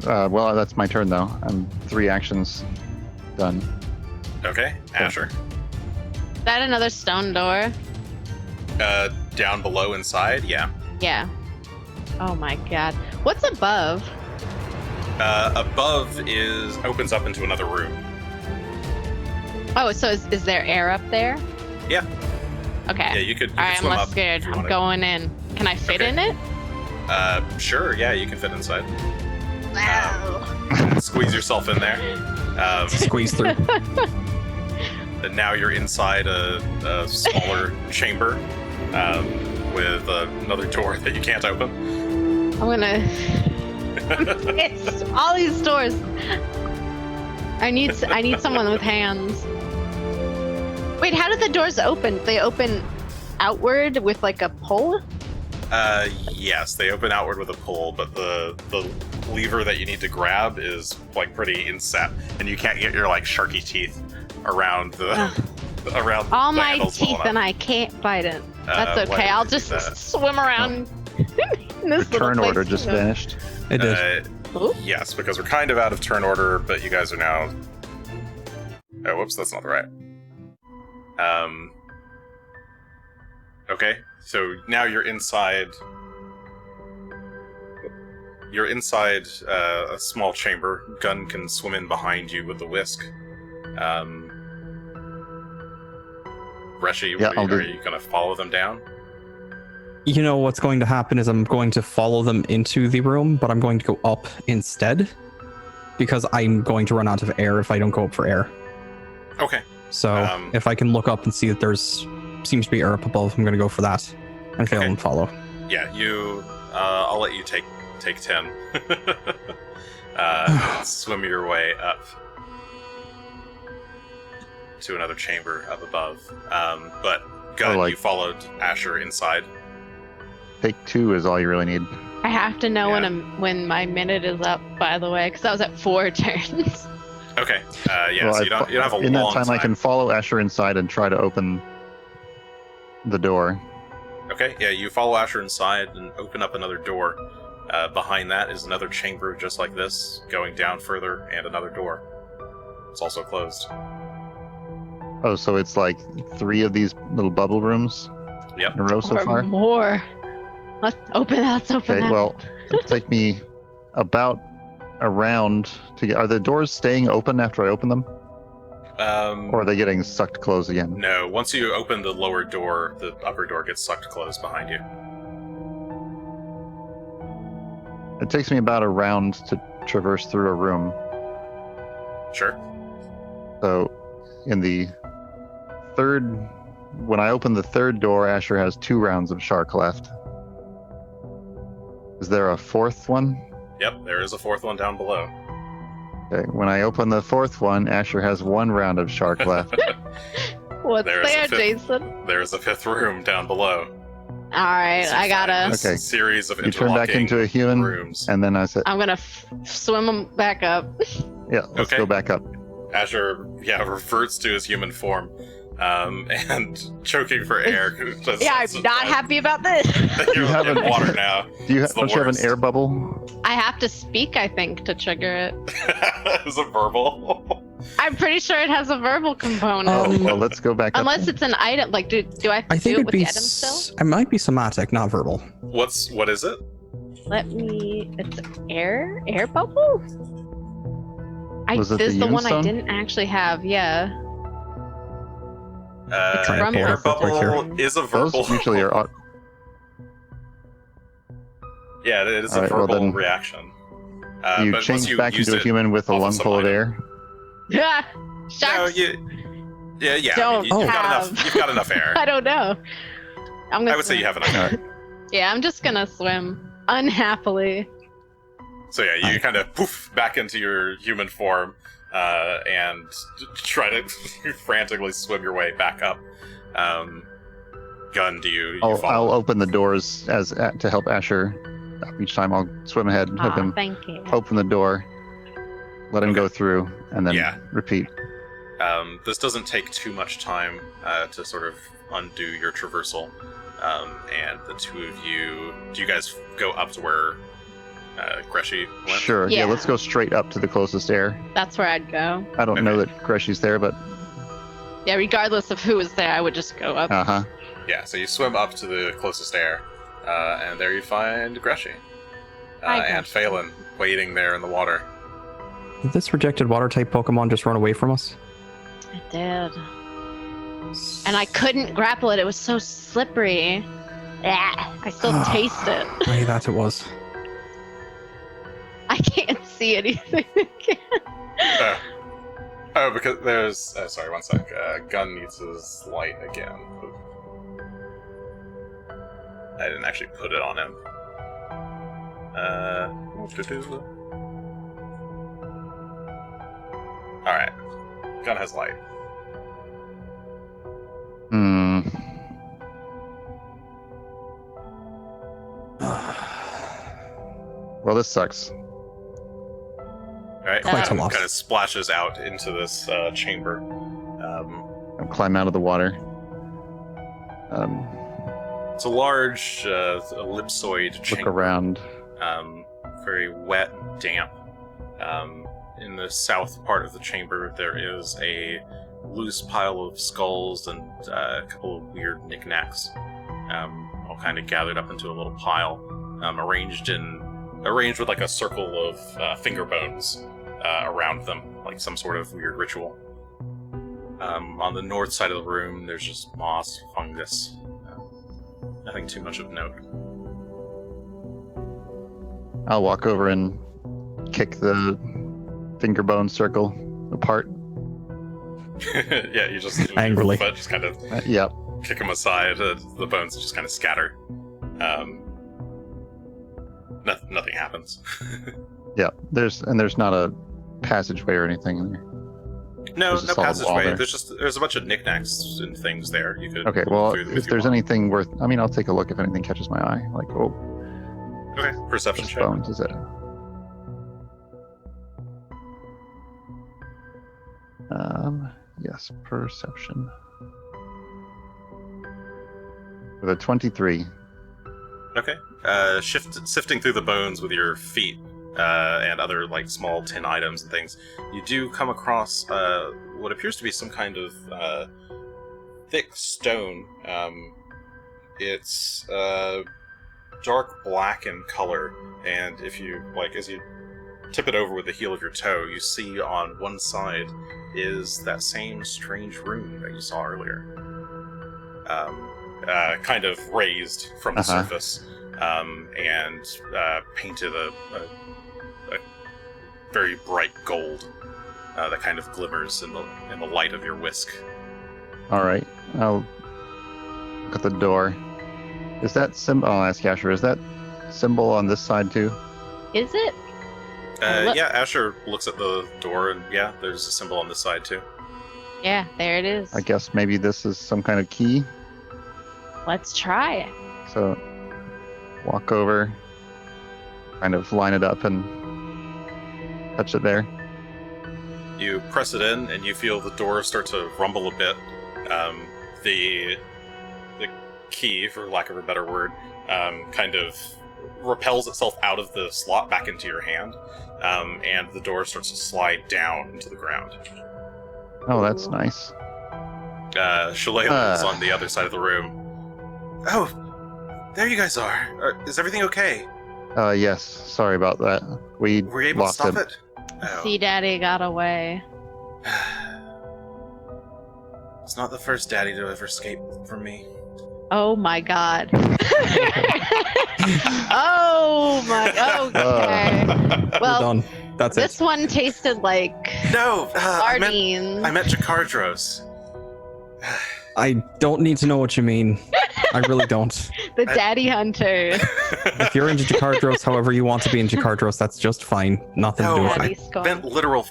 Speaker 3: Well, that's my turn though. I'm 3 actions done.
Speaker 1: Okay, Asher.
Speaker 2: Is that another stone door?
Speaker 1: Down below inside, yeah.
Speaker 2: Yeah. Oh my God. What's above?
Speaker 1: Above opens up into another room.
Speaker 2: Oh, so is there air up there?
Speaker 1: Yeah.
Speaker 2: Okay.
Speaker 1: Yeah, you could
Speaker 2: All right, I'm
Speaker 1: swim
Speaker 2: less
Speaker 1: up
Speaker 2: scared.
Speaker 1: if you
Speaker 2: I'm
Speaker 1: wanted.
Speaker 2: going in. Can I fit
Speaker 1: Okay.
Speaker 2: in it?
Speaker 1: Sure, yeah, you can fit inside.
Speaker 2: Wow.
Speaker 1: Squeeze yourself in there.
Speaker 4: Squeeze through.
Speaker 1: And now you're inside a smaller chamber with another door that you can't open.
Speaker 2: I'm gonna. It's all these doors. I need someone with hands. Wait, how do the doors open? They open outward with like a pull?
Speaker 1: Yes, they open outward with a pull, but the lever that you need to grab is like pretty inset, and you can't get your like sharky teeth around the around
Speaker 2: All
Speaker 1: the
Speaker 2: my
Speaker 1: handles well
Speaker 2: teeth
Speaker 1: enough.
Speaker 2: and I can't bite it. That's
Speaker 1: why
Speaker 2: okay.
Speaker 1: did
Speaker 2: I'll
Speaker 1: they do
Speaker 2: just
Speaker 1: that?
Speaker 2: swim around. in this
Speaker 3: The
Speaker 2: little
Speaker 3: turn
Speaker 2: place.
Speaker 3: order just vanished.
Speaker 4: It did.
Speaker 2: Ooh.
Speaker 1: Yes, because we're kind of out of turn order, but you guys are now. Oh, whoops, that's not right. Okay, so now you're inside. You're inside a small chamber. Gunn can swim in behind you with the whisk. Greshy,
Speaker 3: Yeah, I'll do-
Speaker 1: are you going to follow them down?
Speaker 4: You know what's going to happen is I'm going to follow them into the room, but I'm going to go up instead because I'm going to run out of air if I don't go up for air.
Speaker 1: Okay.
Speaker 4: So if I can look up and see that there's seems to be air up above, I'm going to go for that and fail
Speaker 1: Okay.
Speaker 4: and follow.
Speaker 1: Yeah, you. I'll let you take 10. Swim your way up to another chamber up above. But Gunn,
Speaker 3: Oh, like-
Speaker 1: you followed Asher inside.
Speaker 3: Take 2 is all you really need.
Speaker 2: I have to know when my minute is up, by the way, because I was at 4 turns.
Speaker 1: Okay.
Speaker 3: Well,
Speaker 1: so you don't have a
Speaker 3: in
Speaker 1: long
Speaker 3: that time, I can follow Asher inside and try to open the door.
Speaker 1: Okay, yeah, you follow Asher inside and open up another door. Behind that is another chamber just like this, going down further, and another door. It's also closed.
Speaker 3: Oh, so it's like 3 of these little bubble rooms
Speaker 1: Yep.
Speaker 3: in a row so
Speaker 2: Or
Speaker 3: far?
Speaker 2: more. Let's open that.
Speaker 3: Okay, well, it'll take me about a round to get... Are the doors staying open after I open them? Or are they getting sucked closed again?
Speaker 1: No, once you open the lower door, the upper door gets sucked closed behind you.
Speaker 3: It takes me about a round to traverse through a room.
Speaker 1: Sure.
Speaker 3: So, in the third... When I open the third door, Asher has 2 rounds of shark left. Is there a 4th one?
Speaker 1: Yep, there is a 4th one down below.
Speaker 3: Okay, when I open the 4th one, Asher has 1 round of shark left.
Speaker 2: What's
Speaker 1: There's
Speaker 2: there,
Speaker 1: a 5th
Speaker 2: Jason?
Speaker 1: There's a 5th room down below.
Speaker 2: Alright,
Speaker 1: So
Speaker 2: I
Speaker 1: you
Speaker 2: gotta.
Speaker 1: find this
Speaker 3: Okay.
Speaker 1: series of
Speaker 3: You turn back
Speaker 1: interlocking
Speaker 3: into a human,
Speaker 1: rooms.
Speaker 3: and then I said,
Speaker 2: I'm gonna swim them back up.
Speaker 3: yeah, let's
Speaker 1: Okay.
Speaker 3: go back up.
Speaker 1: Azure, reverts to his human form, and choking for air.
Speaker 2: Yeah, I'm not happy about this.
Speaker 1: You're
Speaker 3: You
Speaker 1: in
Speaker 3: haven't-
Speaker 1: water now. It's the
Speaker 3: Don't you have an
Speaker 1: worst.
Speaker 3: air bubble?
Speaker 2: I have to speak, I think, to trigger it.
Speaker 1: Is it verbal?
Speaker 2: I'm pretty sure it has a verbal component.
Speaker 3: Well, let's go back up.
Speaker 2: Unless it's an item. Like, do I have to
Speaker 4: I think
Speaker 2: do it
Speaker 4: it'd
Speaker 2: with
Speaker 4: be.
Speaker 2: the item still?
Speaker 4: It might be somatic, not verbal.
Speaker 1: What is it?
Speaker 2: Let me. It's air bubble.
Speaker 3: Was it
Speaker 2: This is
Speaker 3: the
Speaker 2: the one I
Speaker 3: Unistone?
Speaker 2: didn't actually have. Yeah.
Speaker 4: trying to
Speaker 2: from
Speaker 4: pull it
Speaker 1: Air
Speaker 4: up real quick here.
Speaker 1: bubble is a verbal.
Speaker 3: Those usually are...
Speaker 1: Yeah, it is a
Speaker 3: Alright, well
Speaker 1: verbal
Speaker 3: then,
Speaker 1: reaction.
Speaker 3: you
Speaker 1: but once
Speaker 3: change
Speaker 1: you
Speaker 3: back
Speaker 1: use
Speaker 3: into a
Speaker 1: it
Speaker 3: human with a
Speaker 1: off of
Speaker 3: lung
Speaker 1: some
Speaker 3: full of
Speaker 1: item.
Speaker 3: air.
Speaker 2: Yeah.
Speaker 1: No,
Speaker 2: Sharks.
Speaker 1: yeah.
Speaker 2: Don't
Speaker 1: You've got
Speaker 2: have-
Speaker 1: enough. You've got enough air.
Speaker 2: I don't know. I'm gonna.
Speaker 1: I would say you have enough.
Speaker 3: Alright.
Speaker 2: Yeah, I'm just gonna swim unhappily.
Speaker 1: So yeah, you kind of poof back into your human form, and try to frantically swim your way back up. Gunn, do you
Speaker 3: I'll
Speaker 1: follow?
Speaker 3: open the doors to help Asher. Each time I'll swim ahead, have
Speaker 2: Aw,
Speaker 3: him
Speaker 2: thank you.
Speaker 3: open the door, let him
Speaker 1: Okay.
Speaker 3: go through, and then
Speaker 1: Yeah.
Speaker 3: repeat.
Speaker 1: This doesn't take too much time to sort of undo your traversal, and the two of you. Do you guys go up to where Greshy went?
Speaker 3: Sure. Yeah.
Speaker 2: Yeah.
Speaker 3: Let's go straight up to the closest air.
Speaker 2: That's where I'd go.
Speaker 3: I don't know that Greshy's there, but
Speaker 2: Yeah, regardless of who was there, I would just go up.
Speaker 3: uh-huh.
Speaker 1: Yeah, so you swim up to the closest air, and there you find Greshy.
Speaker 2: Hi,
Speaker 1: And
Speaker 2: Greshy.
Speaker 1: Phelan waiting there in the water.
Speaker 4: Did this rejected water type Pokemon just run away from us?
Speaker 2: I did. And I couldn't grapple it. It was so slippery. Ah, I still taste it.
Speaker 4: Hey, that it was.
Speaker 2: I can't see anything.
Speaker 1: Oh, because there's... sorry, one sec. Gunn needs his light again. I didn't actually put it on him. Alright. Gunn has light.
Speaker 3: Hmm. Well, this sucks.
Speaker 1: Alright,
Speaker 2: Quite
Speaker 4: a loss.
Speaker 1: kind of splashes out into this chamber.
Speaker 3: I'll climb out of the water.
Speaker 1: It's a large ellipsoid
Speaker 3: Look
Speaker 1: chamber.
Speaker 3: around.
Speaker 1: Very wet and damp. In the south part of the chamber, there is a loose pile of skulls and a couple of weird knickknacks, all kind of gathered up into a little pile, arranged with like a circle of finger bones around them, like some sort of weird ritual. On the north side of the room, there's just moss, fungus. Nothing too much of note.
Speaker 3: I'll walk over and kick the finger bone circle apart.
Speaker 1: Yeah, you just
Speaker 4: Angrily.
Speaker 1: but just kind of
Speaker 3: Yep.
Speaker 1: kick them aside. The bones just kind of scatter. Nothing happens.
Speaker 3: Yep. There's not a passageway or anything in there.
Speaker 1: No,
Speaker 3: There's a
Speaker 1: no
Speaker 3: solid wall
Speaker 1: passageway.
Speaker 3: there.
Speaker 1: There's a bunch of knickknacks and things there. You could
Speaker 3: Okay,
Speaker 1: move
Speaker 3: well,
Speaker 1: through them
Speaker 3: if
Speaker 1: you
Speaker 3: there's
Speaker 1: want.
Speaker 3: anything worth, I mean, I'll take a look if anything catches my eye. Like, oh,
Speaker 1: Okay, perception
Speaker 3: this
Speaker 1: check.
Speaker 3: bones is it? Yes, perception. With a 23.
Speaker 1: Okay. Sifting through the bones with your feet and other like small tin items and things, you do come across what appears to be some kind of thick stone. It's dark black in color, and if you as you tip it over with the heel of your toe, you see on one side is that same strange rune that you saw earlier. Kind of raised from the surface, and painted a very bright gold that kind of glimmers in the light of your whisk.
Speaker 3: All right, I'll look at the door. Is that symbol? I'll ask Asher. Is that symbol on this side too?
Speaker 2: Is it?
Speaker 1: Yeah, Asher looks at the door, and yeah, there's a symbol on this side too.
Speaker 2: Yeah, there it is.
Speaker 3: I guess maybe this is some kind of key.
Speaker 2: Let's try it.
Speaker 3: So, walk over, kind of line it up, and touch it there.
Speaker 1: You press it in, and you feel the door start to rumble a bit. The key, for lack of a better word, kind of repels itself out of the slot back into your hand, and the door starts to slide down into the ground.
Speaker 3: Oh, that's nice.
Speaker 1: Shough is on the other side of the room. Oh, there you guys are. Is everything okay?
Speaker 3: Yes. Sorry about that. We
Speaker 1: Were you able to
Speaker 3: lost
Speaker 1: stop
Speaker 3: him.
Speaker 1: it? Oh.
Speaker 2: See, Daddy got away.
Speaker 1: It's not the first daddy to ever escape from me.
Speaker 2: Oh my God. Oh my. Okay.
Speaker 4: We're
Speaker 2: Well,
Speaker 4: done. That's
Speaker 2: this
Speaker 4: it.
Speaker 2: one tasted like
Speaker 1: No, I
Speaker 2: sardines.
Speaker 1: meant Jakardros.
Speaker 4: I don't need to know what you mean. I really don't.
Speaker 2: The daddy hunter.
Speaker 4: If you're into Jakardros, however you want to be in Jakardros, that's just fine. Nothing to do
Speaker 1: No,
Speaker 4: with
Speaker 2: Daddy
Speaker 4: me.
Speaker 2: skull.
Speaker 1: Meant literal.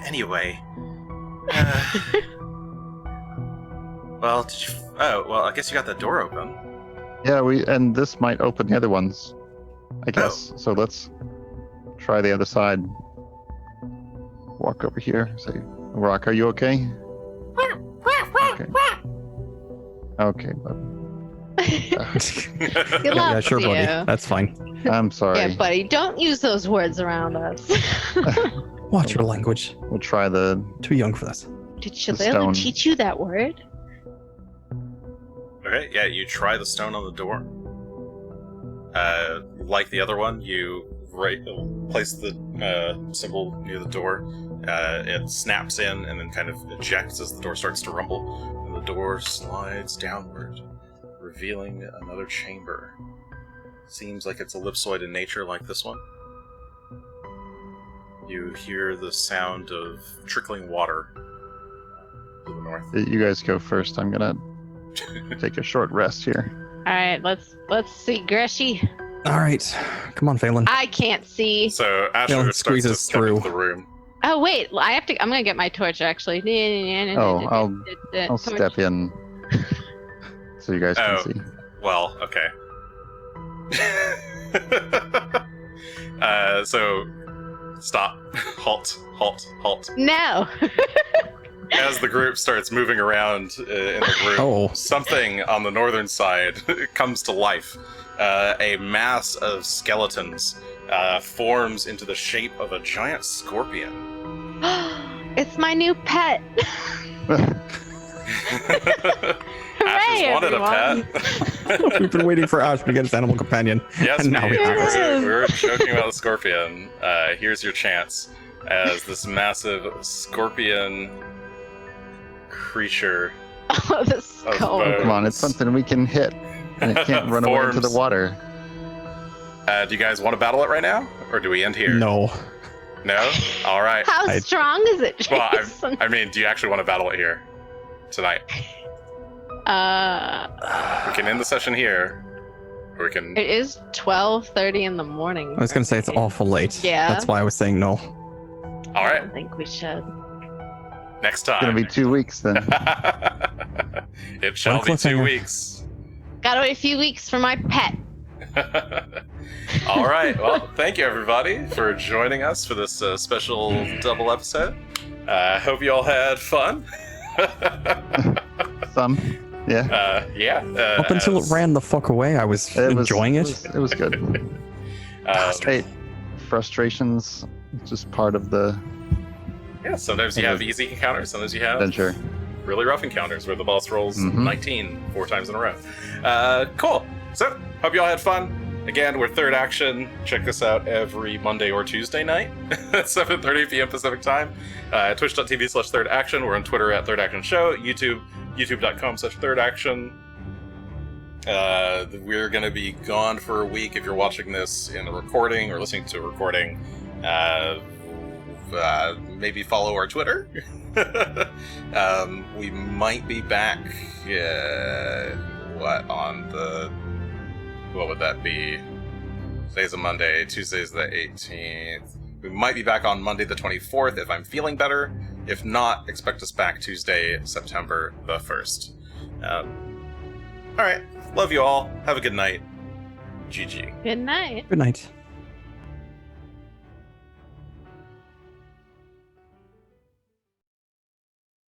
Speaker 1: Anyway. Well, did you? Oh, well, I guess you got the door open.
Speaker 3: Yeah, and this might open the other ones, I guess. So let's try the other side. Walk over here. Say, Rock, are you okay? Okay. Okay, bud.
Speaker 2: He
Speaker 4: Yeah,
Speaker 2: loves
Speaker 4: sure, buddy.
Speaker 2: you.
Speaker 4: That's fine.
Speaker 3: I'm sorry.
Speaker 2: Yeah, buddy, don't use those words around us.
Speaker 4: Watch your language.
Speaker 3: We'll try the.
Speaker 4: Too young for this.
Speaker 2: Did
Speaker 3: The
Speaker 2: Shillelagh
Speaker 3: stone.
Speaker 2: teach you that word?
Speaker 1: Okay, yeah, you try the stone on the door. Like the other one, you place the symbol near the door. It snaps in and then kind of ejects as the door starts to rumble. And the door slides downward, revealing another chamber. Seems like it's ellipsoid in nature like this one. You hear the sound of trickling water to the north.
Speaker 3: You guys go first. I'm gonna take a short rest here.
Speaker 2: All right, let's see, Greshy.
Speaker 4: All right. Come on, Phelan.
Speaker 2: I can't see.
Speaker 1: So
Speaker 4: Yeah,
Speaker 1: Asher
Speaker 4: let's
Speaker 1: starts to
Speaker 4: squeeze us
Speaker 1: step
Speaker 4: through.
Speaker 1: into the room.
Speaker 2: Oh wait, I have to. I'm gonna get my torch actually.
Speaker 3: Oh, I'll
Speaker 2: Come
Speaker 3: step in so you guys
Speaker 1: Oh.
Speaker 3: can see.
Speaker 1: Well, okay. So, stop. Halt.
Speaker 2: No.
Speaker 1: As the group starts moving around in the room,
Speaker 4: Oh.
Speaker 1: something on the northern side comes to life. A mass of skeletons forms into the shape of a giant scorpion.
Speaker 2: It's my new pet.
Speaker 1: Asher's wanted
Speaker 2: everyone.
Speaker 1: a pet.
Speaker 4: We've been waiting for Ash to get his animal companion.
Speaker 1: Yes,
Speaker 4: And now we have
Speaker 2: it.
Speaker 1: we were joking about the scorpion. Here's your chance as this massive scorpion creature.
Speaker 2: Oh, the skull.
Speaker 1: bones.
Speaker 3: Come on, it's something we can hit, and it can't run away into the
Speaker 1: Forms.
Speaker 3: water.
Speaker 1: Do you guys want to battle it right now, or do we end here?
Speaker 4: No.
Speaker 1: No? All right.
Speaker 2: How
Speaker 4: I-
Speaker 2: strong is it,
Speaker 1: Well,
Speaker 2: Jason?
Speaker 1: I mean, do you actually want to battle it here tonight? We can end the session here, or we can.
Speaker 2: It is 12:30 in the morning.
Speaker 4: I was going to say it's awful late.
Speaker 2: Yeah.
Speaker 4: That's why I was saying no.
Speaker 1: All
Speaker 2: I
Speaker 1: right.
Speaker 2: don't think we should.
Speaker 1: Next time.
Speaker 3: It's gonna be 2 weeks then.
Speaker 1: It shall
Speaker 4: What a
Speaker 1: be 2
Speaker 4: cliffhanger.
Speaker 1: weeks.
Speaker 2: Gotta wait a few weeks for my pet.
Speaker 1: All right. Well, thank you everybody for joining us for this special double episode. Hope you all had fun.
Speaker 3: Some, yeah.
Speaker 1: Yeah.
Speaker 4: Up until it ran the fuck away, I was enjoying it.
Speaker 3: It was good. Hey, frustrations, just part of the
Speaker 1: Yeah. Sometimes you have easy encounters. Sometimes you have
Speaker 3: adventure.
Speaker 1: really rough encounters where the boss rolls
Speaker 3: Mhm.
Speaker 1: 19 4 times in a row. Cool. So, hope you all had fun. Again, we're Third Action. Check us out every Monday or Tuesday night at 7:30 p.m. Pacific time. Twitch.tv/Third Action. We're on Twitter at Third Action Show. YouTube.com/Third Action. We're going to be gone for a week. If you're watching this in a recording or listening to a recording, maybe follow our Twitter. We might be back. What would that be? Today's a Monday. Tuesday's the 18th. We might be back on Monday the 24th if I'm feeling better. If not, expect us back Tuesday, September the 1st. All right. Love you all. Have a good night. GG.
Speaker 2: Good night.
Speaker 4: Good night.